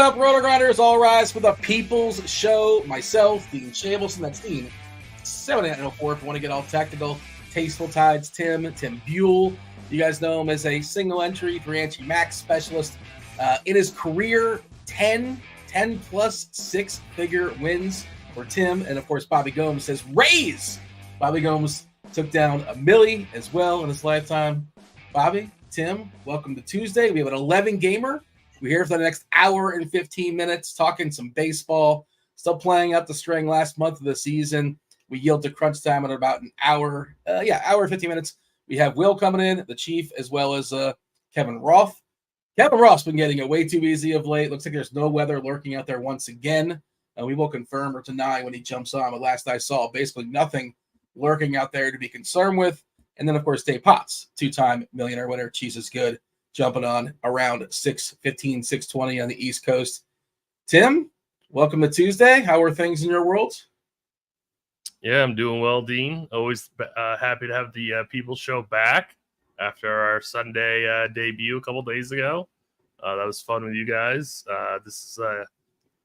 up, RotoGrinders? All rise for the People's Show. Myself, Dean Shabelson, that's Dean 7804. If you want to get all technical, Tasteful Tides, Tim Buell. You guys know him as a single entry, 3-entry max specialist. In his career, 10 plus six-figure wins for Tim. And, of course, Bobby Gomes says, raise! Bobby Gomes took down a milli as well in his lifetime. Bobby, Tim, welcome to Tuesday. We have an 11-gamer. We're here for the next hour and 15 minutes talking some baseball. Still playing out the string last month of the season. We yield to crunch time in about an hour. Hour and 15 minutes. We have Will coming in, the Chief, as well as Kevin Roth. Kevin Roth's been getting it way too easy of late. Looks like there's no weather lurking out there once again. We will confirm or deny when he jumps on. But last I saw, basically nothing lurking out there to be concerned with. And then, of course, Dave Potts, two-time millionaire winner, Cheeseisgood, jumping on around 6:15, 6:20 on the East Coast. Tim, welcome to Tuesday. How are things in your world? Yeah, I'm doing well, Dean. Always happy to have the People's Show back after our Sunday debut a couple days ago. That was fun with you guys. This is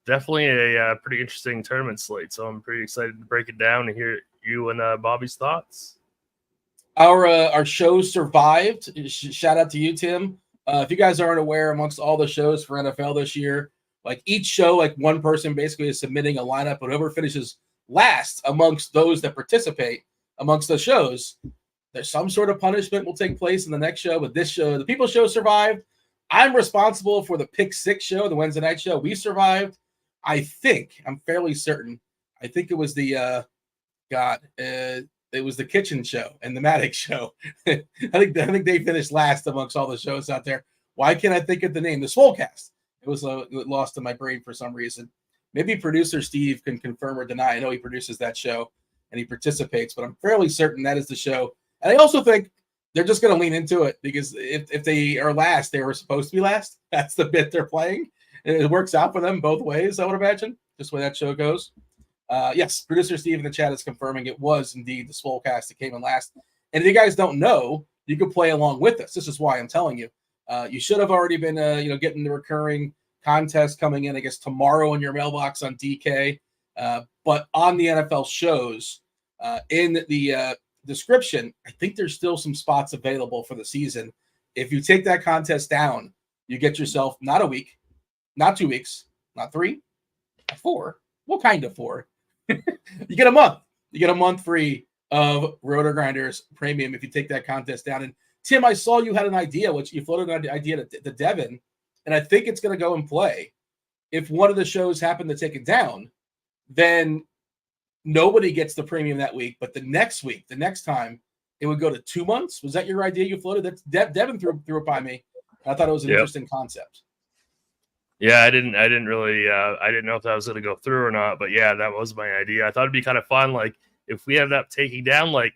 definitely a pretty interesting tournament slate, so I'm pretty excited to break it down and hear you and Bobby's thoughts. Our show survived. Shout out to you, Tim. If you guys aren't aware, amongst all the shows for NFL this year, like each show, like one person basically is submitting a lineup, but whoever finishes last amongst those that participate amongst the shows, there's some sort of punishment will take place in the next show. But this show, the People's Show, survived. I'm responsible for the Pick Six show, the Wednesday night show. We survived. I'm fairly certain. I think it was the it was the Kitchen Show and the Maddox Show. I think they finished last amongst all the shows out there. Why can't I think of the name? The Swolecast. It was lost in my brain for some reason. Maybe producer Steve can confirm or deny. I know he produces that show and he participates, but I'm fairly certain that is the show. And I also think they're just going to lean into it because if they are last, they were supposed to be last. That's the bit they're playing. And it works out for them both ways, I would imagine, just the way that show goes. Yes, producer Steve in the chat is confirming it was indeed the Swolecast that came in last. And if you guys don't know, you can play along with us. This is why I'm telling you. You should have already been, getting the recurring contest coming in, I guess, tomorrow in your mailbox on DK. But on the NFL shows, in the description, I think there's still some spots available for the season. If you take that contest down, you get yourself not a week, not 2 weeks, not 3, not 4. What kind of 4? You get a month. You get a month free of RotoGrinders Premium if you take that contest down. And Tim, I saw you had an idea, which you floated an idea to Devin, and I think it's going to go in play. If one of the shows happen to take it down, then nobody gets the premium that week. But the next week, the next time, it would go to 2 months. Was that your idea you floated? That's Devin threw it by me. I thought it was an interesting concept. Yeah, I didn't really, I didn't know if that was going to go through or not, but yeah, that was my idea. I thought it'd be kind of fun. Like if we end up taking down like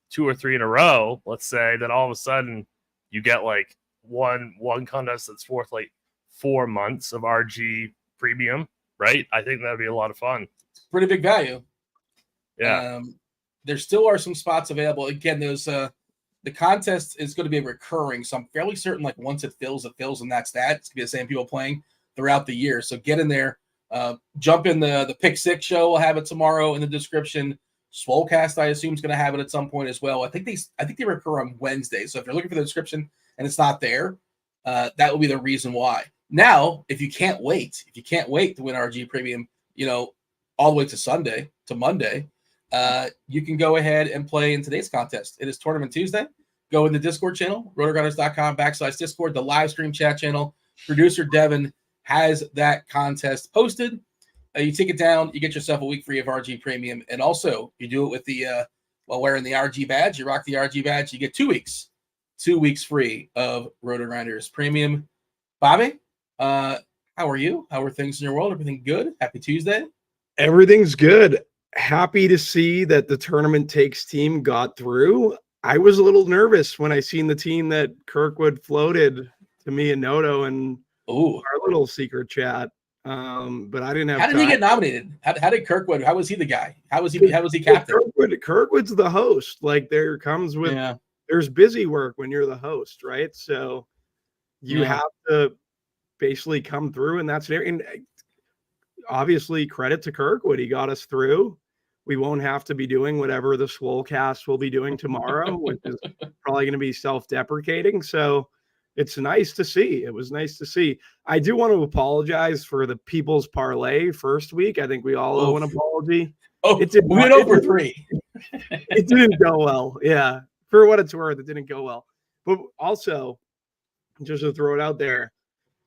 2 or 3 in a row, let's say, then all of a sudden you get like one contest that's worth like 4 months of RG premium, right? I think that'd be a lot of fun. Pretty big value. Yeah. There still are some spots available. Again, those, the contest is going to be recurring. So I'm fairly certain like once it fills, and that's that. It's going to be the same people playing throughout the year. So get in there, jump in the Pick Six show. We'll have it tomorrow in the description. Swolecast, I assume, is going to have it at some point as well. I think they recur on Wednesday. So if you're looking for the description and it's not there, that will be the reason why. Now, if you can't wait to win RG Premium, all the way to Monday, you can go ahead and play in today's contest. It is Tournament Tuesday. Go in the Discord channel, rotogrinders.com/Discord, the live stream chat channel. Producer Devin has that contest posted. You take it down, you get yourself a week free of RG Premium. And also, you do it with the while wearing the RG badge. You rock the RG badge, you get 2 weeks. 2 weeks free of RotoGrinders Premium. Bobby, how are you? How are things in your world? Everything good? Happy Tuesday. Everything's good. Happy to see that the Tournament Takes team got through. I was a little nervous when I seen the team that Kirkwood floated to me and Noto and our little secret chat. But I didn't have How did he get nominated? How did Kirkwood? How was he the guy? How was he captain? Kirkwood's the host. Like there comes with there's busy work when you're the host, right? So you have to basically come through in that scenario. And obviously, credit to Kirkwood. He got us through. We won't have to be doing whatever the Swolecast will be doing tomorrow, which is probably going to be self-deprecating. So it's nice to see. It was nice to see. I do want to apologize for the People's Parlay first week. I think we all owe an apology. Oh, it did we went over 3. It didn't go well. Yeah. For what it's worth, it didn't go well. But also, just to throw it out there,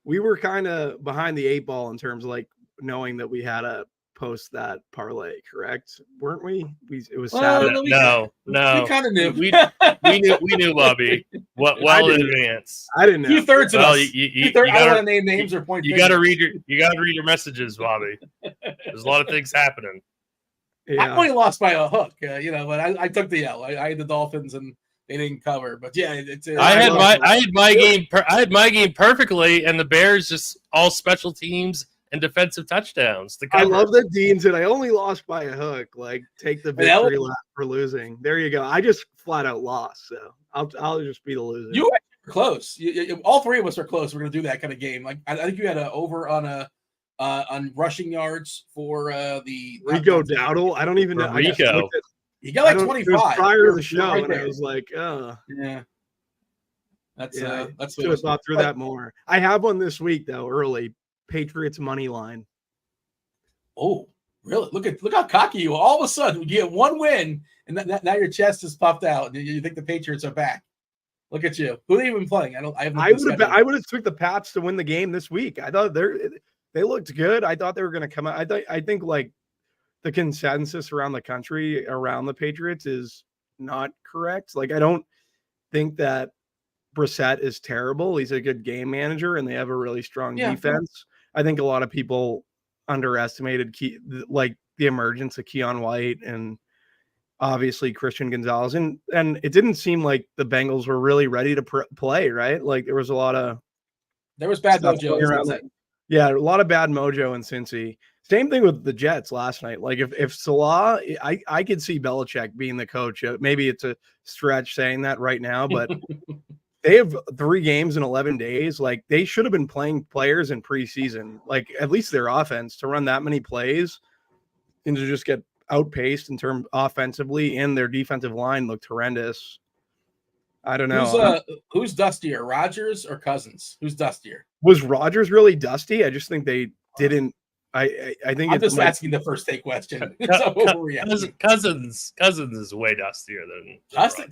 we were kind of behind the 8 ball in terms of like knowing that we had to post that parlay, correct? Weren't we? It was Saturday. No. We kind of knew. We knew, Bobby. Well in advance. I didn't know. 2/3 of us. You I don't want to name names or point. You got to read your messages, Bobby. There's a lot of things happening. Yeah. I only lost by a hook, but I took the L. I had the Dolphins and they didn't cover. But yeah, I had my game perfectly, and the Bears just all special teams and defensive touctouchdowns. I love that Dean said I only lost by a hook. Like, take the victory lap for losing. There you go. I just flat out lost, so I'll just be the loser. You were close. All 3 of us are close. We're gonna do that kind of game. Like I think you had a over on rushing yards for the Rico Dowdle. I don't even know. Rico. He got like 25 prior to the show, right and there. I was like, yeah. That's should have thought through that more. I have one this week though, early. Patriots money line. Oh, really? Look how cocky you are. All of a sudden, you get one win, and now your chest is puffed out, and you think the Patriots are back. Look at you. Who are they even playing? I would have took the Pats to win the game this week. I thought they looked good. I thought they were going to come out. I think like the consensus around the country around the Patriots is not correct. Like, I don't think that Brissett is terrible. He's a good game manager, and they have a really strong defense. I think a lot of people underestimated the emergence of Keon White and obviously Christian Gonzalez, and it didn't seem like the Bengals were really ready to play. Right, like there was bad mojo. Yeah, a lot of bad mojo in Cincy. Same thing with the Jets last night. Like if Salah, I could see Belichick being the coach. Maybe it's a stretch saying that right now, but. They have 3 games in 11 days. Like, they should have been playing players in preseason, like at least their offense, to run that many plays and to just get outpaced in terms offensively, and their defensive line looked horrendous. I don't know. Who's dustier, Rodgers or Cousins? Who's dustier? Was Rodgers really dusty? I just think they didn't. I think I'm just asking the first take question. Cousins is way dustier than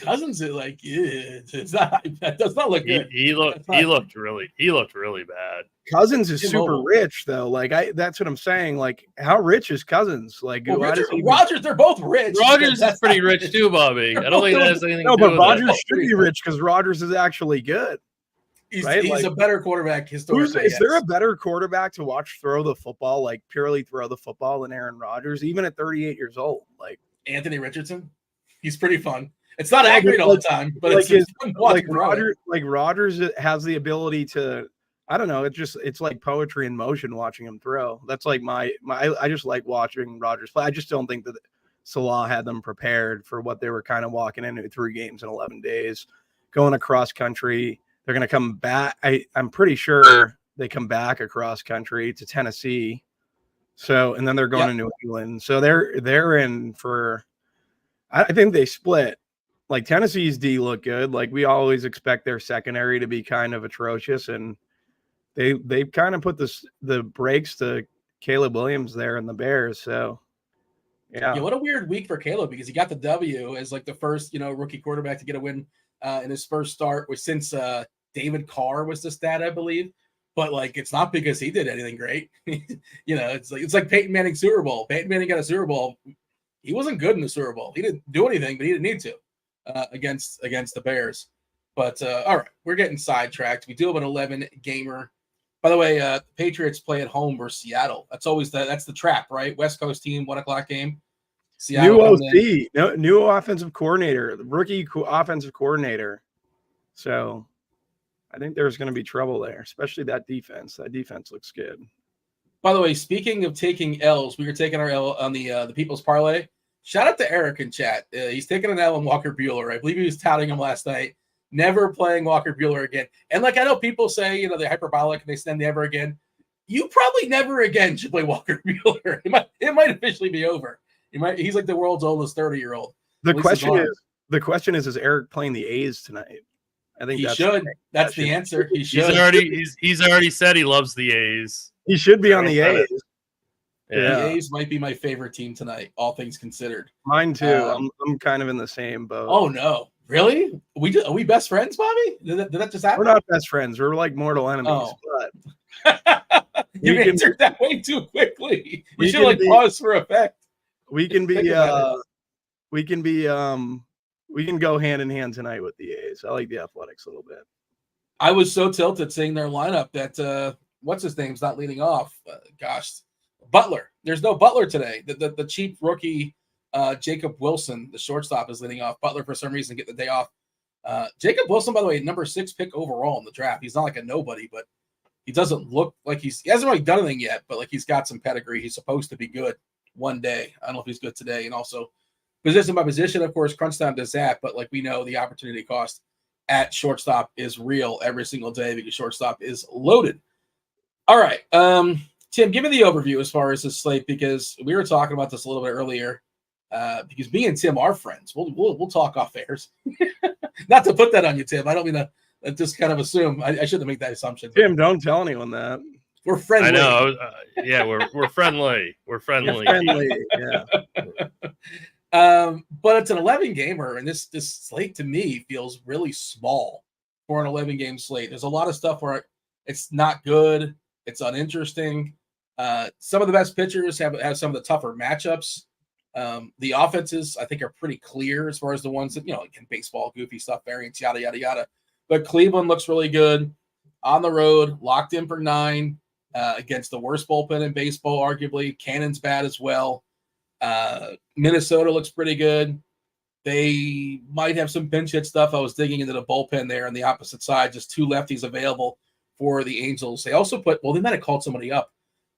Cousins is like it's not. That does not look good. He looked really bad. Cousins is super rich though. Like that's what I'm saying. Like, how rich is Cousins? Like Rodgers, they're both rich. Rodgers is pretty rich too, Bobby. I don't think that has anything. No, to do but with Rodgers should be rich because Rodgers is actually good. He's a better quarterback historically. Is there a better quarterback to watch throw the football, like purely throw the football, than Aaron Rodgers, even at 38 years old? Like Anthony Richardson, he's pretty fun. It's not accurate all the time, but it's fun watching Rodgers. Like Rodgers has the ability to, I don't know. It's like poetry in motion watching him throw. That's like I just like watching Rodgers play. I just don't think that Salah had them prepared for what they were kind of walking into 3 games in 11 days, going across country. They're going to come back. I'm pretty sure they come back across country to Tennessee. So, and then they're going to New England. So they're in for, I think they split. Like, Tennessee's D look good. Like, we always expect their secondary to be kind of atrocious, and they've kind of put the brakes to Caleb Williams there in the Bears. So yeah, what a weird week for Caleb, because he got the W as like the first rookie quarterback to get a win in his first start since David Carr was the stat, I believe. But like, it's not because he did anything great. It's like Peyton Manning Super Bowl. Peyton Manning got a Super Bowl. He wasn't good in the Super Bowl. He didn't do anything, but he didn't need to against the Bears. But all right, we're getting sidetracked. We do have an 11 gamer. By the way, Patriots play at home versus Seattle. That's always that's the trap, right? West Coast team, 1:00 game. Seattle new OC, new offensive coordinator, the rookie offensive coordinator. So I think there's going to be trouble there, especially that defense. That defense looks good. By the way, speaking of taking L's, we were taking our L on the People's Parlay. Shout out to Eric in chat. He's taking an L on Walker Bueller. I believe he was touting him last night. never playing Walker Buehler again. And like I know people say, they're hyperbolic and they say never again. You probably never again should play Walker Buehler. It might officially be over. He's like the world's oldest 30-year-old. The question is Eric playing the A's tonight? I think he should. That's the answer. He should. He's already said he loves the A's. He should be on the A's. Yeah. The A's might be my favorite team tonight, all things considered. Mine too. I'm kind of in the same boat. Oh no, really? Are we best friends, Bobby? Did that just happen? We're not best friends. We're like mortal enemies. But you answered that way too quickly. You should pause for effect. We can go hand in hand tonight with the A's. I like the Athletics a little bit. I was so tilted seeing their lineup that what's his name's not leading off. Butler. There's no Butler today. The cheap rookie Jacob Wilson, the shortstop, is leading off. Butler for some reason get the day off. Jacob Wilson, by the way, number 6 pick overall in the draft. He's not like a nobody, but he doesn't look like he hasn't really done anything yet. But like he's got some pedigree. He's supposed to be good one day. I don't know if he's good today. And also position by position, of course, crunch time does that. But like we know, the opportunity cost at shortstop is real every single day because shortstop is loaded. All right. Tim, give me the overview as far as the slate, because we were talking about this a little bit earlier. Because me and Tim are friends. We'll talk off airs. Not to put that on you, Tim. I don't mean to just kind of assume. I shouldn't make that assumption. Tim, don't tell anyone that. We're friendly. I know. Yeah, we're friendly. We're friendly. Yeah. But it's an 11 gamer, and this slate to me feels really small for an 11 game slate. There's a lot of stuff where it's not good. It's uninteresting. Some of the best pitchers have some of the tougher matchups. The offenses, I think, are pretty clear as far as the ones that, like in baseball, goofy stuff, variants, yada, yada, yada. But Cleveland looks really good on the road, locked in for 9 against the worst bullpen in baseball, arguably. Cannon's bad as well. Minnesota looks pretty good. They might have some pinch hit stuff. I was digging into the bullpen there on the opposite side, just 2 lefties available for the Angels. They also they might have called somebody up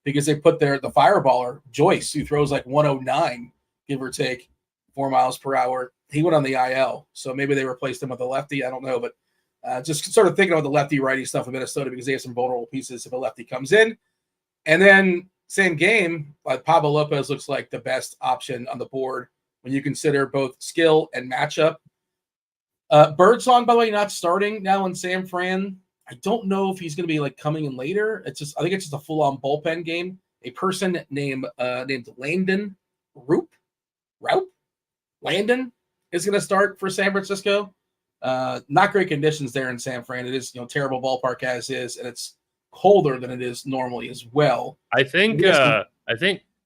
because they put the fireballer, Joyce, who throws like 109, give or take, 4 miles per hour. He went on the IL, so maybe they replaced him with a lefty. I don't know, but just sort of thinking about the lefty-righty stuff in Minnesota because they have some vulnerable pieces if a lefty comes in. And then same game, Pablo Lopez looks like the best option on the board when you consider both skill and matchup. Birdsong, by the way, not starting now in San Fran. I don't know if he's going to be coming in later. I think it's just a full-on bullpen game. A person named Landon Landon is going to start for San Francisco. Not great conditions there in San Fran. It is terrible ballpark as is, and it's colder than it is normally as well. I think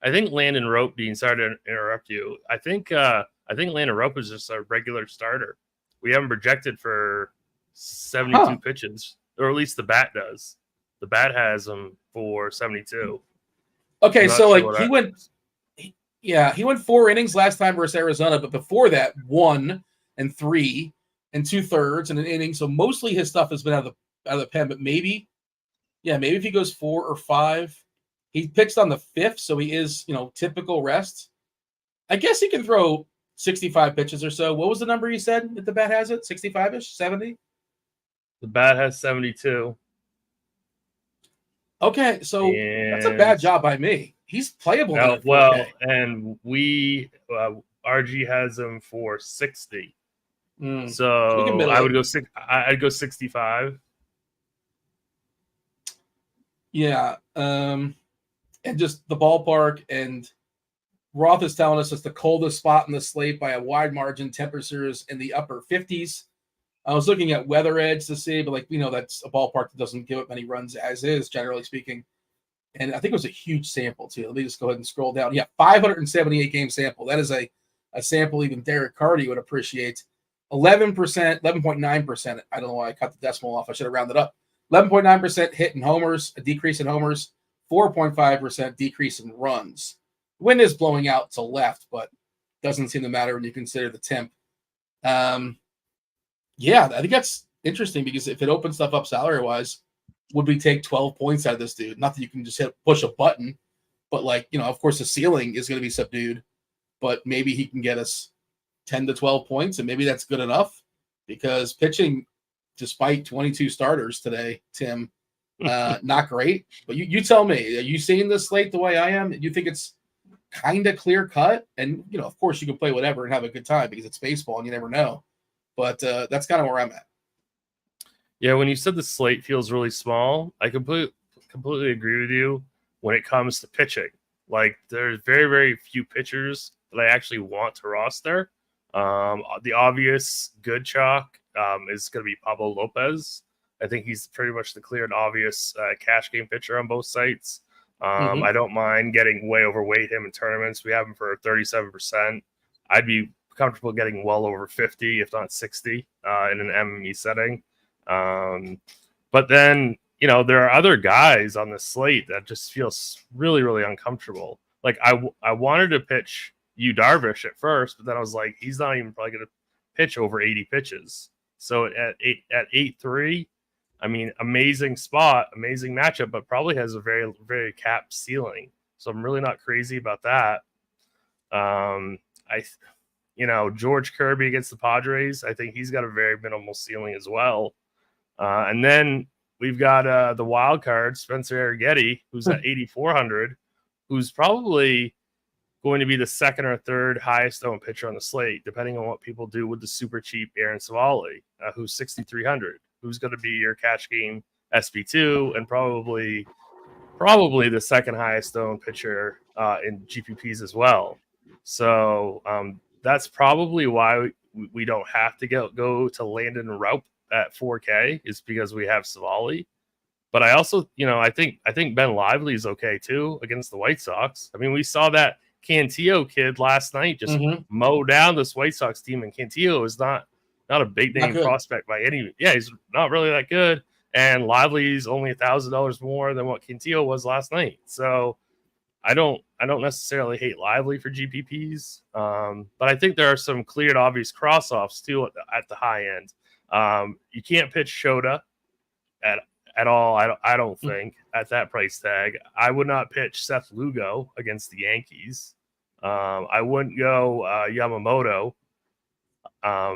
Landon Rope, Dean, sorry to interrupt you. I think Landon Rope is just a regular starter. We haven't projected for 72 pitches, or at least the bat does. The bat has him for 72. Okay, so he went 4 innings last time versus Arizona, but before that, 1 and 3 and 2/3 and an inning. So mostly his stuff has been out of the pen, but maybe if he goes 4 or 5, he pitched on the 5th, so he is, typical rest. I guess he can throw 65 pitches or so. What was the number you said that the bat has it? 65-ish, 70? The bat has 72. Okay, so that's a bad job by me. He's playable. And we RG has him for 60. So I would go I'd go 65. Yeah, and just the ballpark, and Roth is telling us it's the coldest spot in the slate by a wide margin. Temperatures in the upper 50s. I was looking at Weather Edge to see, but that's a ballpark that doesn't give up many runs as is, generally speaking. And I think it was a huge sample too. Let me just go ahead and scroll down. Yeah, 578 game sample. That is a sample even Derek Carty would appreciate. 11%, 11.9%. I don't know why I cut the decimal off. I should have rounded up. 11.9% hit in homers, a decrease in homers, 4.5% decrease in runs. Wind is blowing out to left, but doesn't seem to matter when you consider the temp. Yeah, I think that's interesting because if it opens stuff up salary-wise, would we take 12 points out of this dude? Not that you can just push a button, but of course the ceiling is going to be subdued, but maybe he can get us 10 to 12 points, and maybe that's good enough because pitching despite 22 starters today, Tim. Not great, but you tell me, are you seeing this slate the way I am? You think it's kind of clear cut? And, of course you can play whatever and have a good time because it's baseball and you never know. But that's kind of where I'm at. Yeah, when you said the slate feels really small, I completely agree with you when it comes to pitching. Like, there's very, very few pitchers that I actually want to roster. The obvious good chalk is going to be Pablo Lopez. I think he's pretty much the clear and obvious cash game pitcher on both sites. I don't mind getting way overweight him in tournaments. We have him for 37%. I'd be comfortable getting well over 50, if not 60, in an MME setting. But then, there are other guys on the slate that just feels really, really uncomfortable. Like, I wanted to pitch Darvish at first, but then I was like, he's not even probably going to pitch over 80 pitches. So at 8-3, I mean, amazing spot, amazing matchup, but probably has a very, very capped ceiling. So I'm really not crazy about that. George Kirby against the Padres, I think he's got a very minimal ceiling as well. And then we've got the wild card, Spencer Arrighetti, who's at 8,400, who's probably going to be the second or third highest owned pitcher on the slate, depending on what people do with the super cheap Aaron Savali, who's 6,300, who's going to be your cash game SP2 and probably the second highest owned pitcher in GPPs as well. So that's probably why we don't have to go to Landon Raup at 4K, is because we have Savali. But I also, I think Ben Lively is okay too against the White Sox. I mean, we saw that Cantillo kid last night just mow down this White Sox team, and Cantillo is not a big name prospect by any. Yeah, he's not really that good, and Lively's only $1,000 more than what Cantillo was last night. So I don't necessarily hate Lively for GPPs, but I think there are some clear and obvious cross-offs too at the high end. You can't pitch Shota at all. I don't think at that price tag. I would not pitch Seth Lugo against the Yankees. I wouldn't go Yamamoto.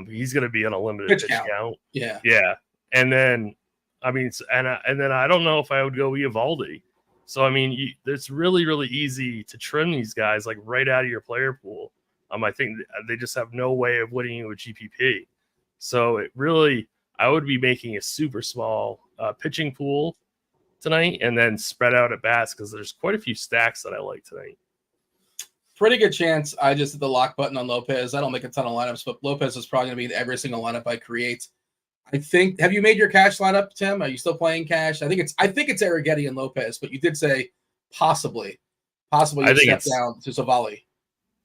He's going to be on a limited pitch count. Yeah. And then, and then I don't know if I would go Eovaldi. So, I mean, it's really, really easy to trim these guys like right out of your player pool. I think they just have no way of winning you with GPP. So I would be making a super small pitching pool tonight and then spread out at bats because there's quite a few stacks that I like tonight. Pretty good chance I just hit the lock button on Lopez. I don't make a ton of lineups, but Lopez is probably going to be in every single lineup I create. I think. Have you made your cash lineup, Tim? Are you still playing cash? I think it's Arrighetti and Lopez, but you did say possibly you step down to Savali.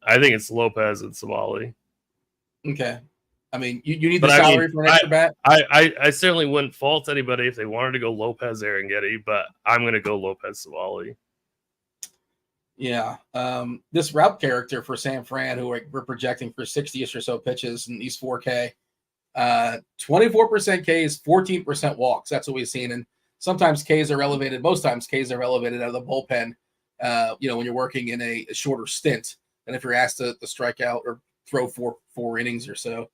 I think it's Lopez and Savali. Okay. I mean, you need the salary for an extra bat. I certainly wouldn't fault anybody if they wanted to go Lopez Arrighetti, but I'm going to go Lopez Savali. Yeah. This route character for San Fran, who we're projecting for 60-ish or so pitches, and he's 4K. 24% Ks, 14% walks. That's what we've seen. And sometimes Ks are elevated. Most times Ks are elevated out of the bullpen, when you're working in a shorter stint than if you're asked to strike out or throw four innings or so.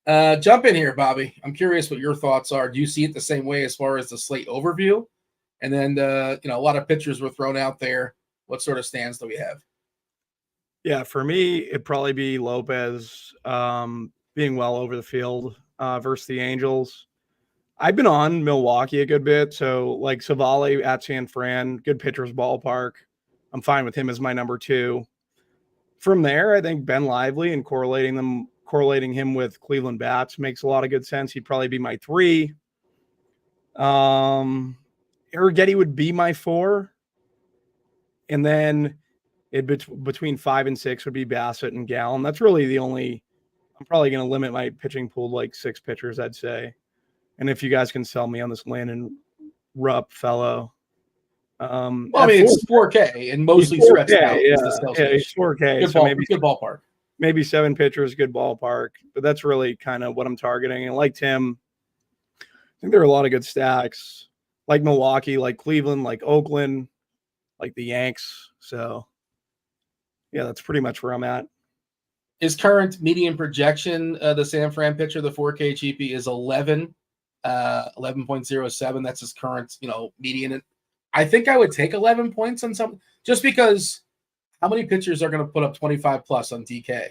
Jump in here, Bobby. I'm curious what your thoughts are. Do you see it the same way as far as the slate overview? And then, a lot of pitchers were thrown out there. What sort of stands do we have? Yeah, for me, it'd probably be Lopez being well over the field versus the Angels. I've been on Milwaukee a good bit, so like Savali at San Fran, good pitcher's ballpark. I'm fine with him as my number 2. From there, I think Ben Lively and correlating him with Cleveland bats makes a lot of good sense. He'd probably be my 3. Arrighetti would be my 4. And then between 5 and 6 would be Bassett and Gallen. That's really the only. I'm probably going to limit my pitching pool to like 6 pitchers, I'd say. And if you guys can sell me on this Landon Rupp fellow. It's 4K and mostly stretched out. Yeah, it's 4K. Good ballpark. Maybe 7 pitchers, good ballpark. But that's really kind of what I'm targeting. And like Tim, I think there are a lot of good stacks. Like Milwaukee, like Cleveland, like Oakland, like the Yanks. So, yeah, that's pretty much where I'm at. His current median projection, the San Fran pitcher, the 4K cheapie, is 11. 11.07. That's his current, median. I think I would take 11 points on some, just because how many pitchers are going to put up 25 plus on DK?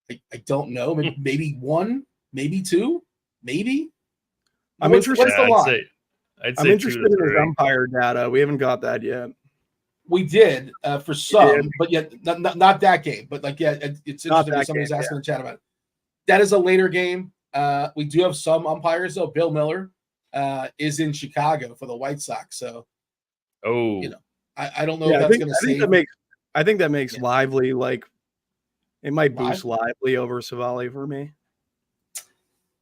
I don't know. Maybe one, maybe two, maybe. I'm interested. What's the line? I'm interested in his umpire data. We haven't got that yet. We did for some, but yet not that game. But it's interesting. Somebody's asking in the chat about it. That is a later game. We do have some umpires though. Bill Miller is in Chicago for the White Sox, so I don't know if that's going to save. I think that makes Lively it might boost Lively over Savali for me.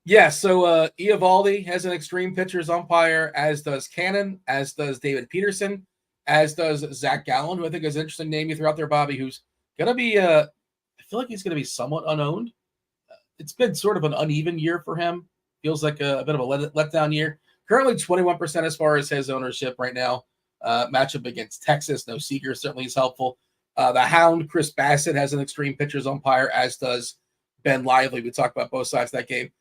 Yeah, so Eovaldi has an extreme pitchers umpire, as does Cannon, as does David Peterson, as does Zach Gallen, who I think is an interesting name you threw out there, Bobby, who's going to be, I feel like he's going to be somewhat unowned. It's been sort of an uneven year for him. Feels like a bit of a letdown year. Currently 21% as far as his ownership right now. Matchup against Texas, no Seager certainly is helpful. The Hound, Chris Bassett, has an extreme pitchers umpire, as does Ben Lively. We talked about both sides of that game.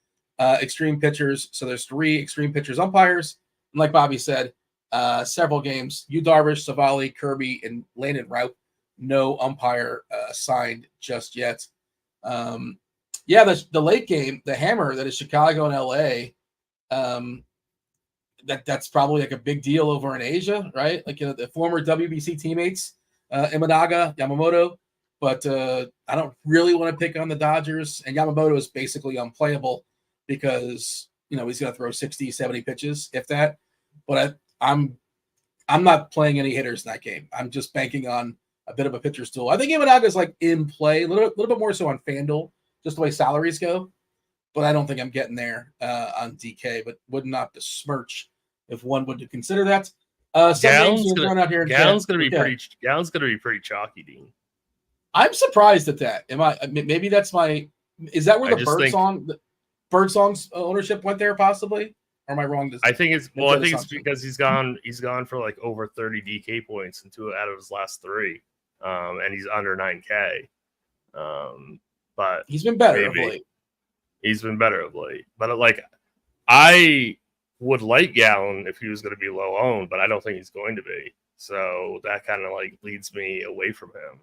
Extreme pitchers. So there's 3 extreme pitchers umpires. And like Bobby said, several games. Yu Darvish, Savali, Kirby, and Landon Routt. No umpire assigned just yet. The late game, the hammer that is Chicago and LA, that's probably like a big deal over in Asia, right? Like the former WBC teammates, Imanaga, Yamamoto. But I don't really want to pick on the Dodgers. And Yamamoto is basically unplayable because, he's going to throw 60, 70 pitches, if that. But I'm not playing any hitters in that game. I'm just banking on a bit of a pitcher's tool. I think Imanaga is in play, a little bit more so on FanDuel, just the way salaries go. But I don't think I'm getting there on DK, but would not besmirch if one would consider that. Gallon's going to be pretty chalky, Dean. I'm surprised at that. Maybe that's is that where the Birdsong's ownership went there possibly? Or am I wrong? I think it's because he's gone for over 30 DK points in 2 out of his last 3. And he's under 9K. But he's been better of late. He's been better of late. But I would like Gallon if he was going to be low owned, but I don't think he's going to be. So that kind of leads me away from him.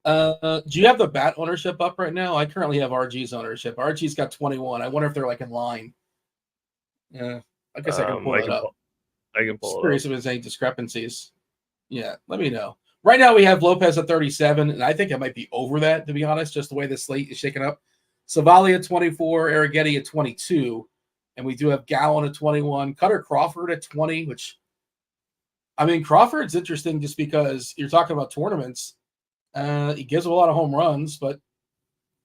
Do you have the bat ownership up right now? I currently have RG's ownership. RG's got 21. I wonder if they're in line. Yeah, I guess I can pull it up. I can pull it up. Curious if there's any discrepancies. Yeah, let me know. Right now we have Lopez at 37, and I think it might be over that, to be honest, just the way the slate is shaken up. Savali at 24, Arrighetti at 22, and we do have Gallon at 21, Cutter Crawford at 20, which, Crawford's interesting just because you're talking about tournaments. He gives a lot of home runs, but,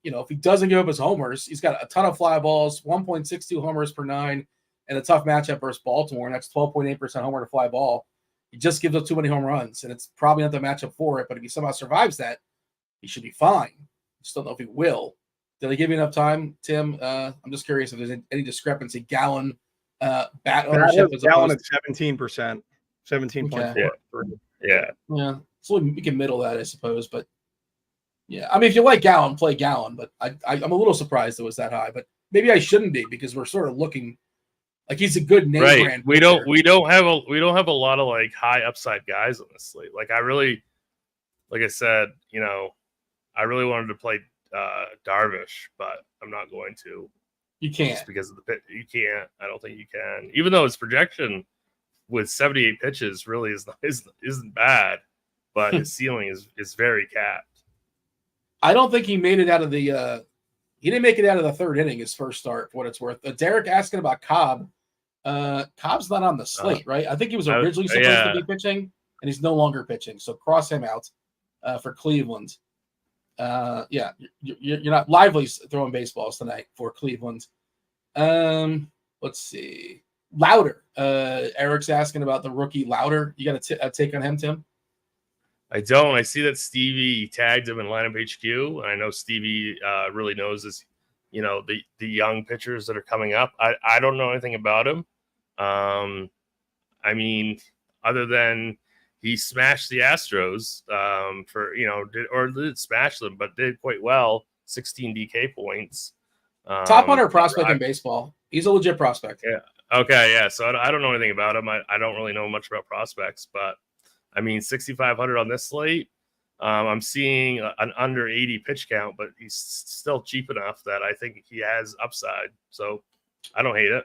if he doesn't give up his homers, he's got a ton of fly balls, 1.62 homers per 9, and a tough matchup versus Baltimore, and that's 12.8% homer to fly ball. He just gives up too many home runs, and it's probably not the matchup for it, but if he somehow survives that, he should be fine. Just don't know if he will. Did I give you enough time, Tim? I'm just curious if there's any discrepancy. Gallon bat ownership is Gallon at 17%. 17.4. Yeah. So we can middle that, I suppose. But yeah, if you like Gallon, play Gallon. But I'm a little surprised it was that high. But maybe I shouldn't be because we're sort of looking like he's a good name brand. We don't have a lot of high upside guys on this slate. I really, like I said, I really wanted to play Darvish, but I'm not going to. You can't just because of the pit. You can't. I don't think you can. Even though his projection with 78 pitches really isn't bad, but his ceiling is very capped. I don't think he made it out of the. He didn't make it out of the 3rd inning. His first start, for what it's worth. Derek asking about Cobb. Cobb's not on the slate, right? I think he was originally supposed to be pitching, and he's no longer pitching. So cross him out for Cleveland. You're not Lively's throwing baseballs tonight for Cleveland. Let's see. Louder. Eric's asking about the rookie Louder. You got a take on him, Tim? I don't. I see that Stevie tagged him in lineup HQ. And I know Stevie really knows this, the young pitchers that are coming up. I don't know anything about him. Other than he smashed the Astros didn't smash them, but did quite well. 16 DK points. Top 100 prospect in baseball. He's a legit prospect. Yeah. Okay. Yeah. So I don't know anything about him. I don't really know much about prospects, but I mean, 6,500 on this slate. I'm seeing an under 80 pitch count, but he's still cheap enough that I think he has upside. So I don't hate it.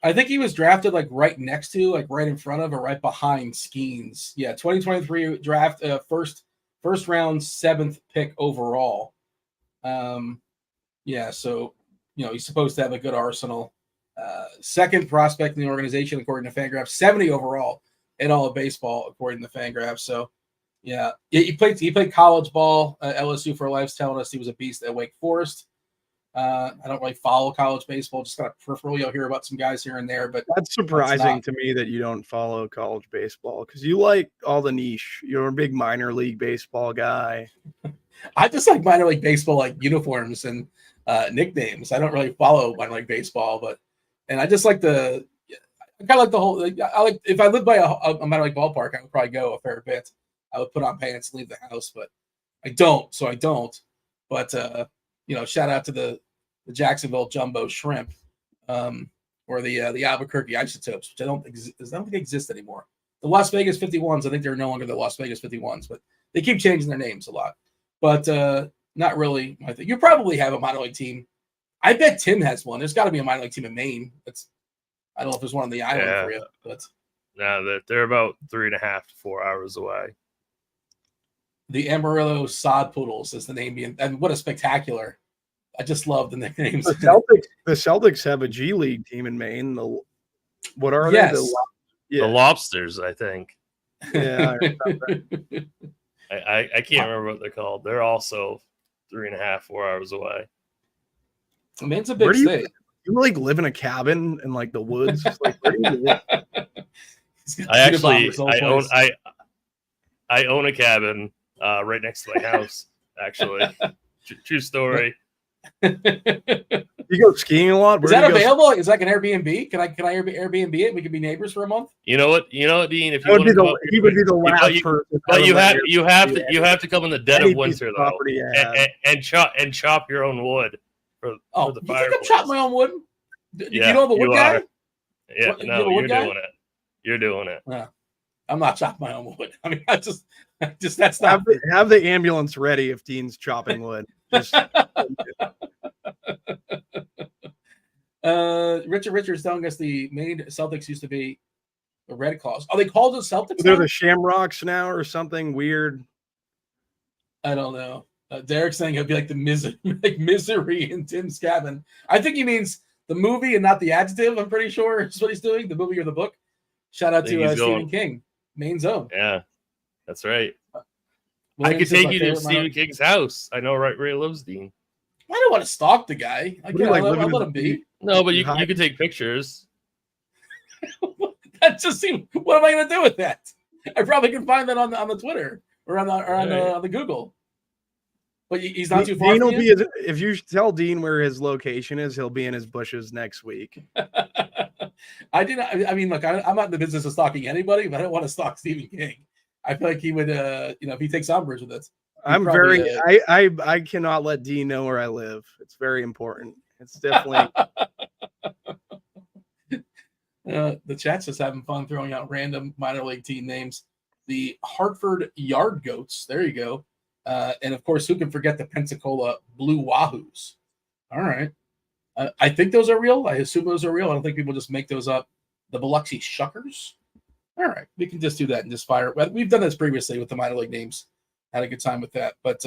I think he was drafted like right next to, like right in front of, or right behind Skeens. Yeah, 2023 draft, first round, 7th pick overall. Yeah, so he's supposed to have a good arsenal. Second prospect in the organization according to Fangraphs, 70 overall in all of baseball according to Fangraphs. So yeah, he played college ball at LSU for Life's telling us he was a beast at Wake Forest. I don't really follow college baseball, just kind of peripherally. You'll hear about some guys here and there, but that's surprising to me that you don't follow college baseball because you like all the niche. You're a big minor league baseball guy. I just like minor league baseball, like uniforms and nicknames. I don't really follow minor league baseball, and I just like I kind of like the whole. I like if I lived by a minor league ballpark, I would probably go a fair bit. I would put on pants, leave the house, but I don't. So I don't. But shout out to the Jacksonville Jumbo Shrimp, or the Albuquerque Isotopes, which I don't think exist anymore. The Las Vegas 51s, I think they're no longer the Las Vegas 51s, but they keep changing their names a lot. But not really. I think you probably have a minor league team. I bet Tim has one. There's got to be a minor league team in Maine. I don't know if there's one on the island for you, but no, they're about 3.5 to 4 hours away. The Amarillo Sod Poodles is the name. And what a spectacular! I just love the nicknames. The Celtics have a G League team in Maine. What are they? The Lobsters, I think. Yeah, I can't remember what they're called. They're also 3.5, 4 hours away. I mean, it's a big state. You like live in a cabin in like the woods? Like, where do you live? I own a cabin right next to my house. Actually, true story. You go skiing a lot? Is that available? Is that like an Airbnb? Can I Airbnb it? We could be neighbors for a month. You know what, Dean? If he would be the last person. But you have to come in the dead of winter though, and chop your own wood for the fire. You think I chop my own wood? You know the wood guy? Yeah, you're doing it. You're doing it. Yeah. I'm not chopping my own wood. I mean, I just that's not. Have the ambulance ready if Dean's chopping wood. Richard Richards telling us the Maine Celtics used to be the Red Claws. Are they called the Celtics? They're the Shamrocks now, or something weird. I don't know. Derek's saying it'd be like the misery in Tim's cabin. I think he means the movie and not the adjective. I'm pretty sure is what he's doing. The movie or the book. Shout out to Stephen King, Main Zone. Yeah, that's right. I could take you to Stephen King's house. I know right where he lives, Dean. I don't want to stalk the guy. I'll let him be. No, but you can take pictures. That just seems. What am I going to do with that? I probably can find that on the Twitter or on the Google. But he's not too far. If you tell Dean where his location is, he'll be in his bushes next week. I mean, look, I'm not in the business of stalking anybody, but I don't want to stalk Stephen King. I feel like he would, if he takes umbrage with it. I cannot let Dean know where I live. It's very important. It's definitely. The chat's just having fun throwing out random minor league team names. The Hartford Yard Goats. There you go. And of course, who can forget the Pensacola Blue Wahoos? All right. I think those are real. I assume those are real. I don't think people just make those up. The Biloxi Shuckers. All right. We can just do that and just fire. We've done this previously with the minor league names. Had a good time with that. But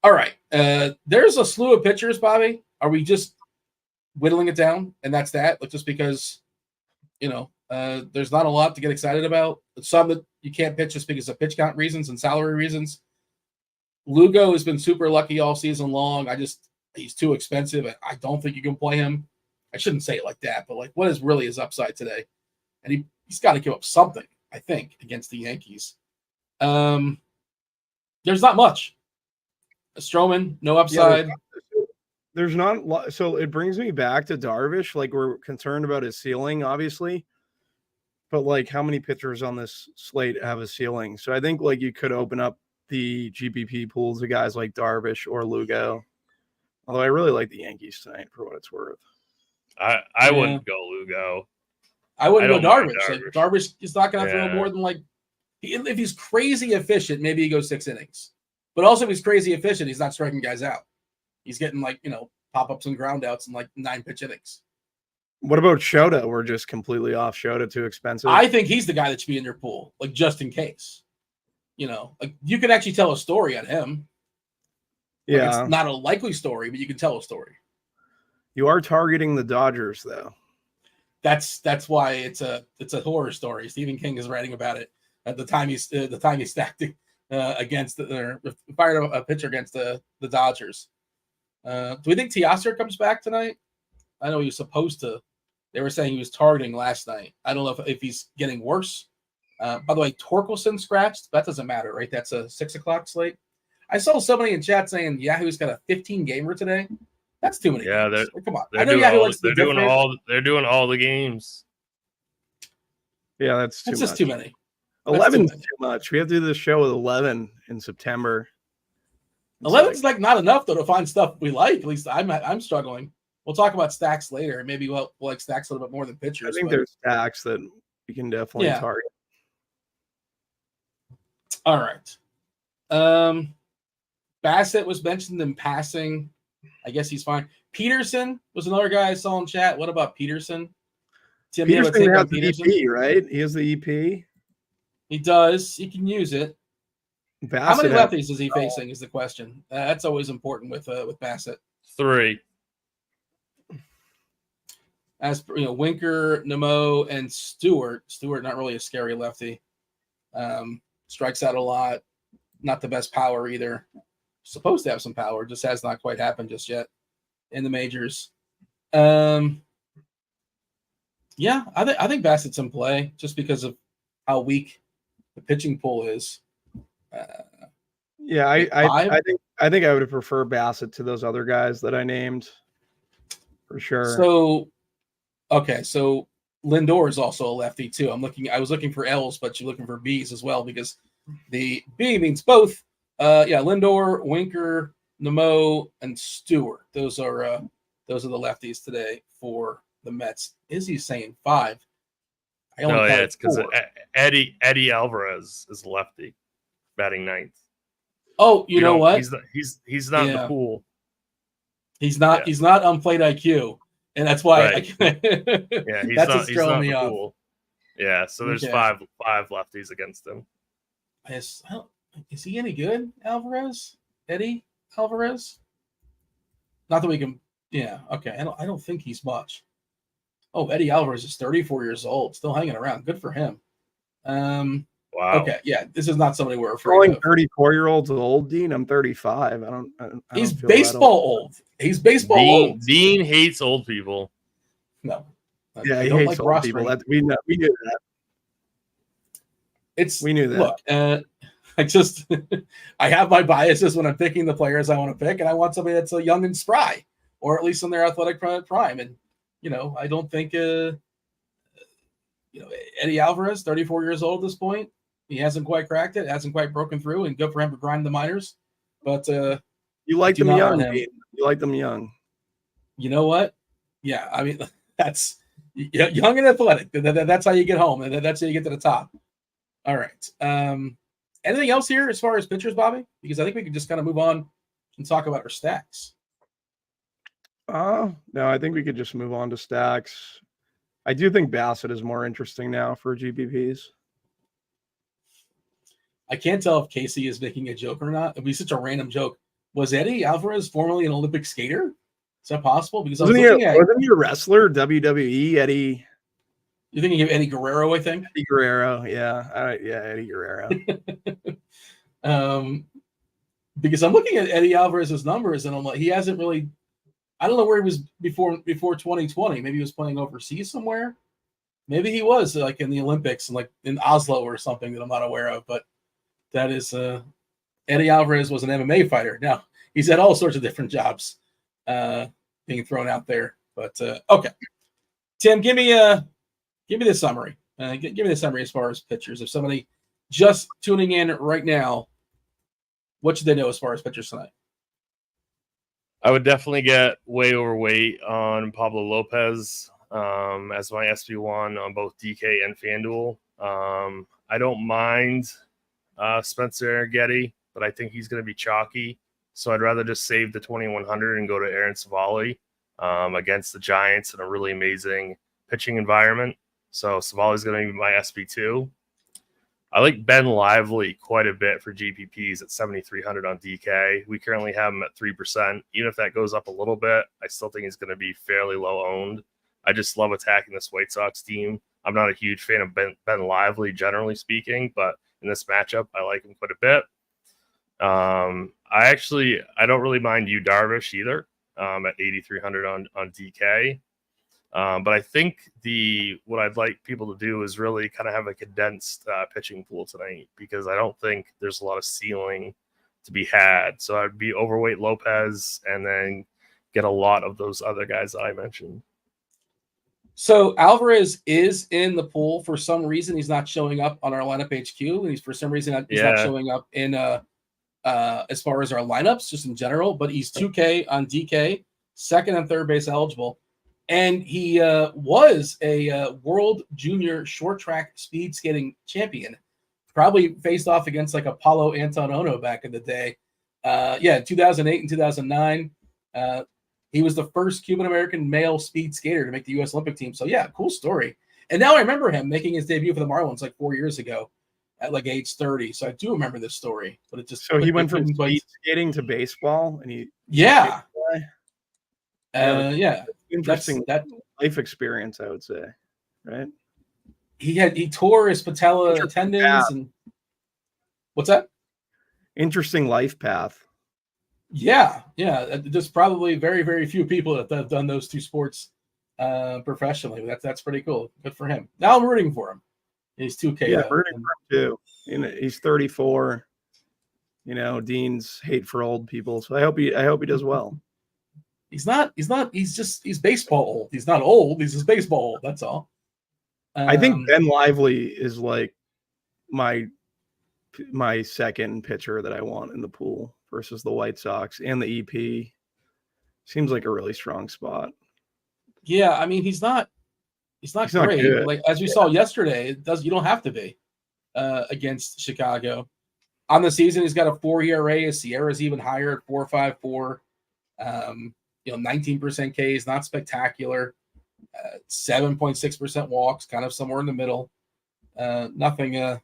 all right. There's a slew of pitchers, Bobby. Are we just whittling it down? And that's that? Like, just because, there's not a lot to get excited about. Some that you can't pitch just because of pitch count reasons and salary reasons. Lugo has been super lucky all season long. He's too expensive. I don't think you can play him. I shouldn't say it like that, but like, what is really his upside today? And he's got to give up something, I think, against the Yankees. There's not much. Stroman, no upside. There's not. So it brings me back to Darvish. Like, we're concerned about his ceiling, obviously. But like, how many pitchers on this slate have a ceiling? So I think like you could open up the GPP pools of guys like Darvish or Lugo. Although I really like the Yankees tonight for what it's worth. I wouldn't go Lugo. I wouldn't go don't mind Darvish. Like, Darvish. Darvish is not going to throw Yeah. more than like if he's crazy efficient, maybe he goes 6 innings. But also, if he's crazy efficient, he's not striking guys out. He's getting like pop ups and ground outs in like 9 pitch innings. What about Shota? We're just completely off Shota, too expensive. I think he's the guy that should be in your pool, like just in case. Like you can actually tell a story on him. Like, yeah, it's not a likely story, but you can tell a story. You are targeting the Dodgers, though. That's why it's a horror story. Stephen King is writing about it at the time he stacked against or fired a pitcher against the Dodgers. Do we think Teoscar comes back tonight? I know he was supposed to. They were saying he was targeting last night. I don't know if he's getting worse. By the way, Torkelson scratched. That doesn't matter, right? That's a 6 o'clock slate. I saw somebody in chat saying Yahoo's got a 15 gamer today. That's too many. Yeah, games. Come on. They're doing all the games. Yeah, that's just too many. 11's too much. We have to do this show with 11 in September. 11's like not enough though to find stuff we like. At least I'm struggling. We'll talk about stacks later, and maybe we'll like stacks a little bit more than pitchers. I think there's stacks that we can definitely target. All right. Bassett was mentioned in passing. I guess he's fine. Peterson was another guy I saw in chat. What about Peterson? Tim, Peterson has the EP, right? He has the EP. He does. He can use it. Bassett, how many lefties is he facing is the question. That's always important with Bassett. 3. As Winker, Nemo, and Stewart. Stewart, not really a scary lefty. Strikes out a lot. Not the best power either. Supposed to have some power, just has not quite happened just yet in the majors. Yeah, I think Bassett's in play just because of how weak the pitching pool is. Yeah, I think I would prefer Bassett to those other guys that I named for sure. So Lindor is also a lefty too. I was looking for L's, but you're looking for B's as well because the B means both. Lindor, Winker, Nemo, and Stewart. Those are the lefties today for the Mets. Izzy's saying 5. It's because Eddie Alvarez is lefty, batting 9th. Oh, you know what? He's not in the pool. He's not. Yeah. He's not on plate IQ, and that's why. Right. He's not in the pool. Yeah, so there's 5 lefties against him. Is he any good, Alvarez? Eddie Alvarez? Not that we can. Yeah. Okay. I don't think he's much. Oh, Eddie Alvarez is 34 years old, still hanging around. Good for him. Wow. Okay. Yeah. This is not somebody we're afraid of. 34-year-olds old, Dean. I'm 35. I don't He's baseball old. He's baseball old. Dean hates old people. No. Yeah, he hates old people. We knew that. We knew that. Look, I have my biases when I'm picking the players I want to pick, and I want somebody that's young and spry, or at least in their athletic prime. And I don't think Eddie Alvarez, 34 years old at this point, he hasn't quite cracked it, hasn't quite broken through, and good for him to grind the minors. But you like them young. You like them young. You know what? Yeah, I mean that's young and athletic. That's how you get home, and that's how you get to the top. All right. Anything else here as far as pitchers, Bobby? Because I think we can just kind of move on and talk about our stacks. No, I think we could just move on to stacks. I do think Bassett is more interesting now for GPPs. I can't tell if Casey is making a joke or not. It'd be such a random joke. Was Eddie Alvarez formerly an Olympic skater? Is that possible? Because wasn't he a wrestler? WWE Eddie. You're thinking of Eddie Guerrero, I think. Eddie Guerrero, yeah, Eddie Guerrero. Because I'm looking at Eddie Alvarez's numbers, and I'm like, he hasn't really. I don't know where he was before 2020. Maybe he was playing overseas somewhere. Maybe he was like in the Olympics and like in Oslo or something that I'm not aware of. But that is Eddie Alvarez was an MMA fighter. Now he's had all sorts of different jobs being thrown out there. But okay, Tim, give me the summary. Give me the summary as far as pitchers. If somebody just tuning in right now, what should they know as far as pitchers tonight? I would definitely get way overweight on Pablo Lopez as my SB1 on both DK and FanDuel. I don't mind Spencer Getty, but I think he's going to be chalky. So I'd rather just save the 2,100 and go to Aaron Savali against the Giants in a really amazing pitching environment. So Savali's going to be my SB2. I like Ben Lively quite a bit for GPPs at 7,300 on DK. We currently have him at 3%. Even if that goes up a little bit, I still think he's going to be fairly low owned. I just love attacking this White Sox team. I'm not a huge fan of Ben Lively, generally speaking, but in this matchup, I like him quite a bit. I don't really mind Yu Darvish either at 8,300 on DK. But I think what I'd like people to do is really kind of have a condensed pitching pool tonight, because I don't think there's a lot of ceiling to be had. So I'd be overweight Lopez and then get a lot of those other guys that I mentioned. So Alvarez is in the pool. For some reason, he's not showing up on our lineup HQ. And he's not showing up in as far as our lineups, just in general. But he's 2K on DK, second and third base eligible. And he was a world junior short track speed skating champion. Probably faced off against like Apollo Antonono back in the day. 2008 and 2009. He was the first Cuban-American male speed skater to make the U.S. Olympic team. So, yeah, cool story. And now I remember him making his debut for the Marlins like 4 years ago at like age 30. So I do remember this story. But it just he went from speed skating to baseball, and interesting that life experience, I would say, right? He tore his patella tendons and what's that? Interesting life path. Yeah. There's probably very, very few people that have done those two sports professionally. That's pretty cool. Good for him. Now I'm rooting for him. He's 2K. Yeah, rooting for him too. He's 34. Dean's hate for old people, so I hope he does well. He's baseball old. He's not old. He's just baseball old. That's all. I think Ben Lively is like my second pitcher that I want in the pool versus the White Sox, and the EP seems like a really strong spot. Yeah, I mean he's not great. But like as we saw yesterday, you don't have to be against Chicago. On the season, he's got a 4 ERA. His Sierra's even higher at 4.54. 19% Ks, not spectacular. 7.6% walks, kind of somewhere in the middle. Nothing.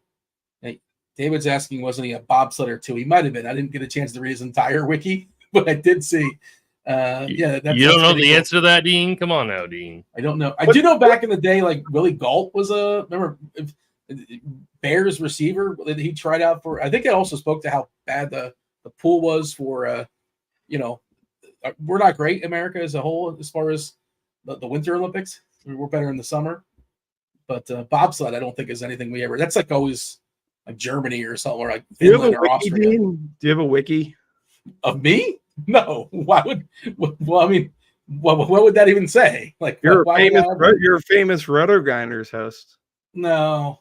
David's asking, wasn't he a bobsledder too? He might have been. I didn't get a chance to read his entire wiki, but I did see. You don't know the answer to that, Dean? Come on now, Dean. I don't know. I do know back in the day, like Willie Galt was remember Bears receiver that he tried out for. I think it also spoke to how bad the pool was for. We're not great, America as a whole, as far as the Winter Olympics. We're better in the summer, but bobsled, I don't think is anything we ever. That's like always like Germany or something, or like Finland or Austria. Do you have a wiki of me? No. Why would? Well, I mean, what would that even say? Like you're a famous RotoGrinders host. No.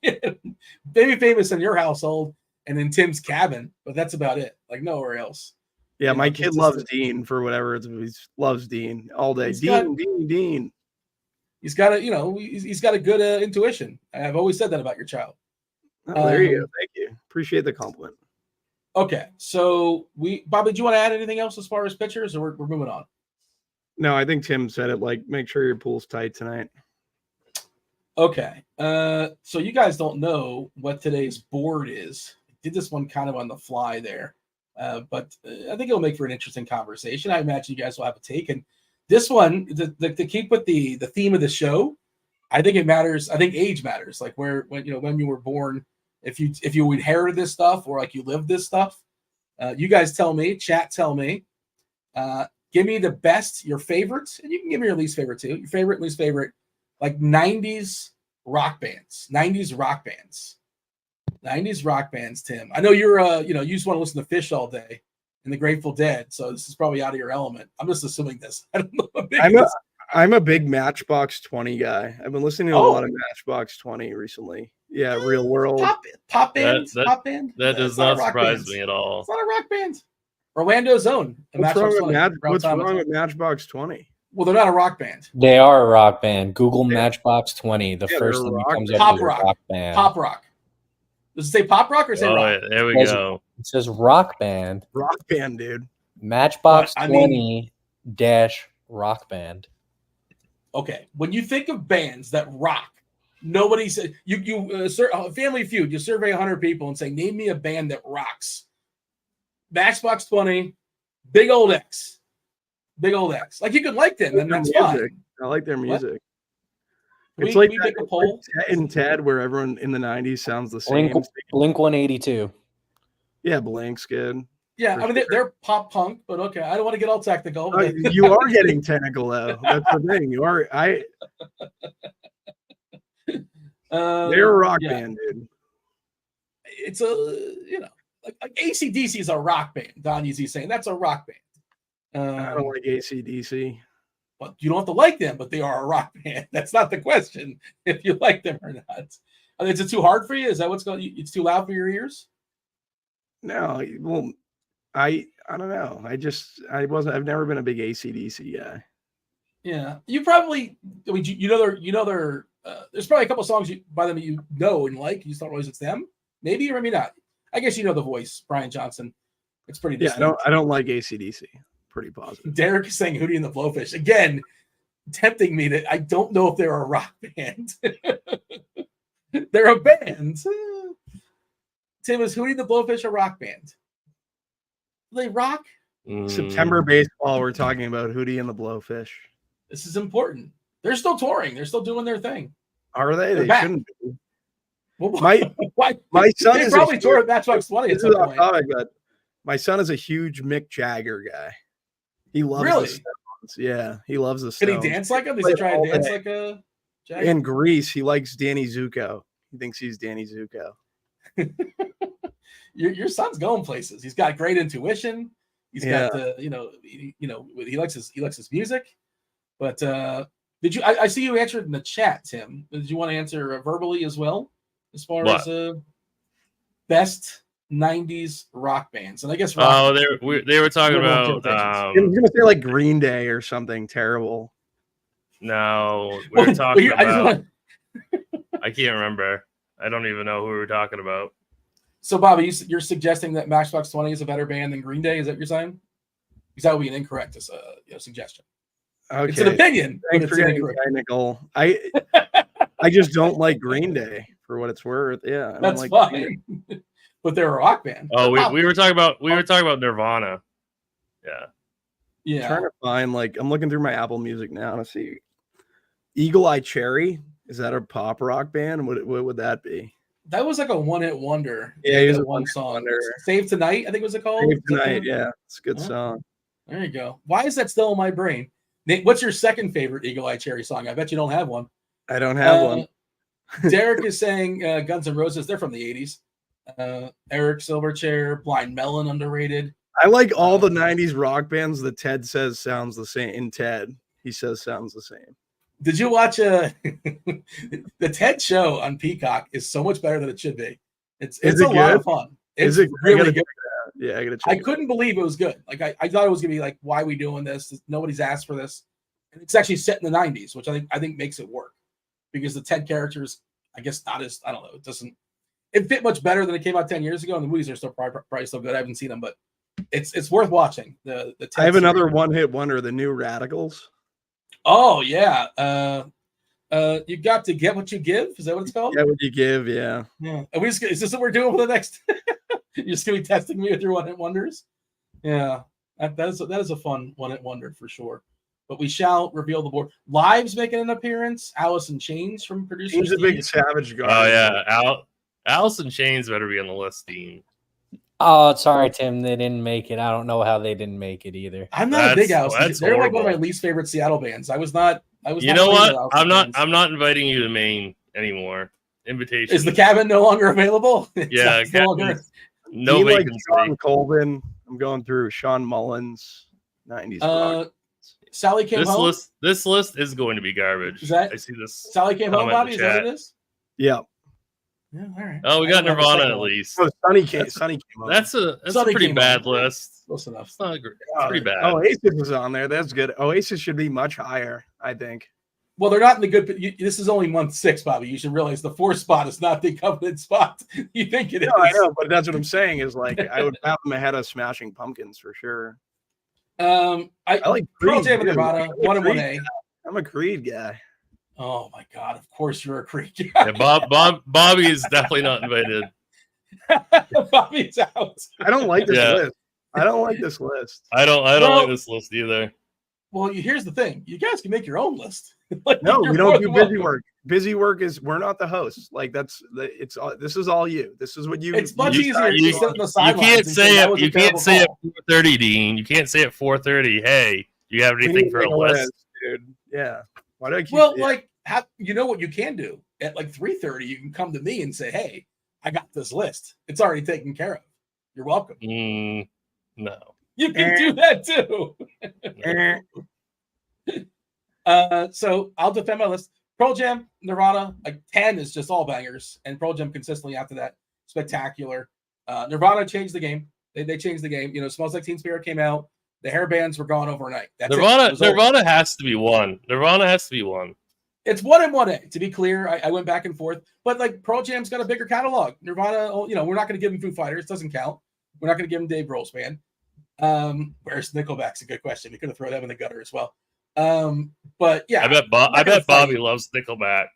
Maybe famous in your household and in Tim's cabin, but that's about it. Like nowhere else. Yeah, my kid loves Dean for whatever he loves Dean all day. Dean. He's got he's got a good intuition. I've always said that about your child. Oh, there you go. Thank you. Appreciate the compliment. Okay, so Bobby, do you want to add anything else as far as pitchers, or we're moving on? No, I think Tim said it. Like, make sure your pool's tight tonight. Okay, so you guys don't know what today's board is. I did this one kind of on the fly there. But I think it'll make for an interesting conversation. I imagine you guys will have a take. And this one, to keep with the theme of the show, I think it matters. I think age matters. Like when you were born, if you inherited this stuff or like you lived this stuff. You guys tell me, chat, tell me. Give me the best, your favorites, and you can give me your least favorite too. Your favorite and least favorite, like 90s rock bands. 90s rock bands, Tim. I know you're you just want to listen to Fish all day and the Grateful Dead, so this is probably out of your element. I'm just assuming this. I don't know. I'm a big Matchbox 20 guy. I've been listening to a lot of Matchbox 20 recently. Yeah, Real World. Pop band. That does not surprise me at all. It's not a rock band. Orlando's own. What's wrong with What's wrong with Matchbox 20? Well, they're not a rock band. They are a rock band. Google Matchbox 20. The first thing that comes up Pop is rock. rock band. Pop rock. Does it say pop rock or say rock? There we go. It says rock band. Rock band, dude. Matchbox 20 dash rock band. Okay, when you think of bands that rock, nobody said Family Feud. You survey 100 people and say, name me a band that rocks. Matchbox 20, Big Old X. Like you could like them, and that's fine. I like their music. What? It's like make a poll. Ted and Ted, where everyone in the 90s sounds the same. Blink 182. Yeah, Blink's good. Yeah, I mean they're pop punk, but okay. I don't want to get all technical. You are getting technical though. That's the thing. You are. They're a rock band, dude. It's like AC/DC is a rock band. Don Yeezy's saying that's a rock band. I don't like AC/DC. But you don't have to like them, but they are a rock band. That's not the question. If you like them or not. Is it too hard for you? Is that what's going? It's too loud for your ears? No, well, I don't know. I've never been a big AC/DC guy. Yeah, you probably. I mean, they're. There's probably a couple songs by them that you know and like. You just don't realize it's them. Maybe or maybe not. I guess you know the voice, Brian Johnson. It's pretty distinct. Yeah, I don't like AC/DC. Pretty positive. Derek is saying Hootie and the Blowfish again, tempting me that I don't know if they're a rock band. They're a band. Tim, is Hootie and the Blowfish a rock band? Do they rock? September baseball. We're talking about Hootie and the Blowfish. This is important. They're still touring. They're still doing their thing. Are they? They shouldn't be. Well, my son they is probably tour at Matchbox 20. This is off topic, but my son is a huge Mick Jagger guy. He loves the Stones. Yeah, he loves the Stones. Can he dance like him? Does he try to dance like a Jagger? In Greece, he likes Danny Zuko. He thinks he's Danny Zuko. Your son's going places. He's got great intuition. He's got he likes his music. But did you? I see you answered in the chat, Tim. Did you want to answer verbally as well, as far as best 90s rock bands? And I guess they were talking about. I was gonna say like Green Day or something terrible. No, we were talking about. I can't remember. I don't even know who we were talking about. So, Bobby, you're suggesting that Matchbox 20 is a better band than Green Day? Is that what you're saying? Because that would be an incorrect suggestion. Okay. It's an opinion. Thanks for getting technical. I just don't like Green Day for what it's worth. Yeah, that's fine. But they're a rock band. Oh, we were talking about Nirvana. Yeah. I'm trying to find I'm looking through my Apple Music now to see. Eagle Eye Cherry, is that a pop rock band? What would that be? That was like a one-hit wonder. Yeah, it was a one song. Wonder. Save Tonight, I think was it called? Save Tonight, yeah. It's a good song. There you go. Why is that still in my brain? Nate, what's your second favorite Eagle Eye Cherry song? I bet you don't have one. I don't have one. Derek is saying Guns N' Roses. They're from the 80s. Eric Silverchair, Blind Melon, underrated. I like all the 90s rock bands that Ted says sounds the same. In Ted, he says sounds the same. Did you watch the Ted show on Peacock? Is so much better than it should be. It's a lot of fun. It's really good. Yeah, I gotta check. I couldn't believe it was good. Like I thought it was gonna be like, why are we doing this? Nobody's asked for this. And it's actually set in the 90s, which I think makes it work. Because the Ted characters, I guess not as I don't know, it fit much better than it came out 10 years ago, and the movies are still probably still good. I haven't seen them, but it's worth watching. The Ted I have another one-hit wonder, the New Radicals. Oh yeah. You got to get what you give. Is that what it's called? Get what you give, yeah. Yeah. Is this what we're doing for the next? You're just gonna be testing me with your one-hit wonders. Yeah, that is a fun one-hit wonder for sure. But we shall reveal the board. Live's making an appearance. Alice in Chains from producer. He's a big Savage guy. Oh yeah, Alice in Chains better be on the list, Dean. Oh, sorry, Tim. They didn't make it. I don't know how they didn't make it either. I'm not a big Alice. They're like one of my least favorite Seattle bands. I was not. You know what? I'm not inviting you to Maine anymore. Invitation. Is the cabin no longer available? Yeah, no like vacancy. Sean Colvin. I'm going through Sean Mullins. 90s. Sally Came Home. This list is going to be garbage. I see this. Sally Came Home, Bobby. Is that what it is? Yeah. Yeah, all right. Oh, we I got don't have the Nirvana second at one. least. Oh, Sonny came on. That's a Sonny pretty came bad on. list. Close enough. It's not great. It's pretty bad. Oasis is on there. That's good. Oasis should be much higher, I think. Well, they're not in the good. This is only month 6, Bobby. You should realize the 4th spot is not the coveted spot. You think it is? No, I know, but that's what I'm saying. Is like I would have them ahead of Smashing Pumpkins for sure. I like Pearl Creed, Jam and dude. Nirvana, I'm a 1 and Creed 1A. I'm a Creed guy. Oh my God! Of course you're a Creed guy. Yeah, Bobby is definitely not invited. Bobby's out. I don't like this Yeah. list. I don't like this list. I don't Bro. like this list either. Well, here's the thing: you guys can make your own list. Like, No, you're we more don't do than busy welcome. work. Busy work is we're not the hosts. Like this is all you. This is what you. It's much you easier you- to sit on the You sidelines. can't and say that it. was a You can't terrible say at call. 4:30, Dean. You can't say at 4:30. Hey, do you have We anything need for to a make list? dude. Yeah. Why do I keep? Well, yeah. like, you know what you can do at like 3:30? You can come to me and say, "Hey, I got this list. It's already taken care of. You're welcome." No. You can do that too. So I'll defend my list. Pearl Jam, Nirvana, like 10 is just all bangers, and Pearl Jam consistently after that, spectacular. Nirvana changed the game. They changed the game. You know, Smells Like Teen Spirit came out. The hair bands were gone overnight. That's it. Nirvana has to be one. Nirvana has to be one. It's 1 and 1A. To be clear, I went back and forth, but like Pearl Jam's got a bigger catalog. Nirvana, you know, we're not going to give him Foo Fighters. Doesn't count. We're not going to give him Dave Grohl's band. Where's Nickelback's a good question. We could have thrown them in the gutter as well. But yeah, I bet Bobby loves Nickelback.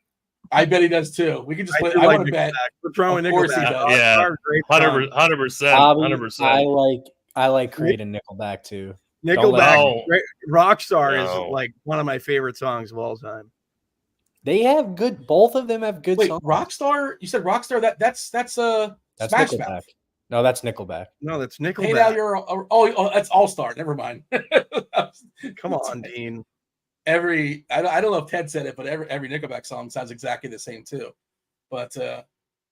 I bet he does too. We can just play. do I like want to bet. We're throwing Of course he Nickelback. does. Yeah. Rockstar, great song. 100%. Bobby, 100%. I like Creed and Nickelback too. Nickelback, No. Rockstar No. is like one of my favorite songs of all time. They have good. Both of them have good Wait, songs. Rockstar? You said Rockstar? That's That's Smash Nickelback. Mouth. No, that's Nickelback. No, that's Hey, Nickelback. now you're that's All Star. Never mind. Come on, Dean. I don't know if Ted said it, but every Nickelback song sounds exactly the same too. But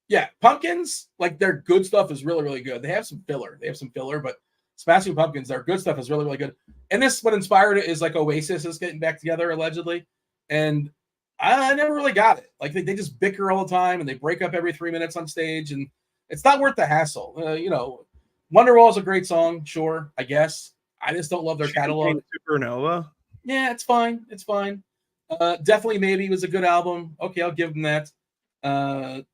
yeah, Pumpkins, like their good stuff is really, really good. They have some filler, but Smashing Pumpkins, their good stuff is really, really good. And this, what inspired it is like Oasis is getting back together allegedly, and I never really got it. Like they just bicker all the time and they break up every 3 minutes on stage, and it's not worth the hassle. You know, Wonderwall is a great song, sure, I guess. I just don't love their catalog. Supernova. Yeah, it's fine. It's fine. Definitely Maybe was a good album. Okay, I'll give them that.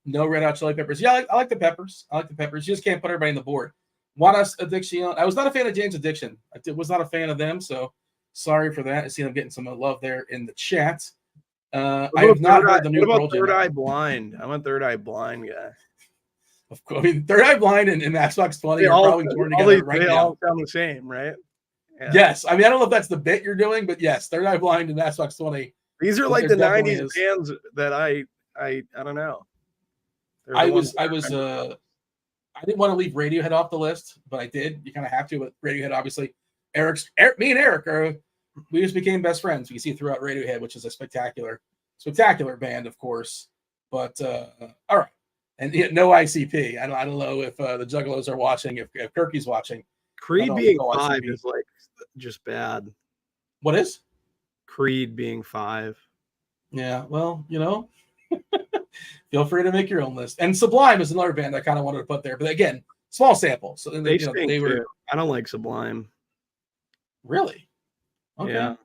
No Red Hot Chili Peppers. Yeah, I like the Peppers. You just can't put everybody on the board. Juanes Addiction. I was not a fan of Jane's Addiction. I was not a fan of them, so sorry for that. I see them getting some love there in the chat. I have not heard the new Pearl Jam. Third Eye Blind. I'm a Third Eye Blind guy. Of course, I mean, Third Eye Blind and Xbox 20 are probably torn together right they now. all sound the same, right? Yeah. Yes, I mean I don't know if that's the bit you're doing, but yes, Third Eye Blind and Xbox 20. These are like the There 90s definitely is. bands that I don't know. They're the I ones didn't want to leave Radiohead off the list, but I did. You kind of have to with Radiohead, obviously. Me and Eric we just became best friends. We can see throughout Radiohead, which is a spectacular band, of course. But all right, and no ICP. I don't know if the Juggalos are watching. If Kirky's watching, Creed I being don't know 5 ICP. is like just bad. What is? Creed being 5. Yeah, well, you know, feel free to make your own list. And Sublime is another band I kind of wanted to put there, but again, small sample. So They they were too. I don't like Sublime. really okay. Yeah.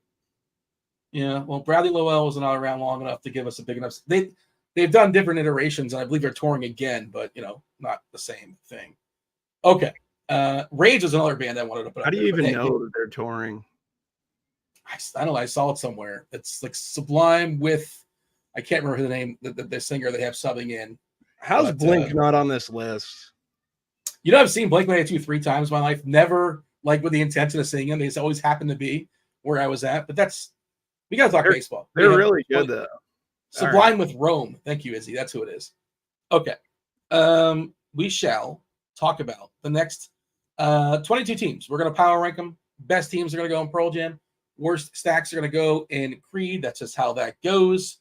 Yeah, well, Bradley Lowell was not around long enough to give us a big enough. They've done different iterations, and I believe they're touring again, but not the same thing. Okay, Rage is another band I wanted to put. How up do there, you but even know that they're touring? I don't know. I saw it somewhere. It's like Sublime with I can't remember the name. The singer they have subbing in. How's But, Blink not on this list? You know, I've seen Blink-182 3 times in my life. Never like with the intention of seeing them. They just always happened to be where I was at. But we got to talk baseball. They're We have really good though. Sublime with Rome. Thank you, Izzy. That's who it is. Okay. We shall talk about the next 22 teams. We're going to power rank them. Best teams are going to go in Pearl Jam. Worst stacks are going to go in Creed. That's just how that goes.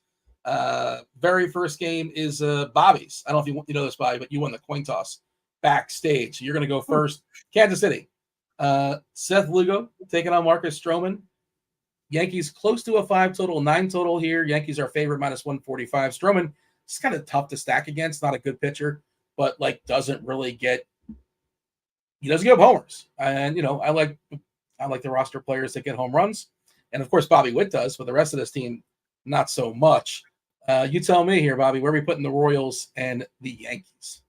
Very first game is Bobby's. I don't know if you know this, Bobby, but you won the coin toss backstage. So you're going to go first. Kansas City. Seth Lugo taking on Marcus Stroman. Yankees close to a 5 total, 9 total here. Yankees are favorite -145. Stroman It's kind of tough to stack against. Not a good pitcher, but like doesn't really get. He doesn't give up homers, and I like the roster players that get home runs, and of course Bobby Witt does. But the rest of this team, not so much. You tell me here, Bobby. Where are we putting the Royals and the Yankees?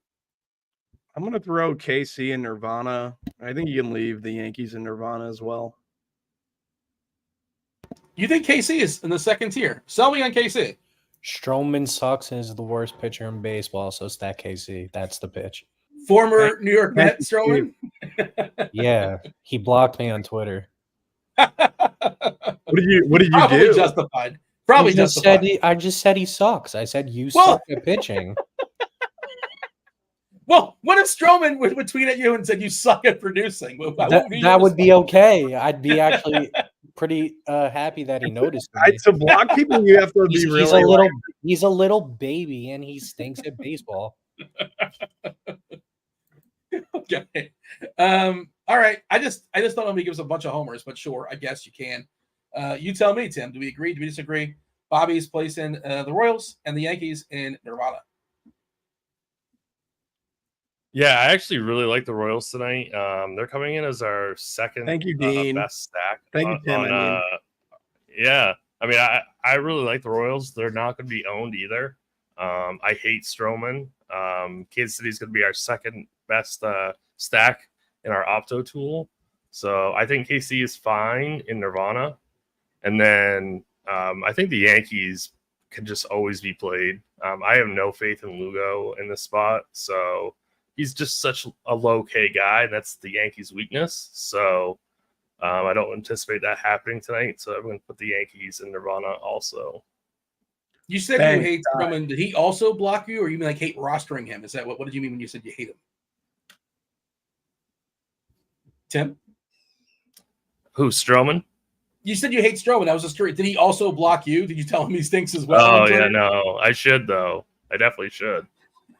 I'm going to throw KC and Nirvana. I think you can leave the Yankees and Nirvana as well. You think KC is in the second tier? Sell me on KC. Stroman sucks and is the worst pitcher in baseball, so stack KC. That's the pitch. Former New York Met Stroman. Yeah, he blocked me on Twitter. What did you Probably do? Justified. Probably I just justified. I just said he sucks. I said you suck at pitching. Well, what if Stroman would tweet at you and said you suck at producing? That would be okay. I'd be actually pretty happy that he noticed me. To block people, you have to be really. He's a little baby and he stinks at baseball. Okay. All right. I just don't know if he gives a bunch of homers, but sure, I guess you can. You tell me, Tim. Do we agree? Do we disagree? Bobby's placing the Royals and the Yankees in Nirvana. Yeah, I actually really like the Royals tonight. They're coming in as our second Thank you, Dean. best stack. Thank you, Tim. Yeah, I mean, I really like the Royals. They're not going to be owned either. I hate Stroman. Kansas City's going to be our second best stack in our Opto tool. So I think KC is fine in Nirvana. And then I think the Yankees can just always be played. I have no faith in Lugo in this spot. So he's just such a low-K guy, and that's the Yankees' weakness. So I don't anticipate that happening tonight. So I'm going to put the Yankees in Nirvana also. You said you hate Stroman. Did he also block you, or you mean like hate rostering him? Is that what did you mean when you said you hate him? Tim? Who, Stroman? You said you hate Stroman. That was just curious. Did he also block you? Did you tell him he stinks as well? Oh, yeah, no. I should, though. I definitely should.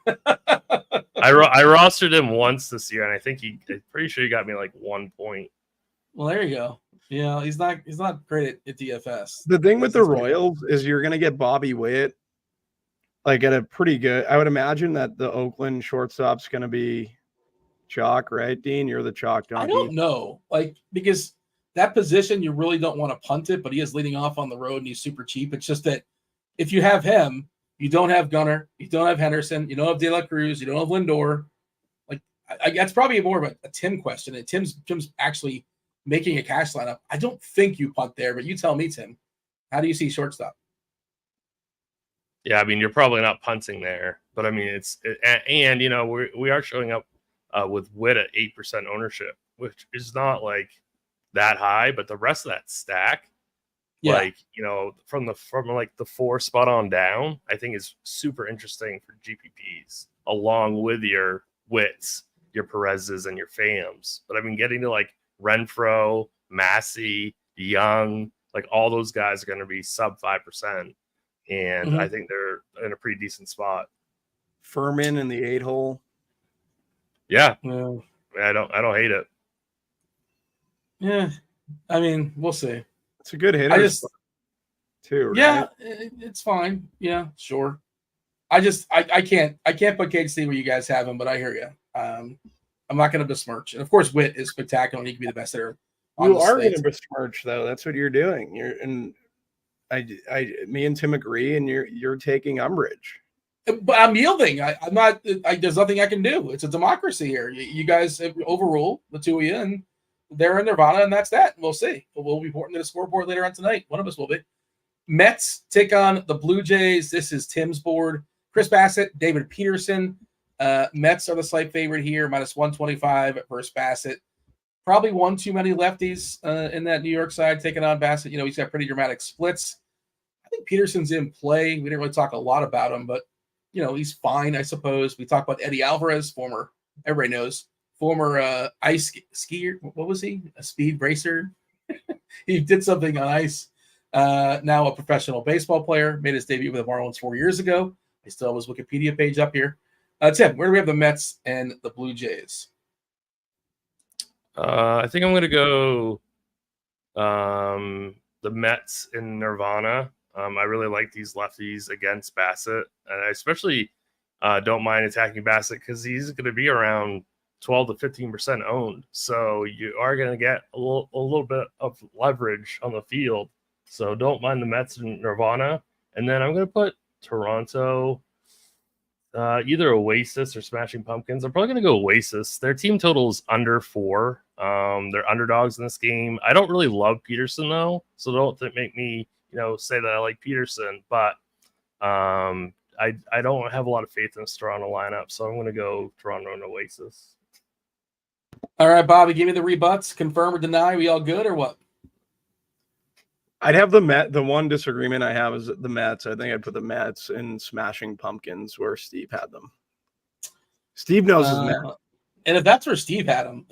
I rostered him once this year, and I think I'm pretty sure he got me like 1 point. Well, there you go. Yeah, he's not great at DFS. The thing with the Royals is you're going to get Bobby Witt like at a pretty good. I would imagine that the Oakland shortstop's going to be chalk, right, Dean? You're the chalk donkey. I don't know, because that position you really don't want to punt it, but he is leading off on the road and he's super cheap. It's just that if you have him, you don't have Gunnar, you don't have Henderson, you don't have De La Cruz, you don't have Lindor. That's probably more of a Tim question. And Tim's actually making a cash lineup. I don't think you punt there, but you tell me, Tim. How do you see shortstop? Yeah, I mean, you're probably not punting there, but I mean, we are showing up with Witt at 8% ownership, which is not like that high, but the rest of that stack, from the 4 spot on down, I think is super interesting for GPPs, along with your Witts, your Perez's, and your Phams. But I mean, getting to like Renfroe, Massey, Young, like all those guys are going to be sub 5%. And I think they're in a pretty decent spot. Furman in the 8-hole. Yeah. No. I don't hate it. Yeah. I mean, we'll see. It's a good hitter too, right? Yeah, it's fine. Yeah, sure. I can't put KC where you guys have him, but I hear you. I'm not going to besmirch. And of course, Witt is spectacular and he can be the best hitter. You are going to besmirch, though. That's what you're doing. Me and Tim agree, and you're taking umbrage. But I'm yielding. I'm not. There's nothing I can do. It's a democracy here. You guys overrule the two of you, and they're in Nirvana, and that's that. We'll see. We'll be reporting to the scoreboard later on tonight. One of us will be. Mets take on the Blue Jays. This is Tim's board. Chris Bassett, David Peterson. Mets are the slight favorite here, minus 125 versus Bassett. Probably one too many lefties in that New York side taking on Bassett. He's got pretty dramatic splits. I think Peterson's in play. We didn't really talk a lot about him, but he's fine, I suppose. We talked about Eddie Alvarez, everybody knows, former ice skier. What was he? A speed racer? He did something on ice. Now a professional baseball player, made his debut with the Marlins 4 years ago. I still have his Wikipedia page up here. Tim, where do we have the Mets and the Blue Jays? I think I'm going to go the Mets in Nirvana. I really like these lefties against Bassett, and I especially don't mind attacking Bassett because he's going to be around 12 to 15% owned. So you are going to get a little bit of leverage on the field. So don't mind the Mets and Nirvana. And then I'm going to put Toronto, either Oasis or Smashing Pumpkins. I'm probably going to go Oasis. Their team total is under 4. They're underdogs in this game. I don't really love Peterson, though. So don't make me, say that I like Peterson. But I don't have a lot of faith in this Toronto lineup. So I'm going to go Toronto and Oasis. All right, Bobby, give me the rebuts. Confirm or deny. We all good or what? I'd have the Met. The one disagreement I have is the Mets. I think I'd put the Mets in Smashing Pumpkins where Steve had them. Steve knows his Mets. And if that's where Steve had them,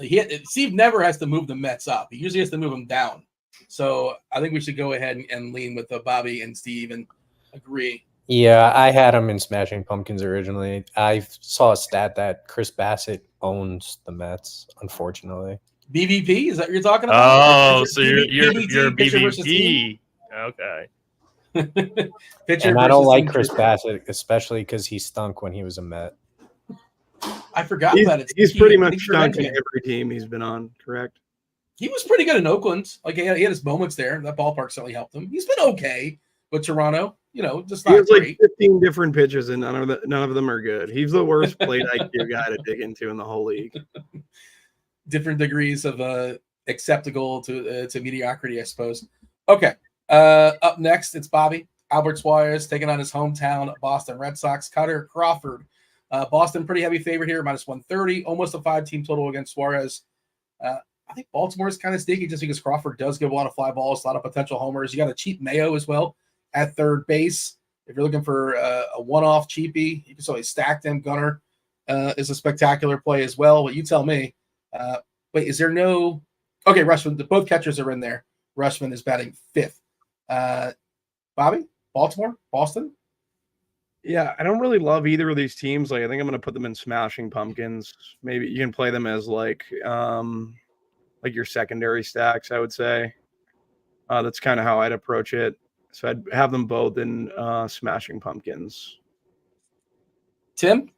Steve never has to move the Mets up. He usually has to move them down. So I think we should go ahead and lean with Bobby and Steve and agree. Yeah, I had him in Smashing Pumpkins originally. I saw a stat that Chris Bassett owns the Mets, unfortunately. BVP? Is that what you're talking about? Oh, so you're BVP. Okay. And I don't like Chris Bassett, especially because he stunk when he was a Met. I forgot about it. He's pretty much stunk in every team he's been on, correct? He was pretty good in Oakland. Like he had his moments there. That ballpark certainly helped him. He's been okay with Toronto. Just not he has great. Like 15 different pitches, and none of them are good. He's the worst plate IQ guy to dig into in the whole league. Different degrees of acceptable to mediocrity, I suppose. Okay. Up next, it's Bobby. Albert Suarez taking on his hometown Boston Red Sox. Cutter Crawford. Boston pretty heavy favorite here, minus 130. Almost a 5-team total against Suarez. I think Baltimore is kind of sneaky just because Crawford does give a lot of fly balls, a lot of potential homers. You got a cheap Mayo as well at third base. If you're looking for a one-off cheapie, you can certainly stack them. Gunnar is a spectacular play as well. But you tell me. Wait, is there no? Okay, Rushman. Both catchers are in there. Rushman is batting 5th. Bobby, Baltimore, Boston. Yeah, I don't really love either of these teams. Like, I think I'm going to put them in Smashing Pumpkins. Maybe you can play them as like your secondary stacks, I would say. That's kind of how I'd approach it. So I'd have them both in Smashing Pumpkins. Tim?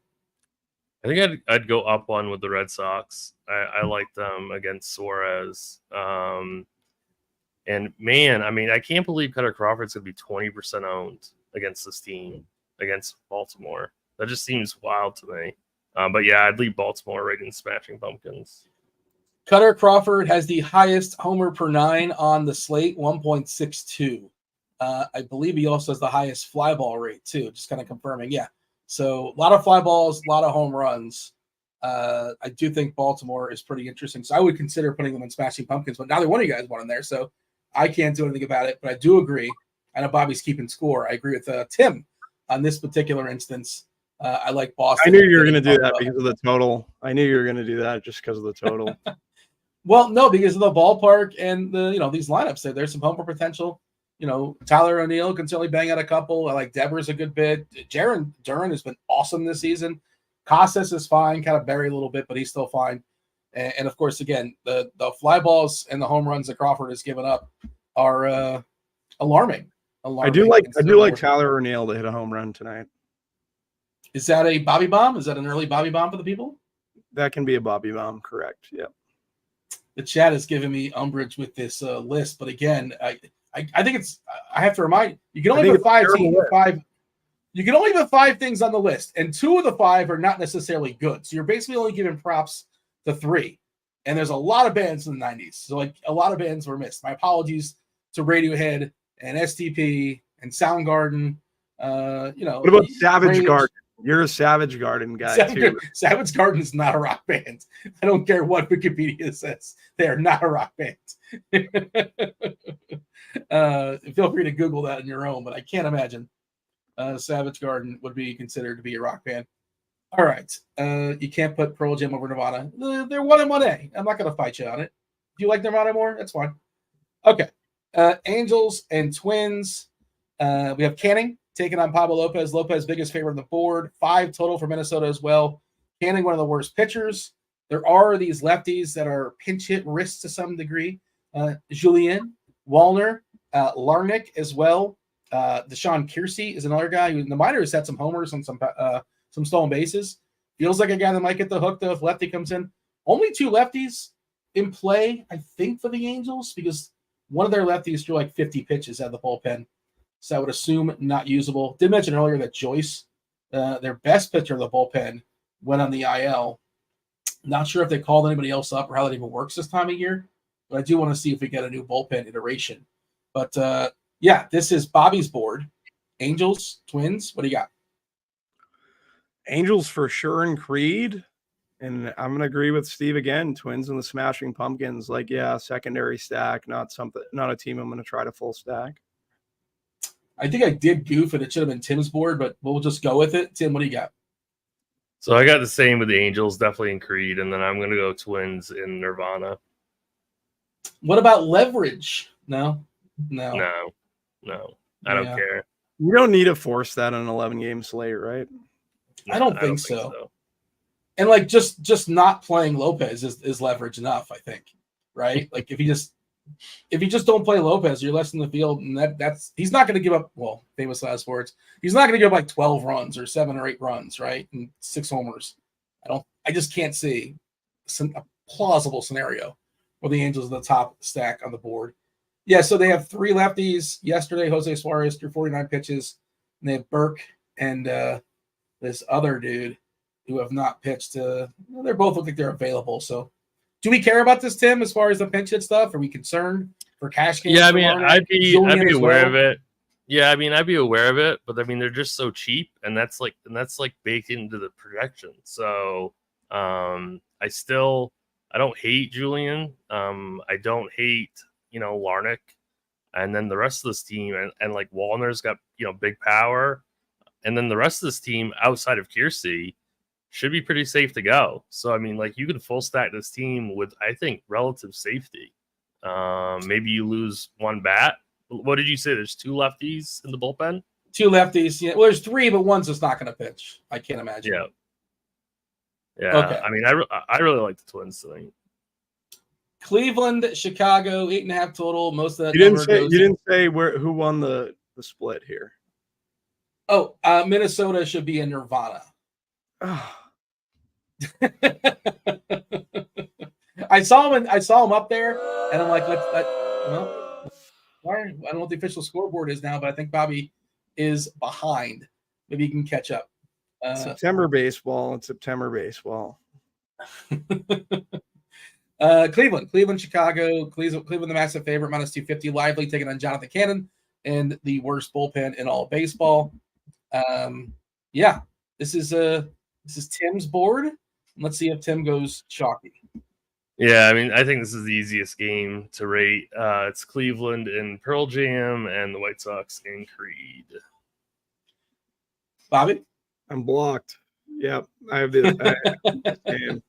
I think I'd go up one with the Red Sox. I like them against Suarez. And man, I mean, I can't believe Cutter Crawford's going to be 20% owned against this team, against Baltimore. That just seems wild to me. But yeah, I'd leave Baltimore right in Smashing Pumpkins. Cutter Crawford has the highest homer per 9 on the slate, 1.62. I believe he also has the highest fly ball rate too. Just kind of confirming. Yeah. So a lot of fly balls, a lot of home runs. I do think Baltimore is pretty interesting. So I would consider putting them in Smashing Pumpkins, but neither one of you guys want in there. So I can't do anything about it, but I do agree. I know Bobby's keeping score. I agree with Tim on this particular instance. I like Boston. I knew you were going to do that because of the total. I knew you were going to do that just because of the total. Well, no, because of the ballpark and these lineups. There's some homer potential. Tyler O'Neill can certainly bang out a couple. I like Devers a good bit. Jaron Duran has been awesome this season. Casas is fine, kind of buried a little bit, but he's still fine. And of course, again, the fly balls and the home runs that Crawford has given up are alarming. I do like Tyler O'Neill to hit a home run tonight. Is that a Bobby bomb? Is that an early Bobby bomb for the people? That can be a Bobby bomb, correct? Yeah. The chat is giving me umbrage with this list, but again, I think it's. I have to remind you can only put 5 teams. You can only put 5 things on the list, and 2 of the 5 are not necessarily good. So you're basically only giving props to 3. And there's a lot of bands in the 90s, so like a lot of bands were missed. My apologies to Radiohead and STP and Soundgarden. What about Savage Garden? You're a Savage Garden guy too. Savage Garden is not a rock band. I don't care what Wikipedia says. They are not a rock band. Feel free to Google that on your own, but I can't imagine Savage Garden would be considered to be a rock band. All right. You can't put Pearl Jam over Nirvana. They're 1 and 1A. I'm not going to fight you on it. If you like Nirvana more, that's fine. Okay. Angels and Twins. We have Canning taking on Pablo Lopez. Lopez, biggest favorite on the board. 5 total for Minnesota as well. Canning, one of the worst pitchers. There are these lefties that are pinch hit wrists to some degree. Julien, Wallner, Larnick as well. Deshaun Kiersey is another guy who in the minors had some homers and some stolen bases. Feels like a guy that might get the hook though if lefty comes in. Only 2 lefties in play, I think, for the Angels because one of their lefties threw like 50 pitches out of the bullpen. So I would assume not usable. Did mention earlier that Joyce, their best pitcher of the bullpen, went on the IL. Not sure if they called anybody else up or how that even works this time of year, but I do want to see if we get a new bullpen iteration. But yeah, this is Bobby's board. Angels, Twins. What do you got? Angels for sure and Creed. And I'm going to agree with Steve again. Twins and the Smashing Pumpkins. Like, yeah, secondary stack, not a team I'm going to try to full stack. I think I did goof and it should have been Tim's board, but we'll just go with it. Tim, what do you got? So I got the same with the Angels, definitely in Creed, and then I'm going to go Twins in Nirvana. What about leverage? No. I don't care. You don't need to force that on an 11-game slate, right? I don't think so. And like just not playing Lopez is leverage enough, I think. Right? Like if you just don't play Lopez, you're less in the field, and that's he's not going to give up. Well, famous last words. He's not going to give up like 12 runs or 7 or 8 runs, right? And 6 homers. I just can't see a plausible scenario where the Angels are the top stack on the board. Yeah, so they have 3 lefties. Yesterday, Jose Suarez threw 49 pitches. And they have Burke and this other dude who have not pitched. They both look like they're available. So, do we care about this, Tim, as far as the pinch hit stuff? Are we concerned for cash games? Yeah, I mean, I'd be aware of it. Yeah, I mean, I'd be aware of it, but I mean, they're just so cheap, and that's like baked into the projection. So, I don't hate Julian. I don't hate Larnick, and then the rest of this team, and like Wallner's got big power, and then the rest of this team outside of Kiersey should be pretty safe to go. So, I mean, like, you could full stack this team with, I think, relative safety. Maybe you lose 1 bat. What did you say? There's 2 lefties in the bullpen? 2 lefties. Yeah. Well, there's 3, but one's just not going to pitch. I can't imagine. Yeah. Okay. I mean, I really like the Twins tonight. Cleveland, Chicago, 8.5 total. Most of that. You didn't say who won the split here. Oh, Minnesota should be in Nirvana. I saw him up there, and I'm like, I don't know what the official scoreboard is now, but I think Bobby is behind. Maybe he can catch up. September baseball. Cleveland, Chicago. Cleveland, the massive favorite, minus 250. Lively taking on Jonathan Cannon and the worst bullpen in all of baseball. Yeah, this is Tim's board. Let's see if Tim goes chalky. Yeah, I mean, I think this is the easiest game to rate. It's Cleveland in Pearl Jam and the White Sox in Creed. Bobby? I'm blocked. Yep, I have the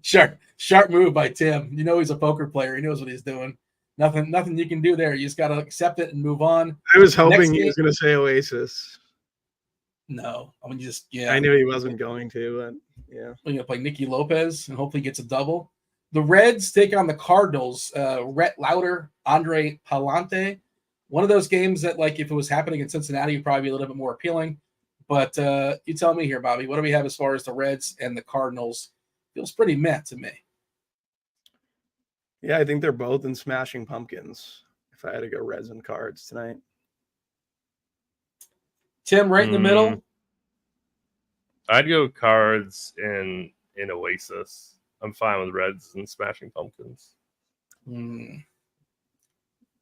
Sharp move by Tim. He's a poker player. He knows what he's doing. Nothing you can do there. You just got to accept it and move on. I was hoping he was going to say Oasis. No, I mean, I knew he wasn't going to, but yeah. We're going to play Nicky Lopez and hopefully gets a double. The Reds take on the Cardinals. Rhett Lauder, Andre Palante. One of those games that, like, if it was happening in Cincinnati, would probably be a little bit more appealing. But you tell me here, Bobby. What do we have as far as the Reds and the Cardinals? Feels pretty meh to me. Yeah, I think they're both in Smashing Pumpkins. If I had to go Reds and Cards tonight. Tim, right in the middle. I'd go Cards in Oasis. I'm fine with Reds and Smashing Pumpkins.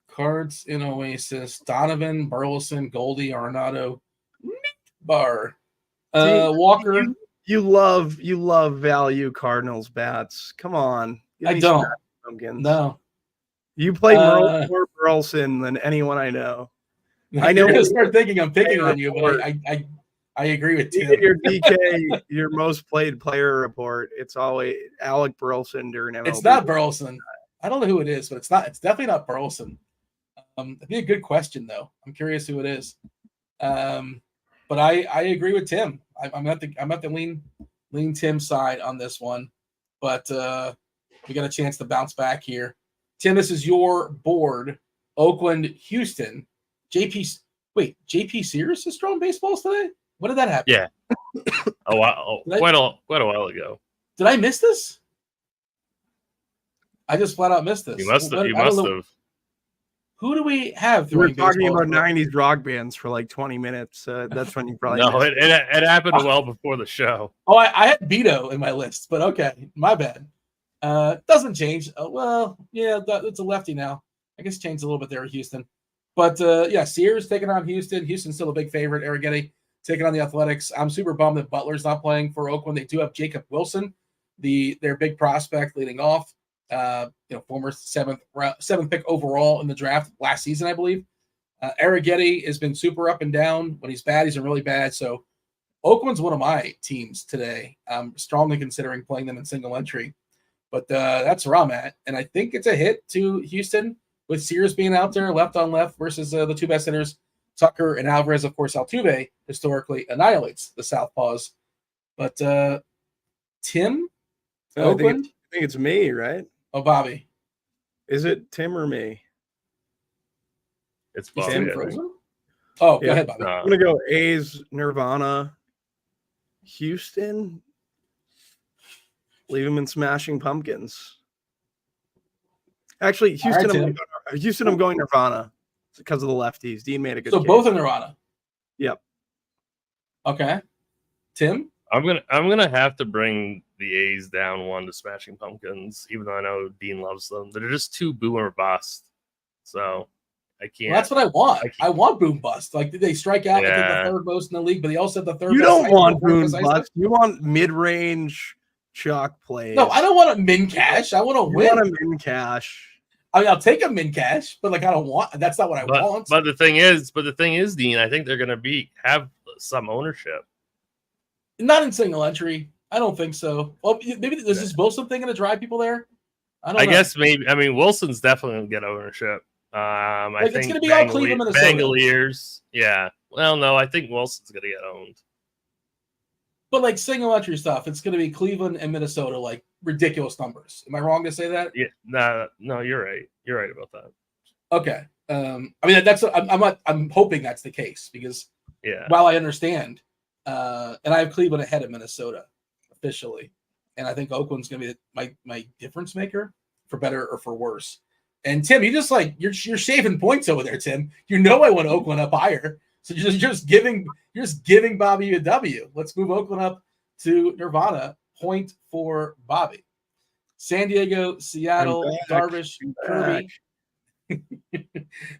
Cards in Oasis. Donovan, Burleson, Goldie, Arenado, Bar, Walker. You love value Cardinals bats. Come on. I don't. No. You play more Burleson than anyone I know. I know. You're gonna start thinking I'm picking on you, but I agree with you. Your DK, your most played player report. It's always Alec Burleson during MLB. It's not Burleson. I don't know who it is, but it's not. It's definitely not Burleson. That'd be a good question, though. I'm curious who it is. But I agree with Tim. I'm at the lean Tim's side on this one, but we got a chance to bounce back here. Tim, this is your board. Oakland, Houston. JP, Wait, JP Sears is throwing baseballs today? When did that happen? Yeah. Quite a while ago. Did I miss this? I just flat out missed this. You must have. You I don't must know. have. Who do we have We were throwing talking baseballs? about 90s rock bands for like 20 minutes. That's when you probably No, missed it happened well before the show. Oh, I had Beto in my list, but okay, my bad. Doesn't change. Well, yeah, it's a lefty now. I guess changed a little bit there with Houston. But yeah, Sears taking on Houston. Houston's still a big favorite. Arrighetti taking on the Athletics. I'm super bummed that Butler's not playing for Oakland. They do have Jacob Wilson, their big prospect leading off. Former seventh pick overall in the draft last season, I believe. Arrighetti has been super up and down. When he's bad, he's been really bad. So Oakland's one of my teams today. I'm strongly considering playing them in single entry. But that's where I'm at. And I think it's a hit to Houston with Sears being out there left on left versus the two best hitters, Tucker and Alvarez. Of course, Altuve historically annihilates the Southpaws. But Tim, Oakland? I think it's me, right? Oh, Bobby. Is it Tim or me? It's Is Bobby. Tim I frozen? think. Oh, Yeah. go ahead, Bobby. I'm going to go A's, Nirvana, Houston. Leave them in Smashing Pumpkins. Actually, Houston, Tim. I'm going Nirvana because of the lefties. Dean made a good So case. both in Nirvana. Yep. Okay. Tim? I'm gonna have to bring the A's down one to Smashing Pumpkins, even though I know Dean loves them. They're just too boom or bust. So I can't. Well, that's what I want. I want boom bust. Like, did they strike out? Yeah. I think the third most in the league, but they also have the third. You best don't ISO, want fourth boom best ISO. bust. You want mid-range chalk plays. No, I don't want a min cash. I want to You win. want a min cash. I mean, I'll take a min cash, but like I don't want. That's not what I want. But the thing is, Dean, I think they're gonna have some ownership. Not in single entry. I don't think so. Well, maybe is this Wilson thing going to drive people there? I don't know. Guess maybe. I mean, Wilson's definitely gonna get ownership. I it's think going to be all Cleveland, Minnesota. Bangaliers. Yeah. Well, no, I think Wilson's gonna get owned. But like single entry stuff, it's going to be Cleveland and Minnesota, like ridiculous numbers. Am I wrong to say that? Yeah. No, you're right. You're right about that. Okay. I mean, I'm hoping that's the case because while I understand, and I have Cleveland ahead of Minnesota officially, and I think Oakland's going to be my difference maker for better or for worse. And Tim, you just you're shaving points over there, Tim. You know I want Oakland up higher, so you're just giving Bobby a W. Let's move Oakland up to Nirvana. Point for Bobby. San Diego, Seattle, Darvish, Kirby.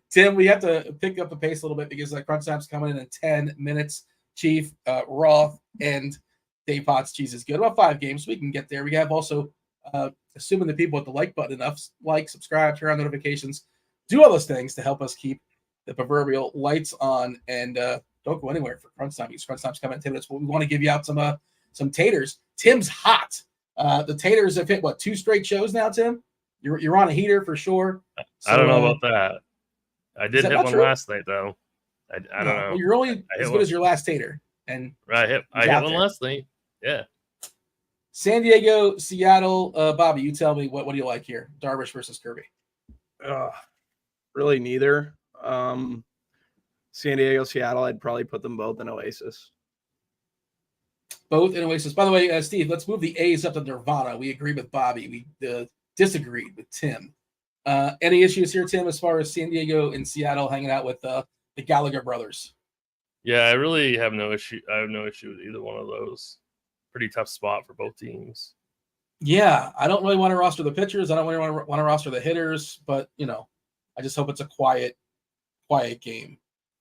Tim, we have to pick up the pace a little bit because crunch time's coming in 10 minutes. Chief, Roth, and Dave Potts, Cheeseisgood. About 5 games. We can get there. We have also, assuming the people with the like button enough, like, subscribe, turn on notifications, do all those things to help us keep the proverbial lights on, and don't go anywhere for crunch time because crunch time's coming in 10 minutes. But we want to give you out some taters. Tim's hot. The taters have hit, 2 straight shows now, Tim? You're on a heater for sure. So, I don't know about that. I did hit one true? last night, though. I don't know. Well, you're only as good as your last tater. And I hit one last night. Yeah. San Diego, Seattle. Bobby, you tell me what do you like here? Darvish versus Kirby. Really neither. San Diego, Seattle, I'd probably put them both in Oasis. Both in Oasis. By the way, Steve, let's move the A's up to Nirvana. We agree with Bobby. We disagreed with Tim. Any issues here, Tim, as far as San Diego and Seattle hanging out with the Gallagher brothers? Yeah, I really have no issue. I have no issue with either one of those. Pretty tough spot for both teams. Yeah, I don't really want to roster the pitchers. I don't really want to roster the hitters, but I just hope it's a quiet game.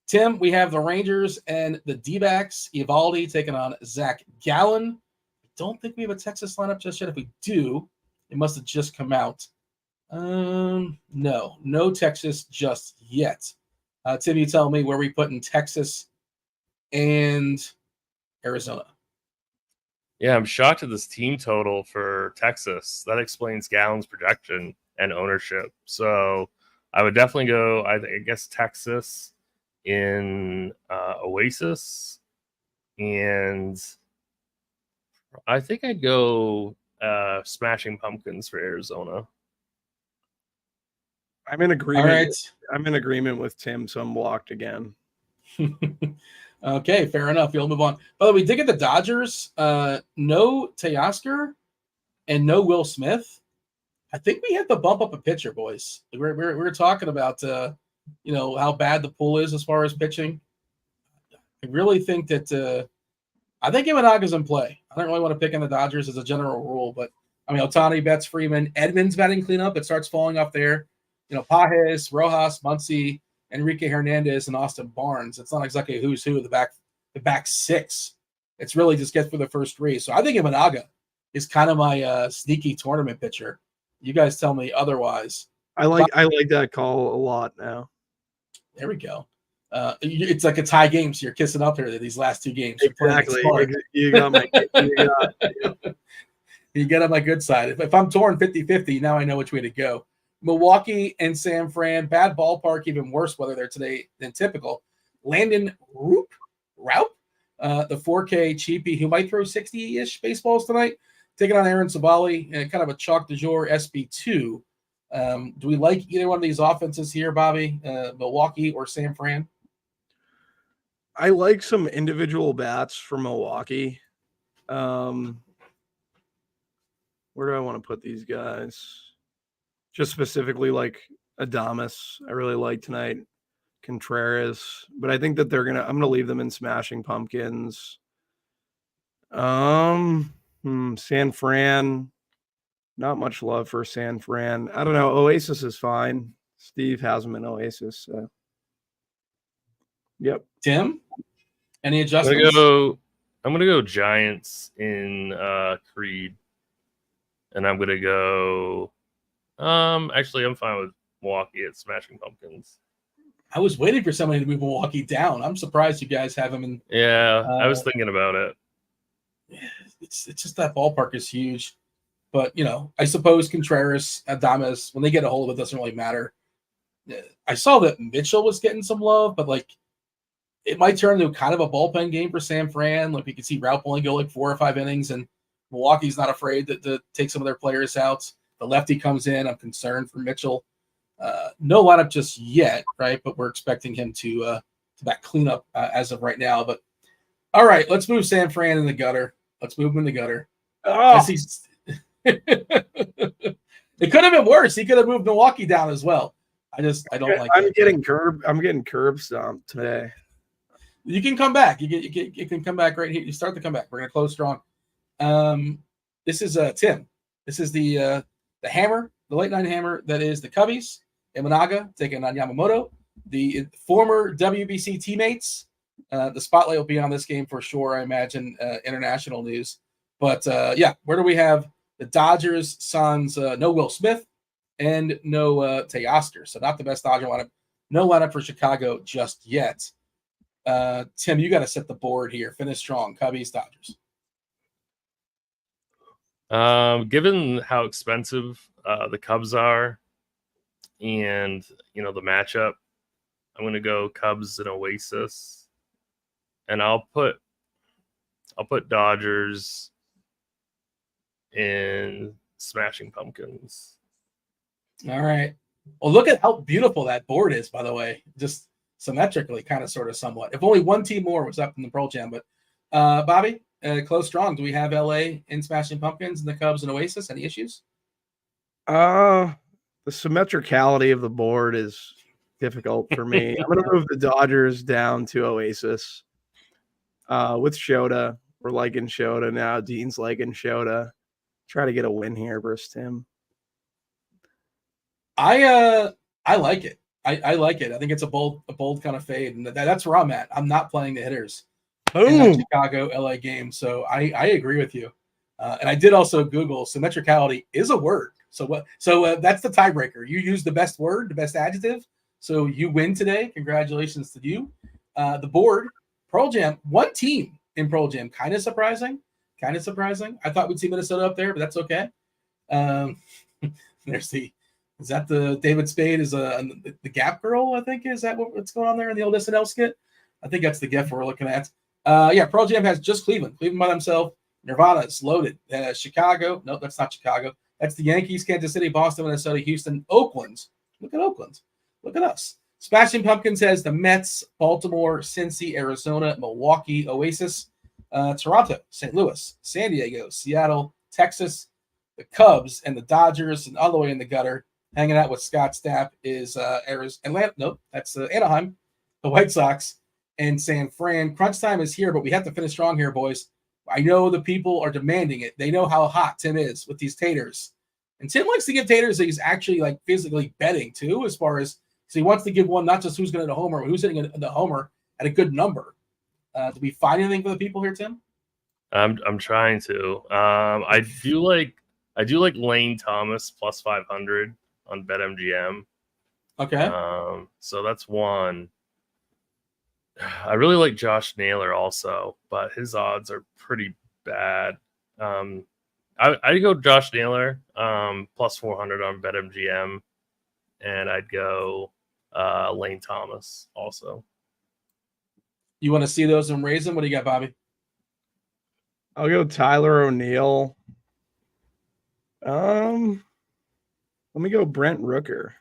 Tim, we have the Rangers and the D-backs. Evaldi taking on Zach Gallen. I don't think we have a Texas lineup just yet. If we do, it must have just come out. No Texas just yet. Tim, you tell me where we put in Texas and Arizona. Yeah, I'm shocked at this team total for Texas. That explains Gallen's projection and ownership. So I would definitely go, I guess, Texas in Oasis. And I think I'd go Smashing Pumpkins for Arizona. I'm in agreement. All right. I'm in agreement with Tim, so I'm blocked again. Okay, fair enough. We'll move on. By the way, we did get the Dodgers. No Teoscar and no Will Smith. I think we have to bump up a pitcher, boys. We're talking about how bad the pool is as far as pitching. I really think that I think Imanaga's in play. I don't really want to pick on the Dodgers as a general rule, but I mean, Ohtani, Betts, Freeman, Edmonds batting cleanup. It starts falling off there. Pages, Rojas, Muncy, Enrique Hernandez, and Austin Barnes. It's not exactly a who's who of the back six. It's really just get for the first three. So I think Imanaga is kind of my sneaky tournament pitcher. You guys tell me otherwise. I like that call a lot now. There we go. It's like a tie game, so you're kissing up here these last two games. Exactly. You got my you get on my good side. If I'm torn 50-50, now I know which way to go. Milwaukee and San Fran, bad ballpark, even worse weather there today than typical. Landon Raup, the 4K cheapie who might throw 60-ish baseballs tonight, taking on Aaron Savali, kind of a chalk du jour SB2. Do we like either one of these offenses here, Bobby? Milwaukee or San Fran? I like some individual bats for Milwaukee. Where do I want to put these guys? Just specifically like Adames, I really like tonight. Contreras, but I think that I'm gonna leave them in Smashing Pumpkins. San Fran, not much love for San Fran. I don't know. Oasis is fine. Steve has them in Oasis. So. Yep. Tim, any adjustments? I'm gonna go Giants in Creed, and I'm gonna go. Actually, I'm fine with Milwaukee at Smashing Pumpkins. I was waiting for somebody to move Milwaukee down. I'm surprised you guys have them in. Yeah, I was thinking about it. It's just that ballpark is huge, but I suppose Contreras, Adames, when they get a hold of it, doesn't really matter. I saw that Mitchell was getting some love, but it might turn into kind of a bullpen game for San Fran. You can see Raup only go 4 or 5 innings, and Milwaukee's not afraid to take some of their players out. The lefty comes in. I'm concerned for Mitchell. No lineup just yet, right? But we're expecting him to back cleanup as of right now. But all right, let's move San Fran in the gutter. Let's move him in the gutter. Oh. It could have been worse. He could have moved Milwaukee down as well. I don't like. I'm getting curb stomped today. You can come back. You can come back right here. You start to come back. We're gonna close strong. This is Tim. This is the hammer, the late night hammer. That is the Cubbies. Imanaga taking on Yamamoto. The former WBC teammates. The spotlight will be on this game for sure. I imagine international news. But where do we have the Dodgers? Suns. No Will Smith and no Teoscar. So not the best Dodger lineup. No lineup for Chicago just yet. Tim, you got to set the board here. Finish strong. Cubbies, Dodgers. Given how expensive the Cubs are, and the matchup, I'm gonna go Cubs and Oasis, and I'll put Dodgers in Smashing Pumpkins. All right. Well, look at how beautiful that board is, by the way. Just symmetrically, kind of, sort of, somewhat. If only one team more was up in the Pearl Jam, but Bobby, close strong. Do we have LA in Smashing Pumpkins and the Cubs and Oasis? Any issues? The symmetricality of the board is difficult for me. I'm going to move the Dodgers down to Oasis with Shota. We're liking Shota now. Dean's liking Shota. Try to get a win here versus Tim. I like it. I like it. I think it's a bold kind of fade, and that's where I'm at. I'm not playing the hitters in that Chicago LA game, so I agree with you. And I did also Google symmetricality is a word. So that's the tiebreaker. You use the best word, the best adjective. So you win today. Congratulations to you. The board, Pearl Jam, one team in Pearl Jam. Kind of surprising. I thought we'd see Minnesota up there, but that's okay. Is that the David Spade is the Gap Girl, I think? Is that what's going on there in the old SNL skit? I think that's the GIF we're looking at. Pearl Jam has just Cleveland by themselves. Nirvana is loaded. Chicago. No, that's not Chicago. That's the Yankees, Kansas City, Boston, Minnesota, Houston, Oakland. Look at Oakland. Look at us. Smashing Pumpkins has the Mets, Baltimore, Cincy, Arizona, Milwaukee, Oasis, Toronto, St. Louis, San Diego, Seattle, Texas, the Cubs, and the Dodgers, and all the way in the gutter. Hanging out with Scott Stapp is Atlanta. Nope, that's Anaheim, the White Sox, and San Fran. Crunch time is here, but we have to finish strong here, boys. I know the people are demanding it. They know how hot Tim is with these taters. And Tim likes to give taters that he's actually like physically betting too, as far as so he wants to give one not just who's going to hit a homer, but who's hitting the homer at a good number. Do we find anything for the people here, Tim? I'm trying to. I do like Lane Thomas plus 500 on BetMGM. Okay. So that's one. I really like Josh Naylor also, but his odds are pretty bad. I'd go Josh Naylor plus 400 on BetMGM, and I'd go Lane Thomas also. You want to see those and raise them? What do you got, Bobby? I'll go Tyler O'Neill. Let me go Brent Rooker.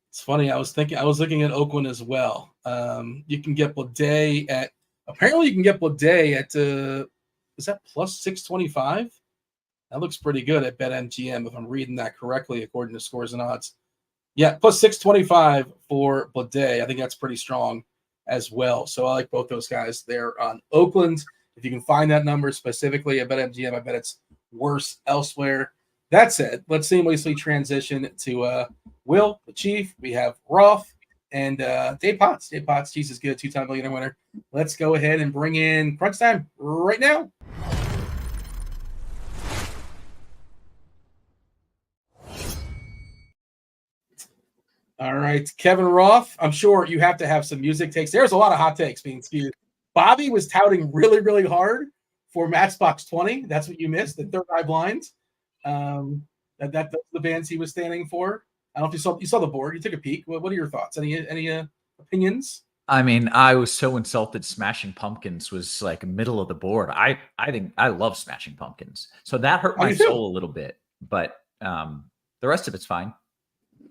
It's funny. I was looking at Oakland as well. You can get Bleday at is that plus 625? That looks pretty good at BetMGM if I'm reading that correctly according to Scores and Odds. Yeah, plus 625 for Bleday. I think that's pretty strong as well. So I like both those guys there on Oakland. If you can find that number specifically at BetMGM, I bet it's worse elsewhere. That said, let's seamlessly transition to Will, the Chief. We have Roth and Dave Potts. Dave Potts, Cheeseisgood, two-time millionaire winner. Let's go ahead and bring in Crunch Time right now. All right, Kevin Roth, I'm sure you have to have some music takes. There's a lot of hot takes being spewed. Bobby was touting really, really hard for Matchbox 20. That's what you missed, the Third Eye Blind. That's the bands he was standing for. I don't know if you saw the board. You took a peek. What are your thoughts? Any opinions? I mean, I was so insulted Smashing Pumpkins was like middle of the board. I think I love Smashing Pumpkins. So that hurt my soul a little bit, but the rest of it's fine.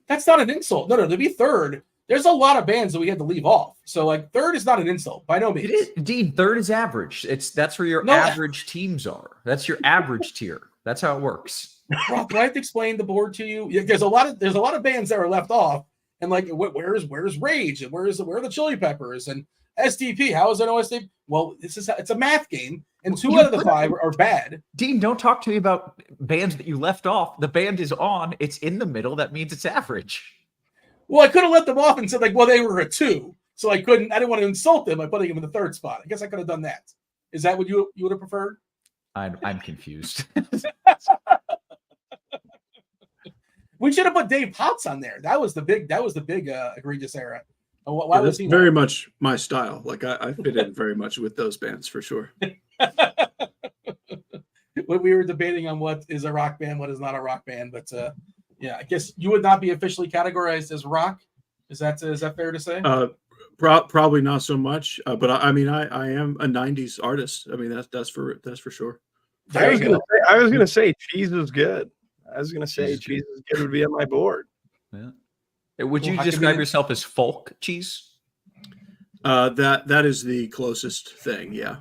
That's not an insult. No, to be third, there's a lot of bands that we had to leave off. So like third is not an insult by no means. Indeed, third is average. That's where your average teams are. That's your average tier. That's how it works. Rob, do I have to explain the board to you? There's a lot of bands that are left off, and like where's Rage and where are the Chili Peppers and SDP? How is there no SDP? Well, it's a math game, and two out of the five are bad. Dean, don't talk to me about bands that you left off. The band is on. It's in the middle. That means it's average. Well, I could have let them off and said like, well, they were a 2, so I didn't want to insult them by putting them in the third spot. I guess I could have done that. Is that what you would have preferred? I'm confused. We should have put Dave Potts on there. That was the big egregious era. Why was he very much my style? Like I fit in very much with those bands for sure. We were debating on what is a rock band, what is not a rock band, but yeah, I guess you would not be officially categorized as rock. Is that fair to say? Probably not so much, but I mean, I am a '90s artist. I mean, that's for sure. I was gonna say Cheeseisgood. I was gonna say Cheeseisgood would be on my board. Yeah. Would you describe yourself as folk cheese? That is the closest thing. Yeah.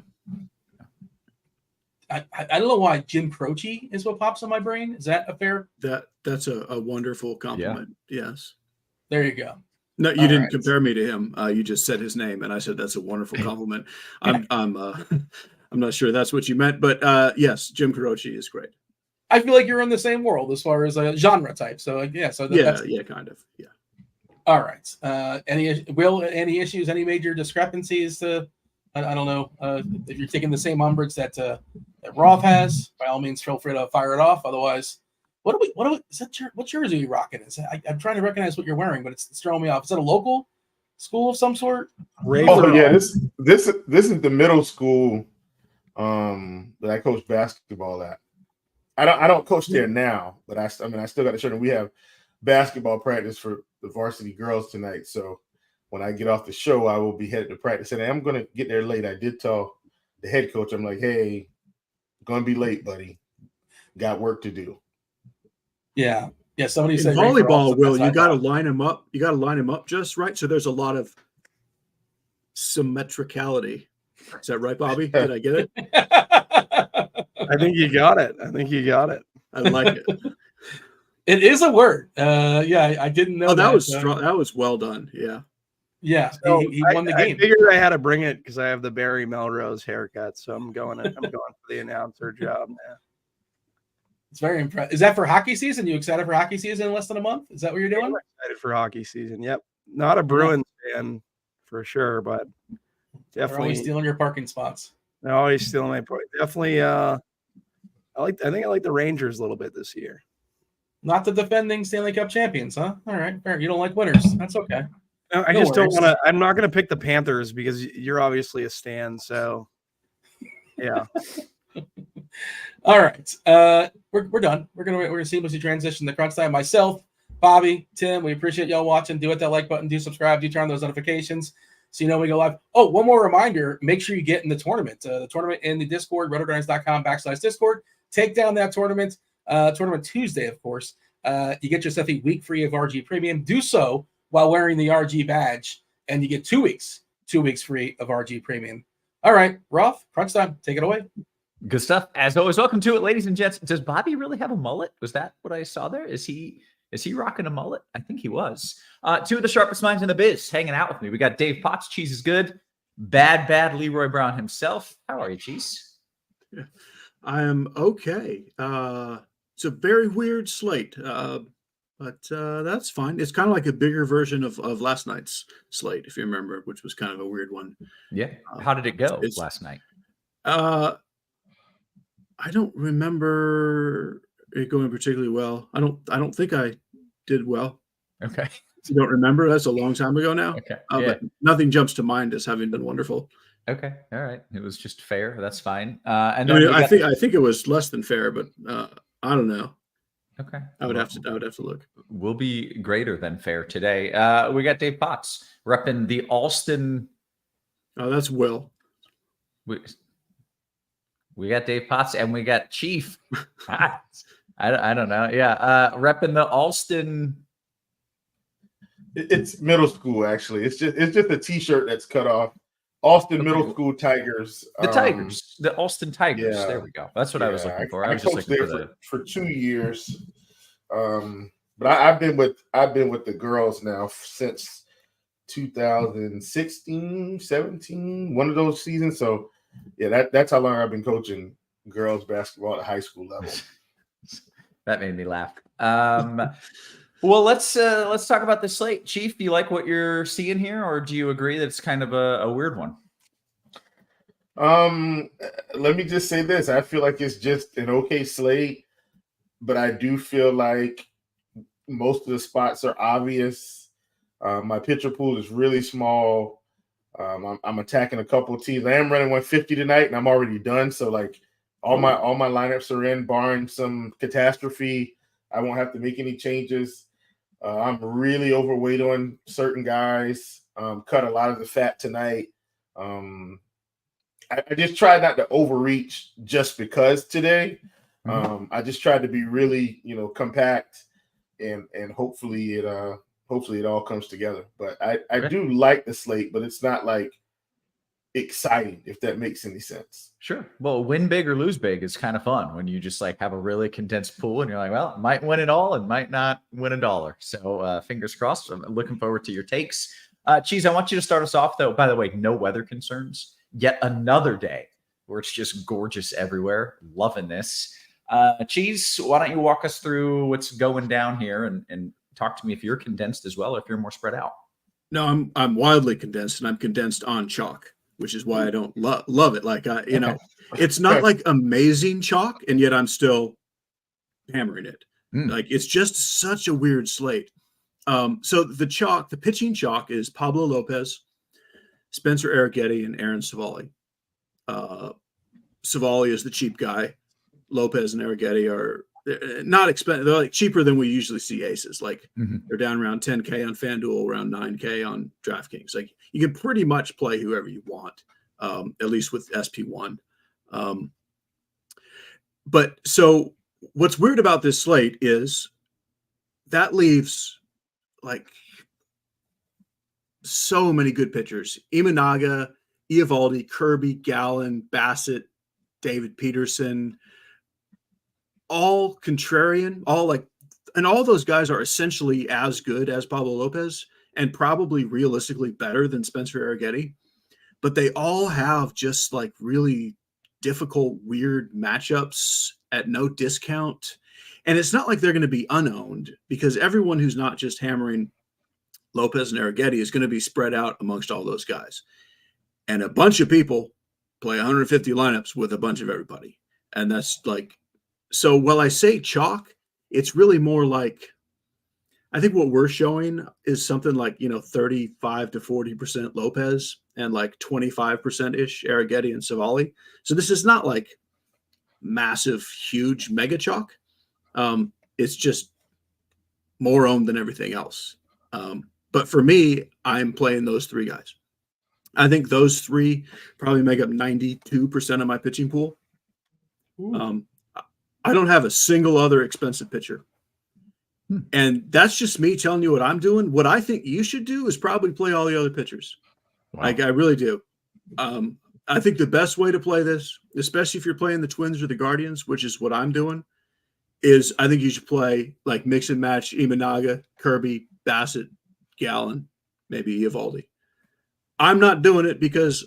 I don't know why Jim Croce is what pops in my brain. Is that a fair? That's a wonderful compliment. Yeah. Yes. There you go. No, you didn't compare me to him. You just said his name, and I said that's a wonderful compliment. I'm not sure that's what you meant, but yes, Jim Croce is great. I feel like you're in the same world as far as genre type. So yeah, kind of. Yeah. All right. Any issues? Any major discrepancies? I don't know if you're taking the same umbrage that Roth has. By all means, feel free to fire it off. Otherwise, what jersey are you rocking? I'm trying to recognize what you're wearing, but it's throwing me off. Is that a local school of some sort? Oh yeah, this is the middle school that I coach basketball at. I don't coach there now, but I still got to show them. We have basketball practice for the varsity girls tonight. So when I get off the show, I will be headed to practice, and I'm going to get there late. I did tell the head coach, I'm like, hey, going to be late, buddy. Got work to do. Yeah. Yeah, somebody In said Ray Ferrell, volleyball, so Will, that's what you I got to thought. line them up. You got to line them up just right. So there's a lot of symmetricality. Is that right, Bobby? Did I get it? I think you got it. I like it. It is a word. Yeah, I didn't know Oh, that was so- strong. That was well done. Yeah. Yeah, So he won the I game. figured I had to bring it because I have the Barry Melrose haircut, so I'm going for the announcer job now. It's very impressive. Is that for hockey season? You excited for hockey season in less than a month? Is that what you're doing? I'm excited for hockey season. Yep, not a Bruins fan for sure, but They're always definitely stealing your parking spots. they're always stealing my point. Definitely, I think I like the Rangers a little bit this year. Not the defending Stanley Cup champions, huh? All right, fair. You don't like winners. That's okay. No, I No just don't worries. want to. I'm not going to pick the Panthers because you're obviously a Stan. So, yeah. All right, we're done. We're gonna seamlessly transition to crunch time. Myself, Bobby, Tim, we appreciate y'all watching. Do hit that like button, do subscribe, do turn on those notifications so you know when we go live. Oh, one more reminder: make sure you get in the tournament. The tournament in the Discord, RotoGrinders.com/Discord. Take down that tournament. Tournament Tuesday, of course. You get yourself a week free of RG Premium. Do so while wearing the RG badge, and you get 2 weeks free of RG Premium. All right, Roth, crunch time. Take it away. Good stuff. As always, welcome to it, ladies and gents. Does Bobby really have a mullet? Was that what I saw there? Is he rocking a mullet? I think he was. Two of the sharpest minds in the biz hanging out with me. We got Dave Potts, Cheese is good. Bad Leroy Brown himself. How are you, Cheese? I am okay. It's a very weird slate, but that's fine. It's kind of like a bigger version of last night's slate, if you remember, which was kind of a weird one. Yeah. How did it go last night? I don't remember it going particularly well. I don't think I did well. Okay. You don't remember? That's a long time ago now. Okay. But nothing jumps to mind as having been wonderful. Okay. All right. It was just fair. That's fine. And I think it was less than fair, but I don't know. Okay. I would have to look. We'll be greater than fair today. We got Dave Potts repping the Alston. Oh, that's Will. We got Dave Potts and we got Chief. I don't know. Yeah. Repping the Alston. It's middle school, actually. It's just a T-shirt that's cut off. Austin Middle School Tigers. The Tigers. The Alston Tigers. Yeah. There we go. That's what I was looking for. I was coached just looking there for 2 years. But I've been with the girls now since 2016, 17, one of those seasons. So yeah, that's how long I've been coaching girls basketball at high school level. That made me laugh. Well, let's talk about the slate. Chief, do you like what you're seeing here, or do you agree that it's kind of a weird one? Let me just say this. I feel like it's just an okay slate, but I do feel like most of the spots are obvious. My pitcher pool is really small. I'm attacking a couple of teams. I am running 150 tonight, and I'm already done. So like all my lineups are in, barring some catastrophe. I won't have to make any changes. I'm really overweight on certain guys. Cut a lot of the fat tonight. I just tried not to overreach just because today. I just tried to be really, compact, and hopefully it all comes together. But I do like the slate, but it's not like exciting, if that makes any sense. Sure. Well, win big or lose big is kind of fun when you just like have a really condensed pool and you're like, well, might win it all and might not win $1. So fingers crossed. I'm looking forward to your takes. Cheese, I want you to start us off though. By the way, no weather concerns. Yet another day where it's just gorgeous everywhere. Loving this. Cheese, why don't you walk us through what's going down here and talk to me if you're condensed as well, or if you're more spread out. No, I'm wildly condensed, and I'm condensed on chalk, which is why I don't love it. Like, it's not like amazing chalk, and yet I'm still hammering it. Like, it's just such a weird slate. So the pitching chalk is Pablo Lopez, Spencer Arrighetti, and Aaron Savali. Savali is the cheap guy. Lopez and Arrighetti are not expensive. They're like cheaper than we usually see aces. Like they're down around 10K on FanDuel, around 9K on DraftKings. Like you can pretty much play whoever you want, at least with SP1. But so what's weird about this slate is that leaves like so many good pitchers. Imanaga, Eovaldi, Kirby, Gallen, Bassett, David Peterson, all contrarian, and all those guys are essentially as good as Pablo Lopez and probably realistically better than Spencer Arrighetti. But they all have just like really difficult, weird matchups at no discount. And it's not like they're going to be unowned, because everyone who's not just hammering Lopez and Arrighetti is going to be spread out amongst all those guys. And a bunch of people play 150 lineups with a bunch of everybody. And that's like, so while I say chalk, it's really more like, I think what we're showing is something like, 35 to 40% Lopez and like 25%-ish Arrighetti and Savali. So this is not like massive, huge mega chalk. It's just more owned than everything else. But for me, I'm playing those three guys. I think those three probably make up 92% of my pitching pool. I don't have a single other expensive pitcher. And that's just me telling you what I'm doing. What I think you should do is probably play all the other pitchers. Wow. Like, I really do. I think the best way to play this, especially if you're playing the Twins or the Guardians, which is what I'm doing, is I think you should play like mix and match Imanaga, Kirby, Bassett, Gallen, maybe Eovaldi. I'm not doing it because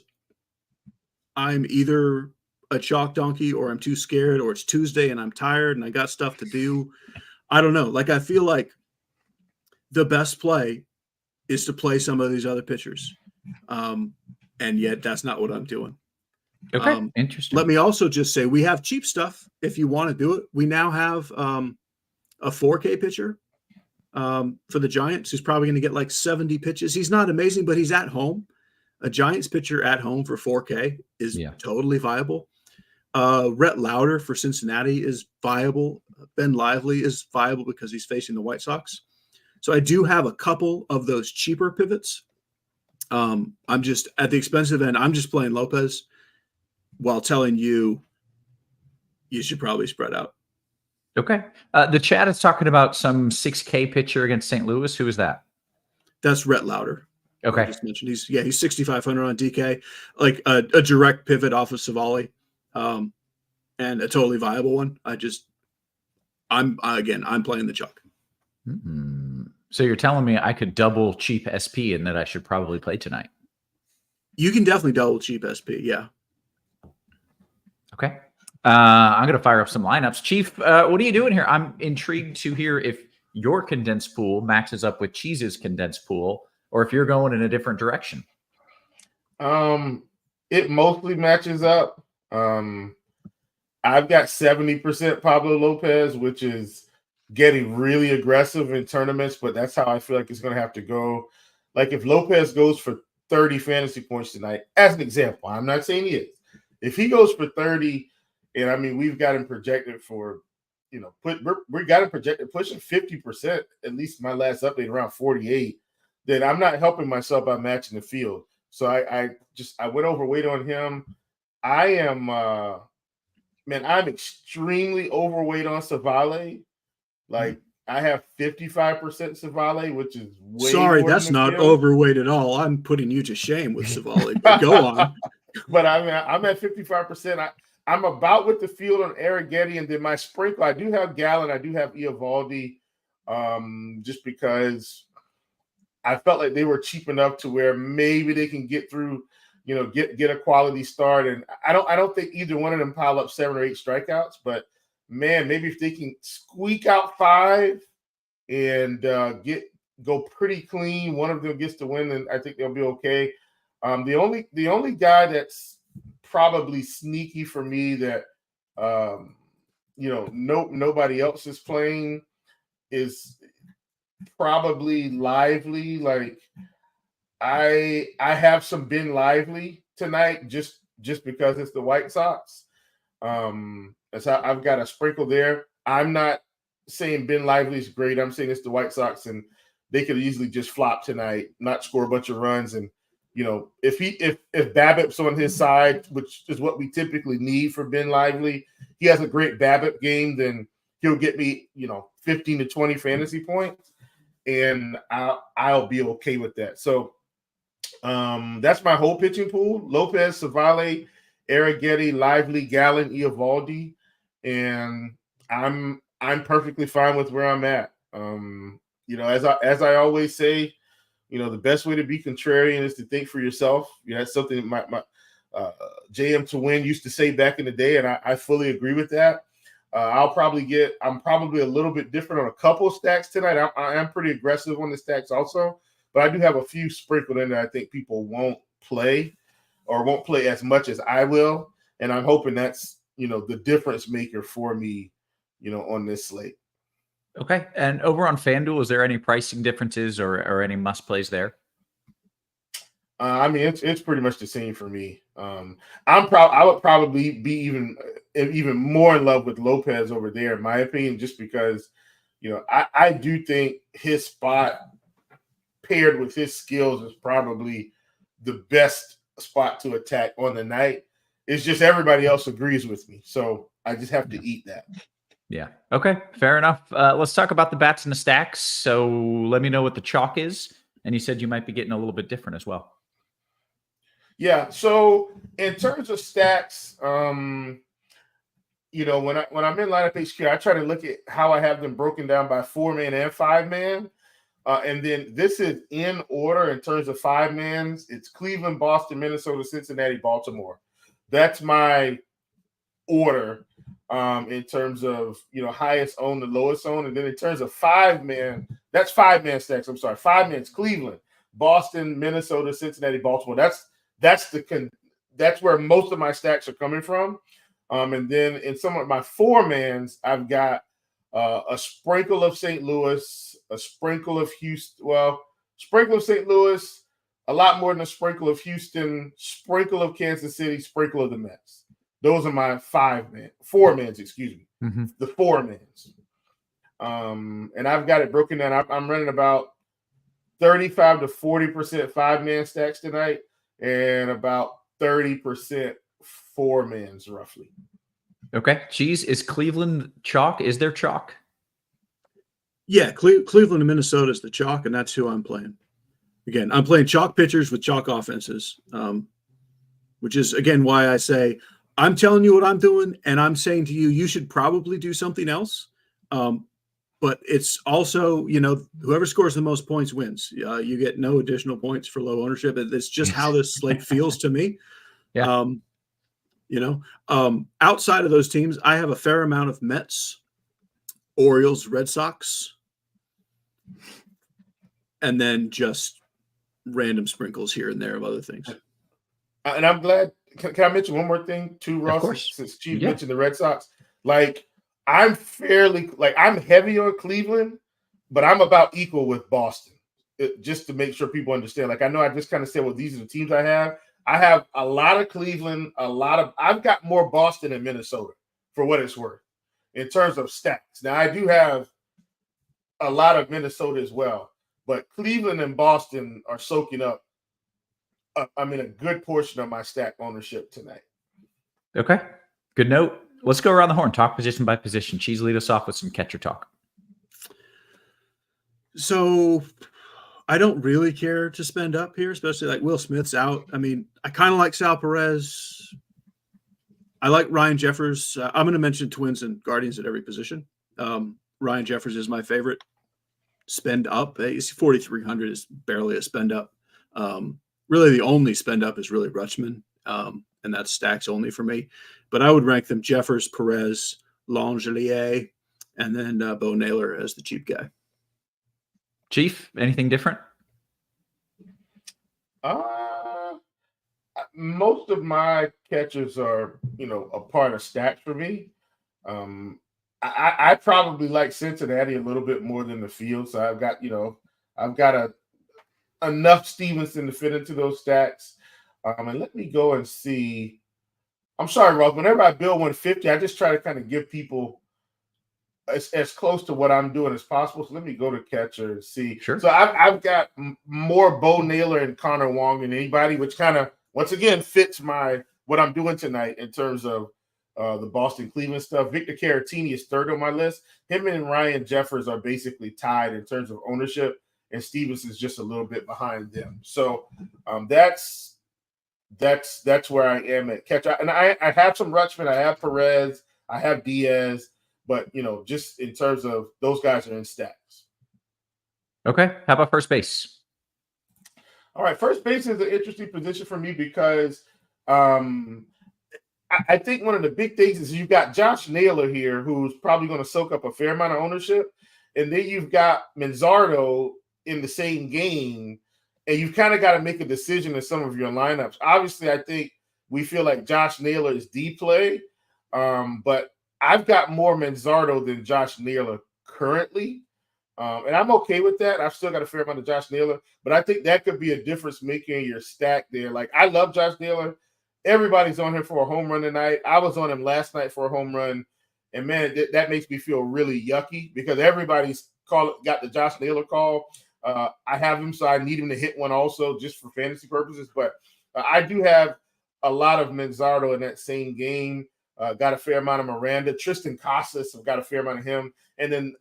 I'm either a chalk donkey or I'm too scared, or it's Tuesday and I'm tired and I got stuff to do. I don't know. Like, I feel like the best play is to play some of these other pitchers. And yet that's not what I'm doing. Okay. Interesting. Let me also just say, we have cheap stuff if you want to do it. We now have a 4K pitcher for the Giants who's probably going to get like 70 pitches. He's not amazing, but he's at home. A Giants pitcher at home for 4K is totally viable. Rhett Lauder for Cincinnati is viable. Ben Lively is viable because he's facing the White Sox. So I do have a couple of those cheaper pivots. I'm just at the expensive end. I'm just playing Lopez while telling you should probably spread out. Okay. The chat is talking about some 6K pitcher against St. Louis. Who is that? That's Rhett Lauder. Okay. I just mentioned he's 6,500 on DK, like a direct pivot off of Savali, and a totally viable one. I'm playing the chalk. Mm-hmm. So you're telling me I could double cheap SP and that I should probably play tonight? You can definitely double cheap SP. Yeah. Okay. I'm going to fire up some lineups. Chief, what are you doing here? I'm intrigued to hear if your condensed pool maxes up with Cheese's condensed pool, or if you're going in a different direction. It mostly matches up. I've got 70% Pablo Lopez, which is getting really aggressive in tournaments, but that's how I feel like it's going to have to go. Like, if Lopez goes for 30 fantasy points tonight, as an example, I'm not saying he is. If he goes for 30, and I mean, we've got him projected for, we got him projected pushing 50%, at least my last update around 48, then I'm not helping myself by matching the field. So I went overweight on him. I am, I'm extremely overweight on Savali. Like, I have 55% Savali, which is way sorry, more that's than the not field. Overweight at all. I'm putting you to shame with Savali. But go on. But I'm at 55%. I'm about with the field on Arrighetti, and then my sprinkle. I do have Gallen. I do have Eovaldi, just because I felt like they were cheap enough to where maybe they can get through, get a quality start. And I don't think either one of them pile up 7 or 8 strikeouts. But man, maybe if they can squeak out 5 and go pretty clean, one of them gets to win, and I think they'll be okay. The only guy that's probably sneaky for me that nobody else is playing is probably Lively. Like, I have some Ben Lively tonight just because it's the White Sox. That's how I've got a sprinkle there. I'm not saying Ben Lively's great. I'm saying it's the White Sox, and they could easily just flop tonight, not score a bunch of runs. And if BABIP's on his side, which is what we typically need for Ben Lively, he has a great BABIP game, then he'll get me, 15 to 20 fantasy points, and I'll be okay with that. So that's my whole pitching pool: Lopez, Savale, Arrighetti, Lively, Gallen, Eovaldi, and I'm perfectly fine with where I'm at. As I always say, the best way to be contrarian is to think for yourself. That's something my JM to win used to say back in the day, and I fully agree with that. I'm probably a little bit different on a couple of stacks tonight. I am pretty aggressive on the stacks also, but I do have a few sprinkled in that I think people won't play as much as I will, and I'm hoping that's the difference maker for me, on this slate. Okay. And over on FanDuel, is there any pricing differences or any must plays there? It's pretty much the same for me. I would probably be even more in love with Lopez over there, in my opinion, just because, I do think his spot paired with his skills is probably the best spot to attack on the night. It's just everybody else agrees with me, so I just have to eat that. Yeah. Okay. Fair enough. Let's talk about the bats and the stacks. So let me know what the chalk is. And you said you might be getting a little bit different as well. Yeah. So in terms of stacks, when I'm in lineup HQ, I try to look at how I have them broken down by 4-man and 5-man. And then this is in order in terms of 5-mans. It's Cleveland, Boston, Minnesota, Cincinnati, Baltimore. That's my order in terms of highest owned to lowest owned. And then in terms of 5-man, that's 5-man stacks. I'm sorry, 5-man's Cleveland, Boston, Minnesota, Cincinnati, Baltimore. That's where most of my stacks are coming from. And then in some of my 4-mans, I've got a sprinkle of St. Louis, a sprinkle of Houston. Well, sprinkle of St. Louis, a lot more than a sprinkle of Houston, sprinkle of Kansas City, sprinkle of the Mets. Those are my 4-mans, excuse me. Mm-hmm. The 4-mans. And I've got it broken down. I'm running about 35 to 40% 5-man stacks tonight, and about 30% 4-mans roughly. Okay. Cheese, is Cleveland chalk? Is there chalk? Yeah, Cleveland and Minnesota is the chalk, and that's who I'm playing. Again, I'm playing chalk pitchers with chalk offenses, which is, again, why I say I'm telling you what I'm doing, and I'm saying to you, you should probably do something else. But it's also, whoever scores the most points wins. You get no additional points for low ownership. It's just how this slate feels to me. Yeah. Outside of those teams, I have a fair amount of Mets, Orioles, Red Sox, and then just random sprinkles here and there of other things. And I'm glad. Can I mention one more thing too, Ross? Of course. Since Chief mentioned the Red Sox, I'm heavy on Cleveland, but I'm about equal with Boston. Just to make sure people understand. I know I just kind of said, well, these are the teams I have. I have a lot of Cleveland, I've got more Boston and Minnesota for what it's worth in terms of stacks. Now I do have a lot of Minnesota as well, but Cleveland and Boston are soaking up a good portion of my stack ownership tonight. Okay. Good note. Let's go around the horn. Talk position by position. Cheese, lead us off with some catcher talk. So I don't really care to spend up here, especially Will Smith's out. I kind of like Sal Perez. I like Ryan Jeffers. I'm going to mention Twins and Guardians at every position. Ryan Jeffers is my favorite. Spend up. 4,300 is barely a spend up. Really, the only spend up is really Rutschman, and that's stacks only for me. But I would rank them Jeffers, Perez, Langelier, and then Bo Naylor as the cheap guy. Chief, anything different? Most of my catchers are, a part of stacks for me. I probably like Cincinnati a little bit more than the field. So I've got enough Stevenson to fit into those stacks. And let me go and see. I'm sorry, Ross. Whenever I build 150, I just try to kind of give people as close to what I'm doing as possible. So let me go to catcher and see. Sure. So I've got more Bo Naylor and Connor Wong than anybody, which kind of once again fits what I'm doing tonight in terms of the Boston Cleveland stuff. Victor Caratini is third on my list. Him and Ryan Jeffers are basically tied in terms of ownership, and Stevenson's just a little bit behind them. So that's where I am at catch. And I have some Rutschman, I have Perez, I have Diaz, but just in terms of those guys are in stacks. Okay, how about first base? All right, first base is an interesting position for me because I think one of the big things is you've got Josh Naylor here, who's probably going to soak up a fair amount of ownership, and then you've got Manzardo in the same game, and you've kind of got to make a decision in some of your lineups. Obviously, I think we feel like Josh Naylor is the play, but I've got more Manzardo than Josh Naylor currently. And I'm okay with that. I've still got a fair amount of Josh Naylor, but I think that could be a difference maker in your stack there. Like, I love Josh Naylor. Everybody's on him for a home run tonight. I was on him last night for a home run, and man, that makes me feel really yucky because everybody's got the Josh Naylor call. I have him, so I need him to hit one also just for fantasy purposes. But I do have a lot of Manzardo in that same game. Got a fair amount of Miranda. Tristan Casas, I've got a fair amount of him. And then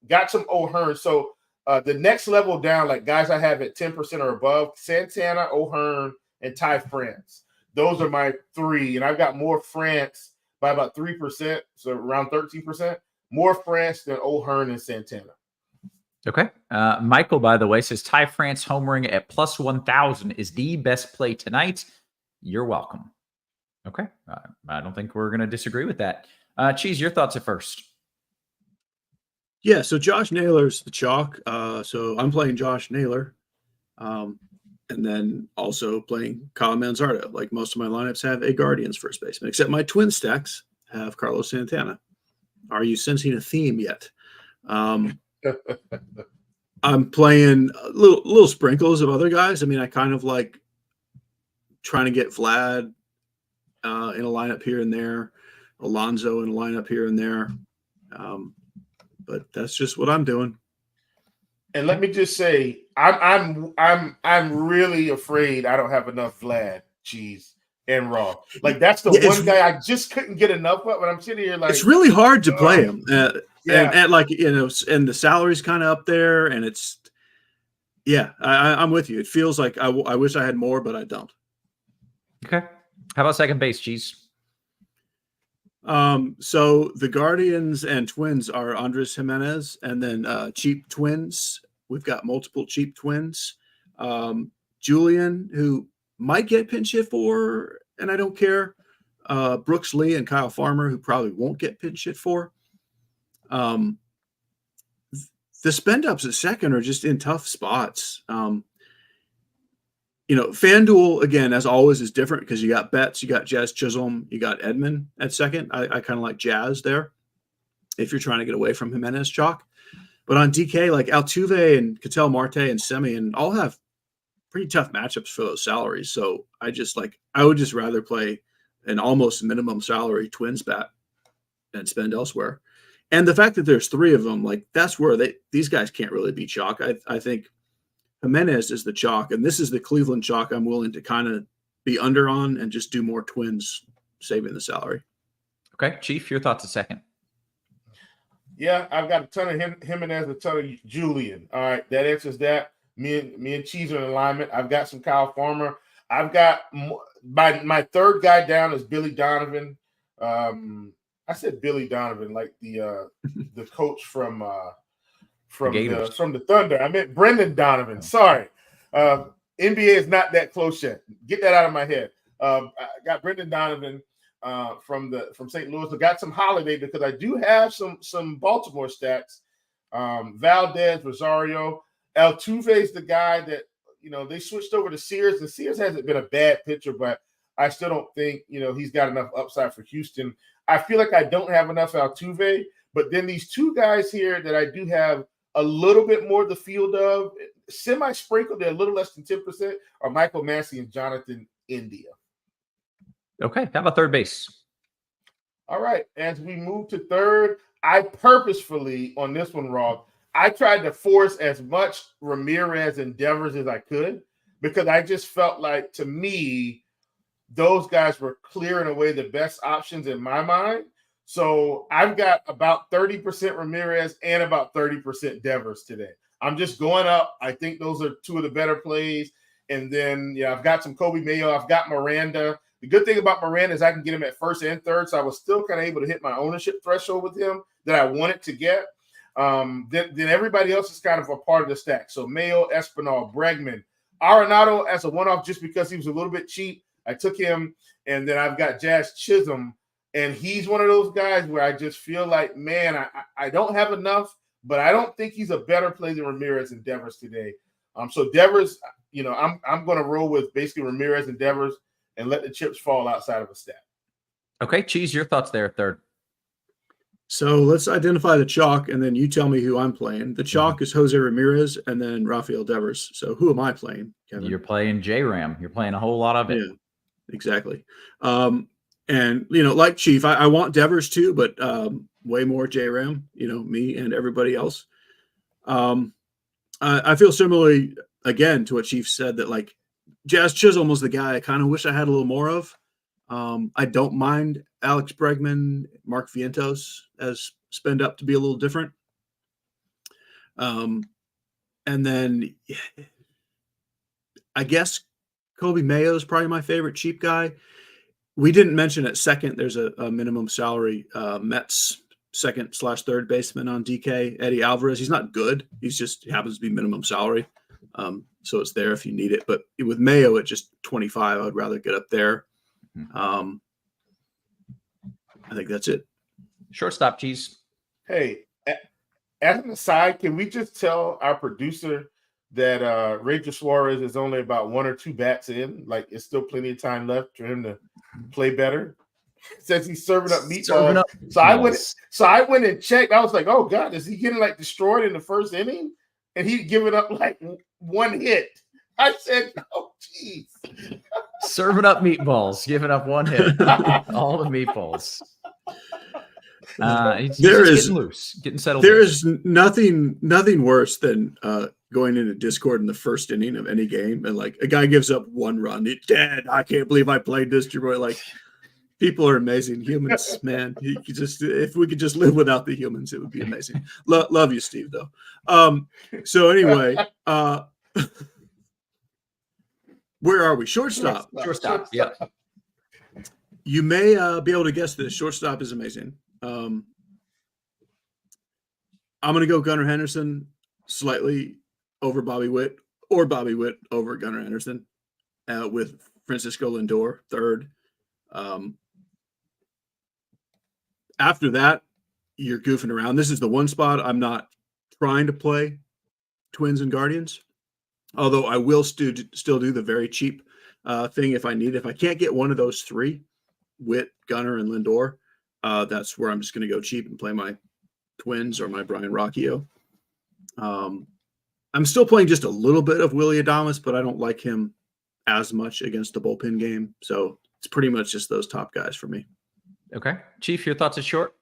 got some O'Hearn. So the next level down, like guys I have at 10% or above, Santana, O'Hearn, and Ty France. Those are my three. And I've got more France by about 3%, so around 13%. More France than O'Hearn and Santana. Okay. Michael, by the way, says Ty France homering at plus 1,000 is the best play tonight. You're welcome. Okay. I don't think we're going to disagree with that. Cheese, your thoughts at first. Yeah, so Josh Naylor's the chalk. So I'm playing Josh Naylor. And then also playing Kyle Manzardo. Like most of my lineups have a Guardians first baseman, except my twin stacks have Carlos Santana. Are you sensing a theme yet? I'm playing little sprinkles of other guys. I mean, I kind of like trying to get Vlad in a lineup here and there, Alonso in a lineup here and there. But that's just what I'm doing. And let me just say, I'm really afraid I don't have enough Vlad, Cheese, and Roth. Like that's the one guy I just couldn't get enough of. But I'm sitting here like it's really hard to play him. And like and the salary's kind of up there, and it's I'm with you. It feels like I wish I had more, but I don't. Okay. How about second base, Cheese? So the Guardians and Twins are Andres Jimenez, and then cheap twins. We've got multiple cheap twins. Julian, who might get pinch hit for, and I don't care. Brooks Lee and Kyle Farmer, who probably won't get pinch hit for. The spend ups at second are just in tough spots. FanDuel, again, as always, is different because you got Betts, you got Jazz Chisholm, you got Edman at second. I kind of like Jazz there if you're trying to get away from Jimenez chalk. But on DK, like Altuve and Ketel Marte and Semien all have pretty tough matchups for those salaries. So I would just rather play an almost minimum salary Twins bat and spend elsewhere. And the fact that there's three of them, like that's where these guys can't really be chalk. I think Jimenez is the chalk, and this is the Cleveland chalk I'm willing to kind of be under on and just do more Twins, saving the salary. Okay, Chief, your thoughts a second. Yeah, I've got a ton of Jimenez, a ton of Julian. All right, that answers that. Me and Cheese are in alignment. I've got some Kyle Farmer. I've got my third guy down is Billy Donovan. I said Billy Donovan, like the coach from the Thunder. I meant Brendan Donovan. Sorry. NBA is not that close yet. Get that out of my head. I got Brendan Donovan from St. Louis. I got some Holiday because I do have some Baltimore stats. Valdez, Rosario. Altuve is the guy that, they switched over to Sears. And Sears hasn't been a bad pitcher, but I still don't think, he's got enough upside for Houston. I feel like I don't have enough Altuve, but then these two guys here that I do have a little bit more the field of, semi-sprinkled, they're a little less than 10%, are Michael Massey and Jonathan India. Okay, how about third base? All right, as we move to third, I purposefully, on this one, Roth, I tried to force as much Ramirez and Devers as I could because I just felt like, to me, those guys were clearing away the best options in my mind. So I've got about 30% Ramirez and about 30% Devers today. I'm just going up. I think those are two of the better plays. And then, yeah, I've got some Kobe Mayo. I've got Miranda. The good thing about Miranda is I can get him at first and third. So I was still kind of able to hit my ownership threshold with him that I wanted to get. Then everybody else is kind of a part of the stack. So Mayo, Espinal, Bregman, Arenado as a one-off just because he was a little bit cheap. I took him. And then I've got Jazz Chisholm. And he's one of those guys where I just feel like, man, I don't have enough, but I don't think he's a better play than Ramirez and Devers today. So Devers, I'm going to roll with basically Ramirez and Devers and let the chips fall outside of a stack. Okay, Cheese, your thoughts there, third. So let's identify the chalk, and then you tell me who I'm playing. The chalk is Jose Ramirez and then Rafael Devers. So who am I playing, Kevin? You're playing J-Ram. You're playing a whole lot of it. Yeah, exactly. And, like Chief, I want Devers too, but way more J-Ram, me and everybody else. I feel similarly, again, to what Chief said, that like Jazz Chisholm was the guy I kind of wish I had a little more of. I don't mind Alex Bregman, Mark Vientos as spend up to be a little different. And then I guess Kobe Mayo is probably my favorite cheap guy. We didn't mention at second, there's a minimum salary Mets second/third baseman on DK, Eddie Alvarez. He's not good. He happens to be minimum salary. So it's there if you need it. But with Mayo at just 25, I'd rather get up there. I think that's it. Shortstop, Cheese. Hey, as an aside, can we just tell our producer that Rachel Suarez is only about 1 or 2 bats in? Like, it's still plenty of time left for him to play better. Says he's serving up meatballs. So I went and checked. I was like, oh God, is he getting like destroyed in the first inning? And he'd given up like 1 hit. I said, oh geez. Serving up meatballs, giving up 1 hit. All the meatballs. He's getting loose, getting settled. There is nothing worse than going into Discord in the first inning of any game and like a guy gives up 1 run. Dad, I can't believe I played this. Like, people are amazing. Humans, man. If we could just live without the humans, it would be amazing. Love you, Steve, though. So anyway, where are we? Shortstop. Shortstop. Yeah. You may be able to guess this. Shortstop is amazing. I'm going to go Gunnar Henderson slightly over Bobby Witt, or Bobby Witt over Gunnar Henderson, with Francisco Lindor third. After that, you're goofing around. This is the one spot I'm not trying to play Twins and Guardians, although I will still do the very cheap thing if I need it. If I can't get one of those 3, Witt, Gunnar, and Lindor, that's where I'm just going to go cheap and play my Twins or my Brian Rocchio. I'm still playing just a little bit of Willy Adames, but I don't like him as much against the bullpen game. So it's pretty much just those top guys for me. Okay. Chief, your thoughts are short?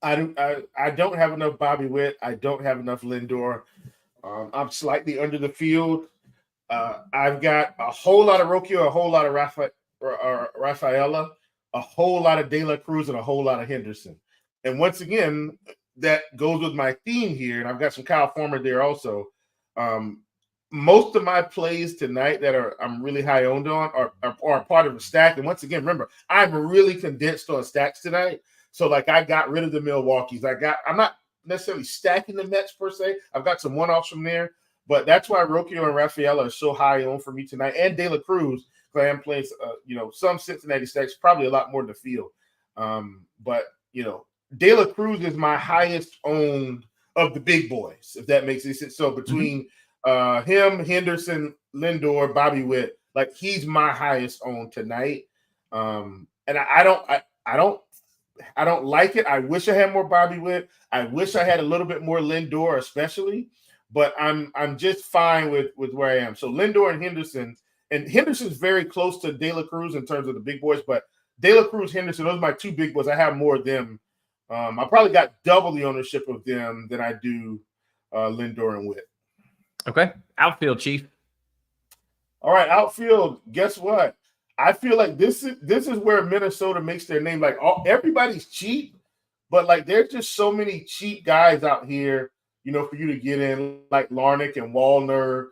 I don't have enough Bobby Witt. I don't have enough Lindor. I'm slightly under the field. I've got a whole lot of Rocchio, a whole lot of Rafaela, a whole lot of De La Cruz, and a whole lot of Henderson. And once again, that goes with my theme here, and I've got some Kyle Farmer there also. Most of my plays tonight that I'm really high owned on are part of a stack. And once again, remember, I'm really condensed on stacks tonight. So like I got rid of the Milwaukees. I'm not necessarily stacking the Mets per se. I've got some one-offs from there, but that's why Rocchio and Rafaela are so high on for me tonight. And De La Cruz, because I am playing some Cincinnati stacks, probably a lot more in the field. But De La Cruz is my highest owned of the big boys, if that makes any sense. So between him, Henderson, Lindor, Bobby Witt, like he's my highest owned tonight. And I don't like it. I wish I had more Bobby Witt. I wish I had a little bit more Lindor, especially. But I'm just fine with where I am. So Lindor and Henderson's very close to De La Cruz in terms of the big boys. But De La Cruz, Henderson, those are my 2 big boys. I have more of them. I probably got double the ownership of them than I do Lindor and Witt. Okay. Outfield, Chief. All right, outfield. Guess what? I feel like this is where Minnesota makes their name. Like everybody's cheap, but like there's just so many cheap guys out here, for you to get in, like Larnick and Wallner.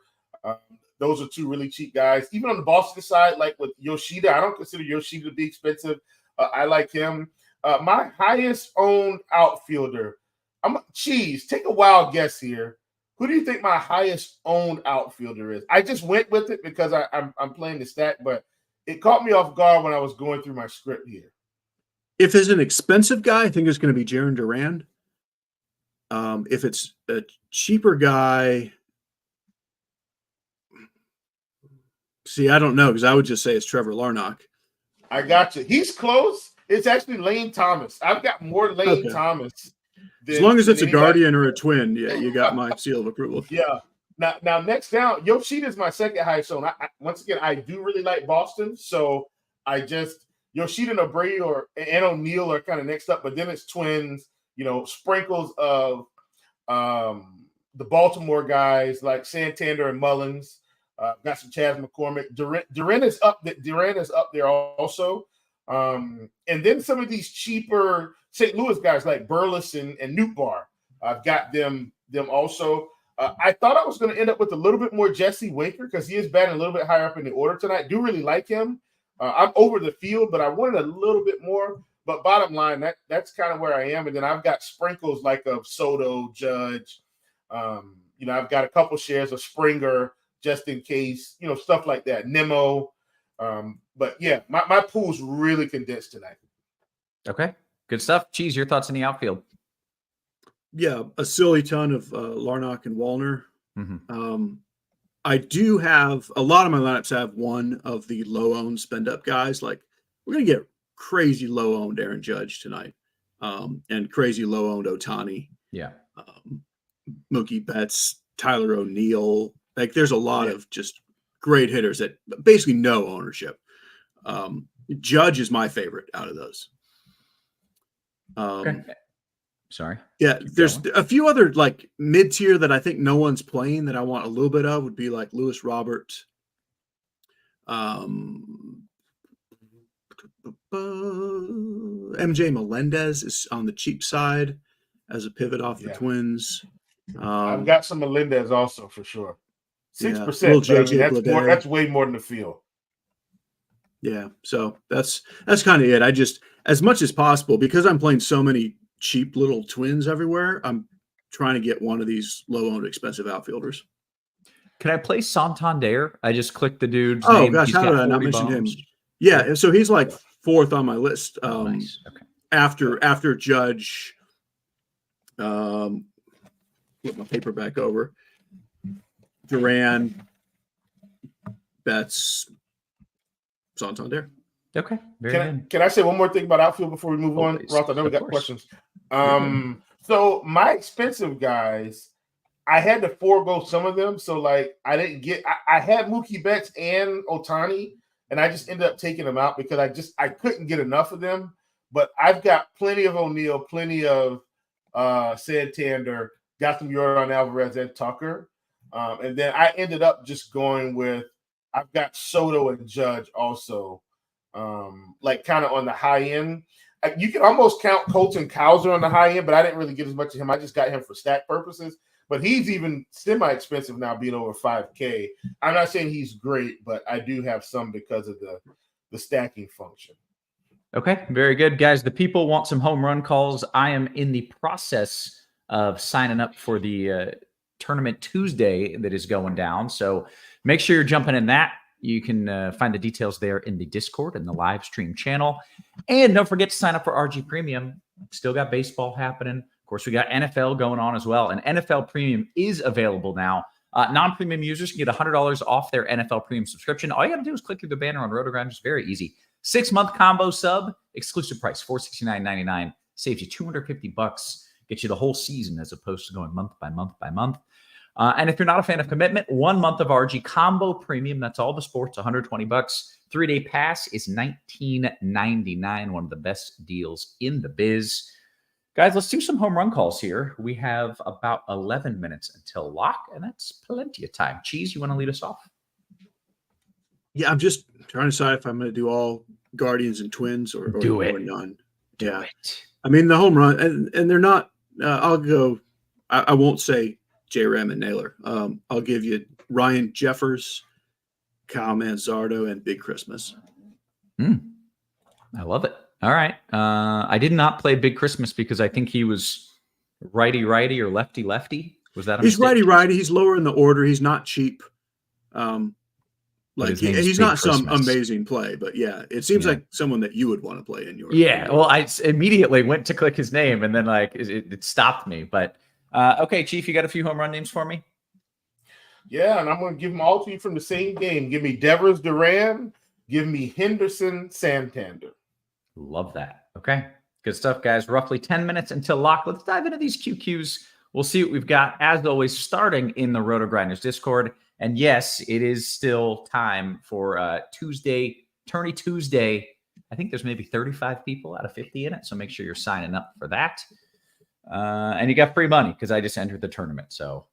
Those are two really cheap guys. Even on the Boston side, like with Yoshida, I don't consider Yoshida to be expensive. I like him. My highest owned outfielder, Cheese. Take a wild guess here. Who do you think my highest owned outfielder is? I just went with it because I'm playing the stack, but it caught me off guard when I was going through my script here. If it's an expensive guy, I think it's going to be Jarren Duran. If it's a cheaper guy, see, I don't know, because I would just say it's Trevor Larnach. I got you. He's close. It's actually Lane Thomas. I've got more Lane Thomas. As long as it's a guardian or a twin, yeah, you got my seal of approval. Yeah. Now next down, Yoshida is my second highest owned. Once again, I do really like Boston, so Yoshida and Abreu and O'Neill are kind of next up, but then it's twins. Sprinkles of the Baltimore guys like Santander and Mullins. Got some Chas McCormick. Duran is up there also. And then some of these cheaper St. Louis guys like Burleson and Nootbaar. I've got them also. I thought I was going to end up with a little bit more Jesse Winker because he is batting a little bit higher up in the order tonight. Do really like him. I'm over the field, but I wanted a little bit more. But bottom line, that's kind of where I am. And then I've got sprinkles like of Soto, Judge. I've got a couple shares of Springer just in case, stuff like that. Nemo. But yeah, my pool's really condensed tonight. Okay, good stuff. Cheese, your thoughts on the outfield? Yeah, a silly ton of Larnach and Wallner. Mm-hmm. I do have a lot of my lineups have one of the low-owned spend-up guys. Like we're gonna get crazy low-owned Aaron Judge tonight, and crazy low-owned Ohtani. Yeah, Mookie Betts, Tyler O'Neill. Like there's a lot of just great hitters that basically no ownership. Judge is my favorite out of those. Okay. Sorry. Yeah, there's a few other like mid-tier that I think no one's playing that I want a little bit of would be like Lewis Robert. MJ Melendez is on the cheap side as a pivot off the Twins. I've got some Melendez also for sure. 6%. That's way more than the field. Yeah, so that's kind of it. I just, as much as possible, because I'm playing so many cheap little Twins everywhere, I'm trying to get one of these low-owned expensive outfielders. Can I play Santander? I just clicked the dude's name. Oh gosh, how did I not mention him? Yeah, so he's like fourth on my list. Nice. Okay. After Judge, flip my paper back over. Duran, Betts, Santander. Okay. Can I say one more thing about outfield before we move on? Roth, I know we got questions. So my expensive guys, I had to forego some of them. So like I had Mookie Betts and Ohtani, and I just ended up taking them out because I couldn't get enough of them. But I've got plenty of O'Neill, plenty of Santander, got some Yordan Alvarez and Tucker. And then I ended up just going with I've got Soto and Judge also, like kind of on the high end. You can almost count Colton Cowser on the high end, but I didn't really get as much of him. I just got him for stack purposes. But he's even semi-expensive now, being over $5K. I'm not saying he's great, but I do have some because of the stacking function. Okay, very good. Guys, the people want some home run calls. I am in the process of signing up for the Tournament Tuesday that is going down. So make sure you're jumping in that. You can find the details there in the Discord and the live stream channel. And don't forget to sign up for RG Premium. Still got baseball happening. Of course, we got NFL going on as well. And NFL Premium is available now. Non-premium users can get $100 off their NFL Premium subscription. All you got to do is click through the banner on RotoGrinders. Very easy. 6-month combo sub, exclusive price, $469.99. Saves you $250. Get you the whole season as opposed to going month by month by month. And if you're not a fan of commitment, 1 month of RG Combo Premium, that's all the sports, $120. 3-day pass is $19.99, one of the best deals in the biz. Guys, let's do some home run calls here. We have about 11 minutes until lock, and that's plenty of time. Cheese, you want to lead us off? Yeah, I'm just trying to decide if I'm going to do all Guardians and Twins or none. Do it. I mean, the home run, and they're not. I'll go. I won't say J-Ram and Naylor. I'll give you Ryan Jeffers, Kyle Manzardo, and Big Christmas. I love it. All right. I did not play Big Christmas because I think he was righty-righty or lefty-lefty. Was that a He's mistake? righty-righty. He's lower in the order. He's not cheap. But his Like name is he's Big not some Christmas. amazing play, but yeah, it seems like someone that you would want to play in your. Yeah. Well, I immediately went to click his name and then like it stopped me. But okay, Chief, you got a few home run names for me? Yeah, and I'm going to give them all to you from the same game. Give me Devers Duran. Give me Henderson Santander. Love that. Okay. Good stuff, guys. Roughly 10 minutes until lock. Let's dive into these QQs. We'll see what we've got, as always, starting in the RotoGrinders Discord. And yes, it is still time for Tuesday, Tourney Tuesday. I think there's maybe 35 people out of 50 in it, so make sure you're signing up for that. And you got free money because I just entered the tournament. So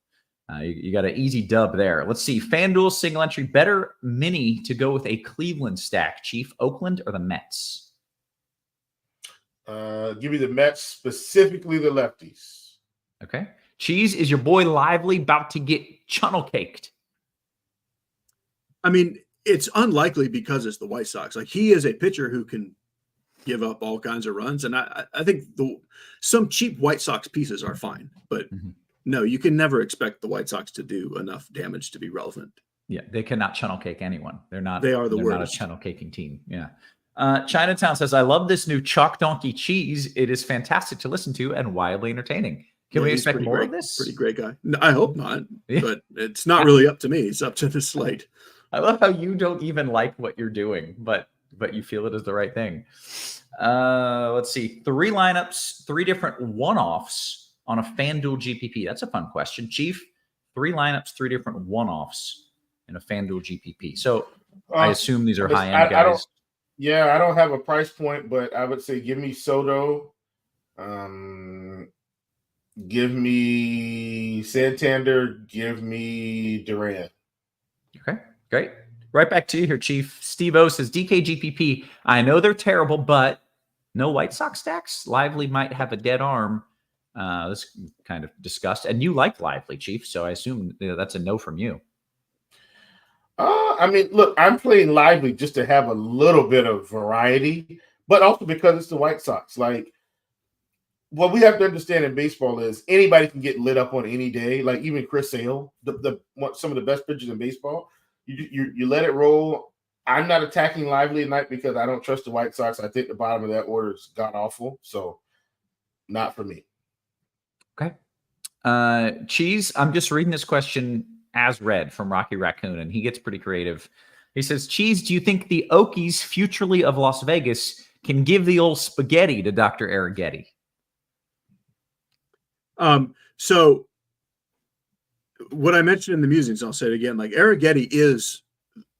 you got an easy dub there. Let's see. FanDuel single entry, better mini to go with a Cleveland stack. Chief, Oakland or the Mets? Give me the Mets, specifically the lefties. Okay. Cheese, is your boy Lively about to get funnel caked? I mean, it's unlikely because it's the White Sox. Like he is a pitcher who can give up all kinds of runs, and I think some cheap White Sox pieces are fine, but no, you can never expect the White Sox to do enough damage to be relevant. Yeah, they cannot funnel cake anyone. They're not. They are the they're worst. Not a funnel caking team. Yeah. Chinatown says, "I love this new Chalk Donkey Cheese. It is fantastic to listen to and wildly entertaining. Can we expect more of this?" Pretty great guy. No, I hope not, but it's not really up to me. It's up to the slate. I love how you don't even like what you're doing, but you feel it is the right thing. Let's see. 3 lineups, 3 different one-offs on a FanDuel GPP. That's a fun question. Chief, 3 lineups, 3 different one-offs in a FanDuel GPP. So I assume these are high-end guys. I don't have a price point, but I would say give me Soto. Give me Santander. Give me Durant. Okay, great. Right back to you here, Chief. Steve-O says, DKGPP, I know they're terrible, but no White Sox stacks? Lively might have a dead arm. This kind of discussed. And you like Lively, Chief, so I assume that's a no from you. I mean, look, I'm playing Lively just to have a little bit of variety, but also because it's the White Sox. Like, what we have to understand in baseball is anybody can get lit up on any day. Like even Chris Sale, some of the best pitchers in baseball. You let it roll. I'm not attacking Lively tonight because I don't trust the White Sox. I think the bottom of that order is god awful. So, not for me. Okay. Cheese, I'm just reading this question as read from Rocky Raccoon, and he gets pretty creative. He says, Cheese, do you think the Okies, futurely of Las Vegas, can give the old spaghetti to Dr. Arrighetti? So what I mentioned in the musings, I'll say it again, like Arrighetti is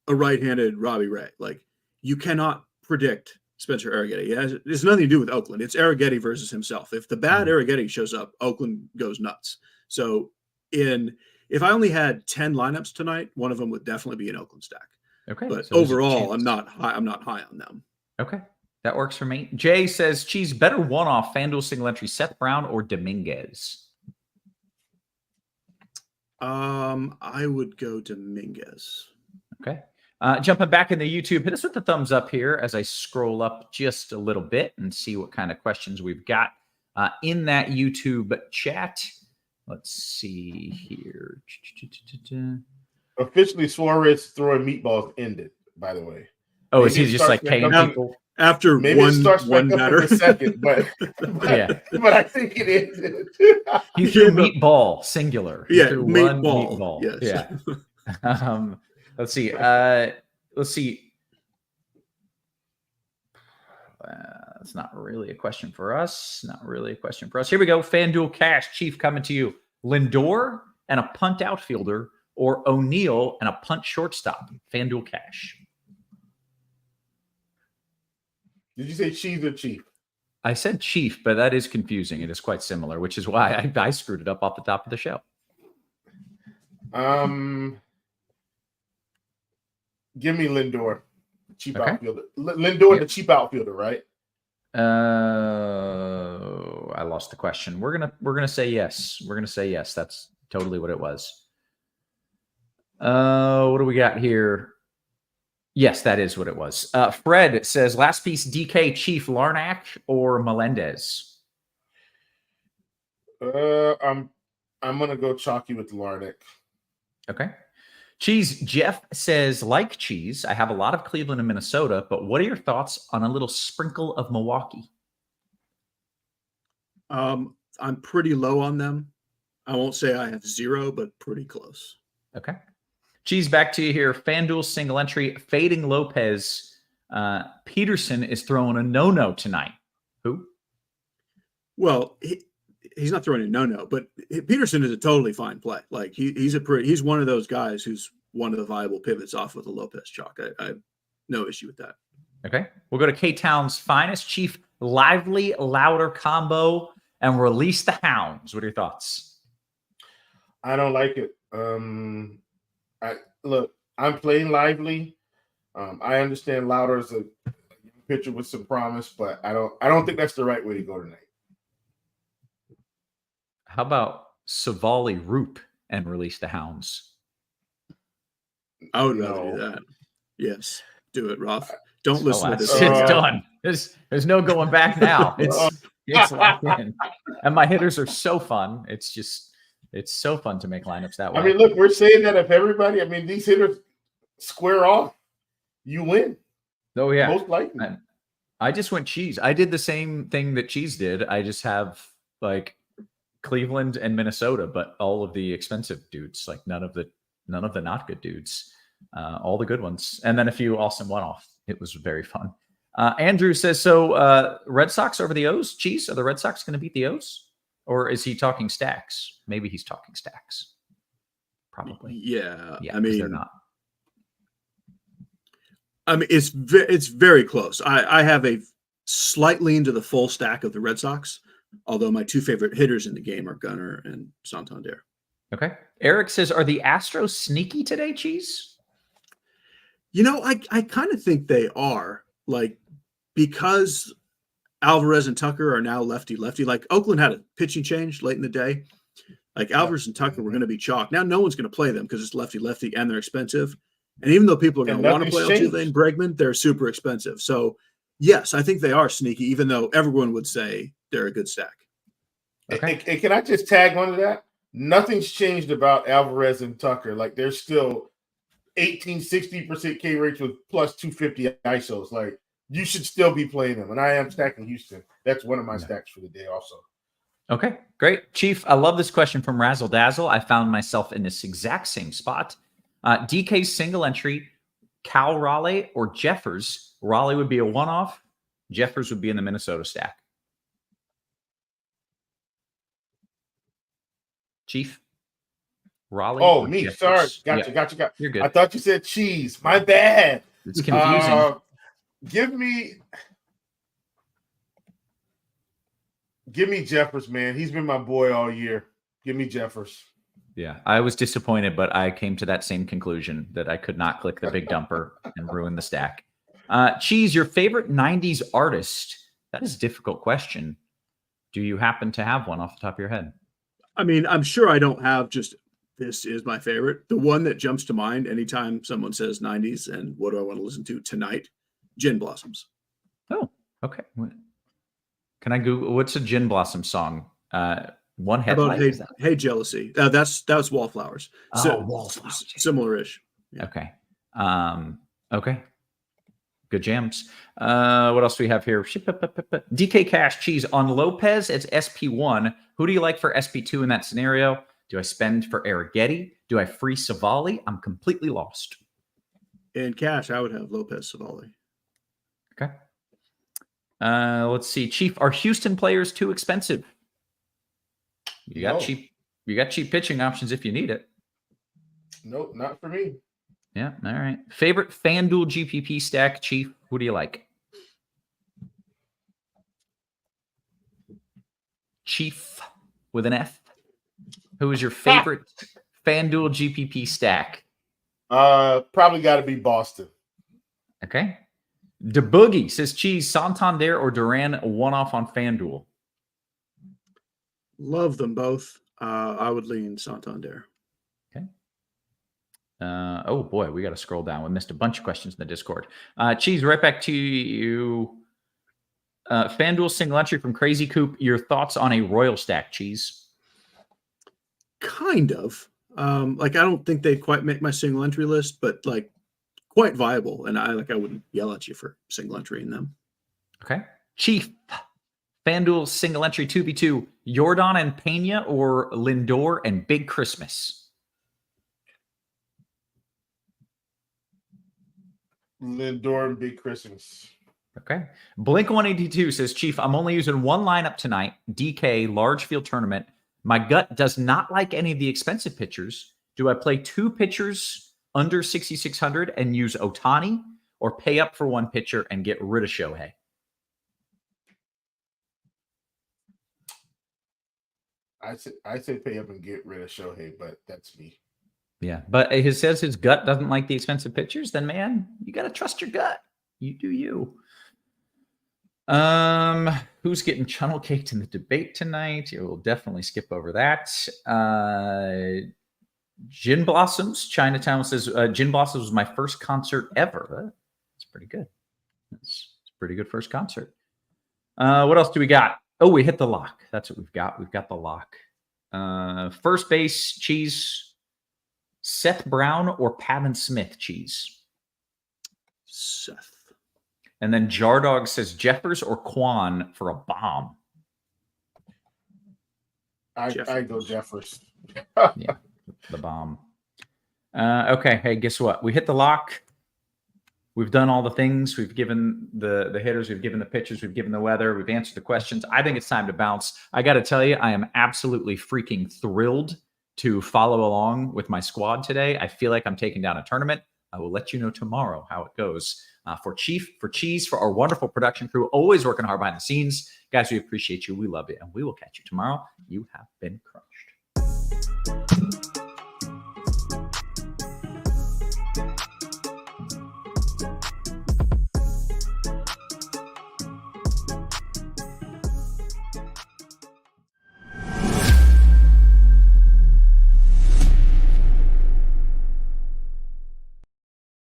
a right-handed Robbie Ray. Like you cannot predict Spencer Arrighetti. It has nothing to do with Oakland. It's Arrighetti versus himself. If the bad Arrighetti shows up, Oakland goes nuts. So if I only had 10 lineups tonight, one of them would definitely be an Oakland stack. Okay. But so overall, I'm not high on them. Okay. That works for me. Jay says, Cheese, better one-off FanDuel single entry, Seth Brown or Dominguez? I would go Dominguez. Okay. Jumping back in the YouTube, hit us with the thumbs up here as I scroll up just a little bit and see what kind of questions we've got in that YouTube chat. Let's see here. Officially, Suarez throwing meatballs ended, by the way. Oh, is he just like paying people? After maybe one, it starts one back batter. up in a second, but yeah. But I think it is. He threw meatball, singular. He threw one meatball. Yes. Yeah. Let's see. That's not really a question for us. Here we go. FanDuel Cash, Chief, coming to you. Lindor and a punt outfielder, or O'Neal and a punt shortstop. FanDuel Cash. Did you say Cheese or Chief? I said Chief, but that is confusing. It is quite similar, which is why I screwed it up off the top of the show. Give me Lindor, cheap Okay. outfielder. Lindor, the cheap outfielder, right? I lost the question. We're gonna say yes. We're gonna say yes. That's totally what it was. What do we got here? Yes, that is what it was. Fred says last piece: DK, Chief, Larnack, or Melendez. I'm gonna go chalky with Larnick. Okay. Cheese Jeff says, like Cheese, I have a lot of Cleveland and Minnesota, but what are your thoughts on a little sprinkle of Milwaukee? I'm pretty low on them. I won't say I have 0, but pretty close. Okay. Cheese, back to you here. FanDuel single entry, fading Lopez. Peterson is throwing a no-no tonight. Who? Well, he's not throwing a no-no, but Peterson is a totally fine play. Like he's one of those guys who's one of the viable pivots off of the Lopez chalk. I have no issue with that. Okay. We'll go to K-Town's finest, Chief, lively, louder combo, and release the hounds. What are your thoughts? I don't like it. I'm playing lively. I understand Louder is a pitcher with some promise, but I don't think that's the right way to go tonight. How about Savali Roop and release the hounds? I would rather do that. Yes, do it, Roth. Don't listen to this. It's done. There's no going back now. It's locked in. And my hitters are so fun. It's so fun to make lineups that way. I mean, look, we're saying that if everybody, these hitters square off, you win. Oh yeah, most likely. I just went Cheese. I did the same thing that Cheese did. I just have like Cleveland and Minnesota, but all of the expensive dudes, like none of the not good dudes, all the good ones, and then a few awesome one-off. It was very fun. Andrew says, so Red Sox over the O's. Cheese, are the Red Sox going to beat the O's? Or is he talking stacks? Maybe he's talking stacks. Probably. Yeah. I mean, they're not. It's very close. I have a slight lean to the full stack of the Red Sox, although my two favorite hitters in the game are Gunnar and Santander. Okay. Eric says, are the Astros sneaky today, Cheese? I kind of think they are, like, because Alvarez and Tucker are now lefty-lefty. Like Oakland had a pitching change late in the day. Like Alvarez and Tucker were going to be chalk. Now no one's going to play them because it's lefty-lefty and they're expensive. And even though people are going to want to play Altuve and Bregman, they're super expensive. So yes, I think they are sneaky, even though everyone would say they're a good stack. Okay. And can I just tag on to that? Nothing's changed about Alvarez and Tucker. Like they're still 60% K rates with plus 250 ISOs. Like you should still be playing them. And I am stacking Houston. That's one of my stacks for the day also. Okay, great. Chief, I love this question from Razzle Dazzle. I found myself in this exact same spot. DK's single entry, Cal Raleigh or Jeffers. Raleigh would be a one-off. Jeffers would be in the Minnesota stack. Chief? Raleigh. Oh, me. Jeffers? Sorry. Yeah. Gotcha. You're good. I thought you said cheese. My bad. It's confusing. Give me Jeffers, man. He's been my boy all year. Give me Jeffers. Yeah, I was disappointed, but I came to that same conclusion that I could not click the big dumper and ruin the stack. Cheese, your favorite 90s artist? That is a difficult question. Do you happen to have one off the top of your head? I mean, I'm sure I don't have just this is my favorite. The one that jumps to mind anytime someone says 90s and what do I want to listen to tonight? Gin Blossoms. Oh, okay. Can I Google what's a Gin Blossom song? One headlight. Hey Jealousy. That's Wallflowers. Wallflowers. Similar-ish. Yeah. Okay. Okay. Good jams. What else do we have here? DK Cash Cheese on Lopez. It's SP1. Who do you like for SP2 in that scenario? Do I spend for Arrighetti? Do I free Savali? I'm completely lost. In cash, I would have Lopez Savali. Okay. Let's see. Chief, are Houston players too expensive? You got cheap pitching options if you need it. Nope, not for me. Yeah, all right. Favorite FanDuel GPP stack, Chief? Who do you like? Chief with an F. Who is your favorite FanDuel GPP stack? Probably got to be Boston. Okay. De Boogie says Cheese, Santander or Duran, one-off on FanDuel. Love them both. I would lean Santander. Okay. Oh boy, we got to scroll down. We missed a bunch of questions in the Discord. Cheese, right back to you. FanDuel single entry from Crazy Coop. Your thoughts on a Royal Stack, Cheese? Kind of. I don't think they'd quite make my single entry list, but like quite viable. And I wouldn't yell at you for single entry in them. Okay. Chief, FanDuel single entry 2v2, Jordan and Pena or Lindor and Big Christmas? Lindor and Big Christmas. Okay. Blink182 says, Chief, I'm only using one lineup tonight, DK, large field tournament. My gut does not like any of the expensive pitchers. Do I play 2 pitchers under 6,600 and use Ohtani, or pay up for 1 pitcher and get rid of Shohei? I say pay up and get rid of Shohei, but that's me. Yeah, but he says his gut doesn't like the expensive pitchers. Then, man, you got to trust your gut. You do you. Who's getting funnel caked in the debate tonight? We'll definitely skip over that. Gin Blossoms, Chinatown says, Gin Blossoms was my first concert ever. That's pretty good. That's a pretty good first concert. What else do we got? Oh, we hit the lock. That's what we've got. We've got the lock. First base, Cheese, Seth Brown or Pavin Smith, Cheese? Seth. And then Jardog says Jeffers or Quan for a bomb. I go Jeffers. Yeah, the bomb. Okay, hey, guess what? We hit the lock. We've done all the things. We've given the hitters, we've given the pitchers, we've given the weather, we've answered the questions. I think it's time to bounce. I got to tell you, I am absolutely freaking thrilled to follow along with my squad today. I feel like I'm taking down a tournament. I will let you know tomorrow how it goes. For Chief, for Cheese, for our wonderful production crew, always working hard behind the scenes. Guys, we appreciate you. We love you. And we will catch you tomorrow. You have been crushed.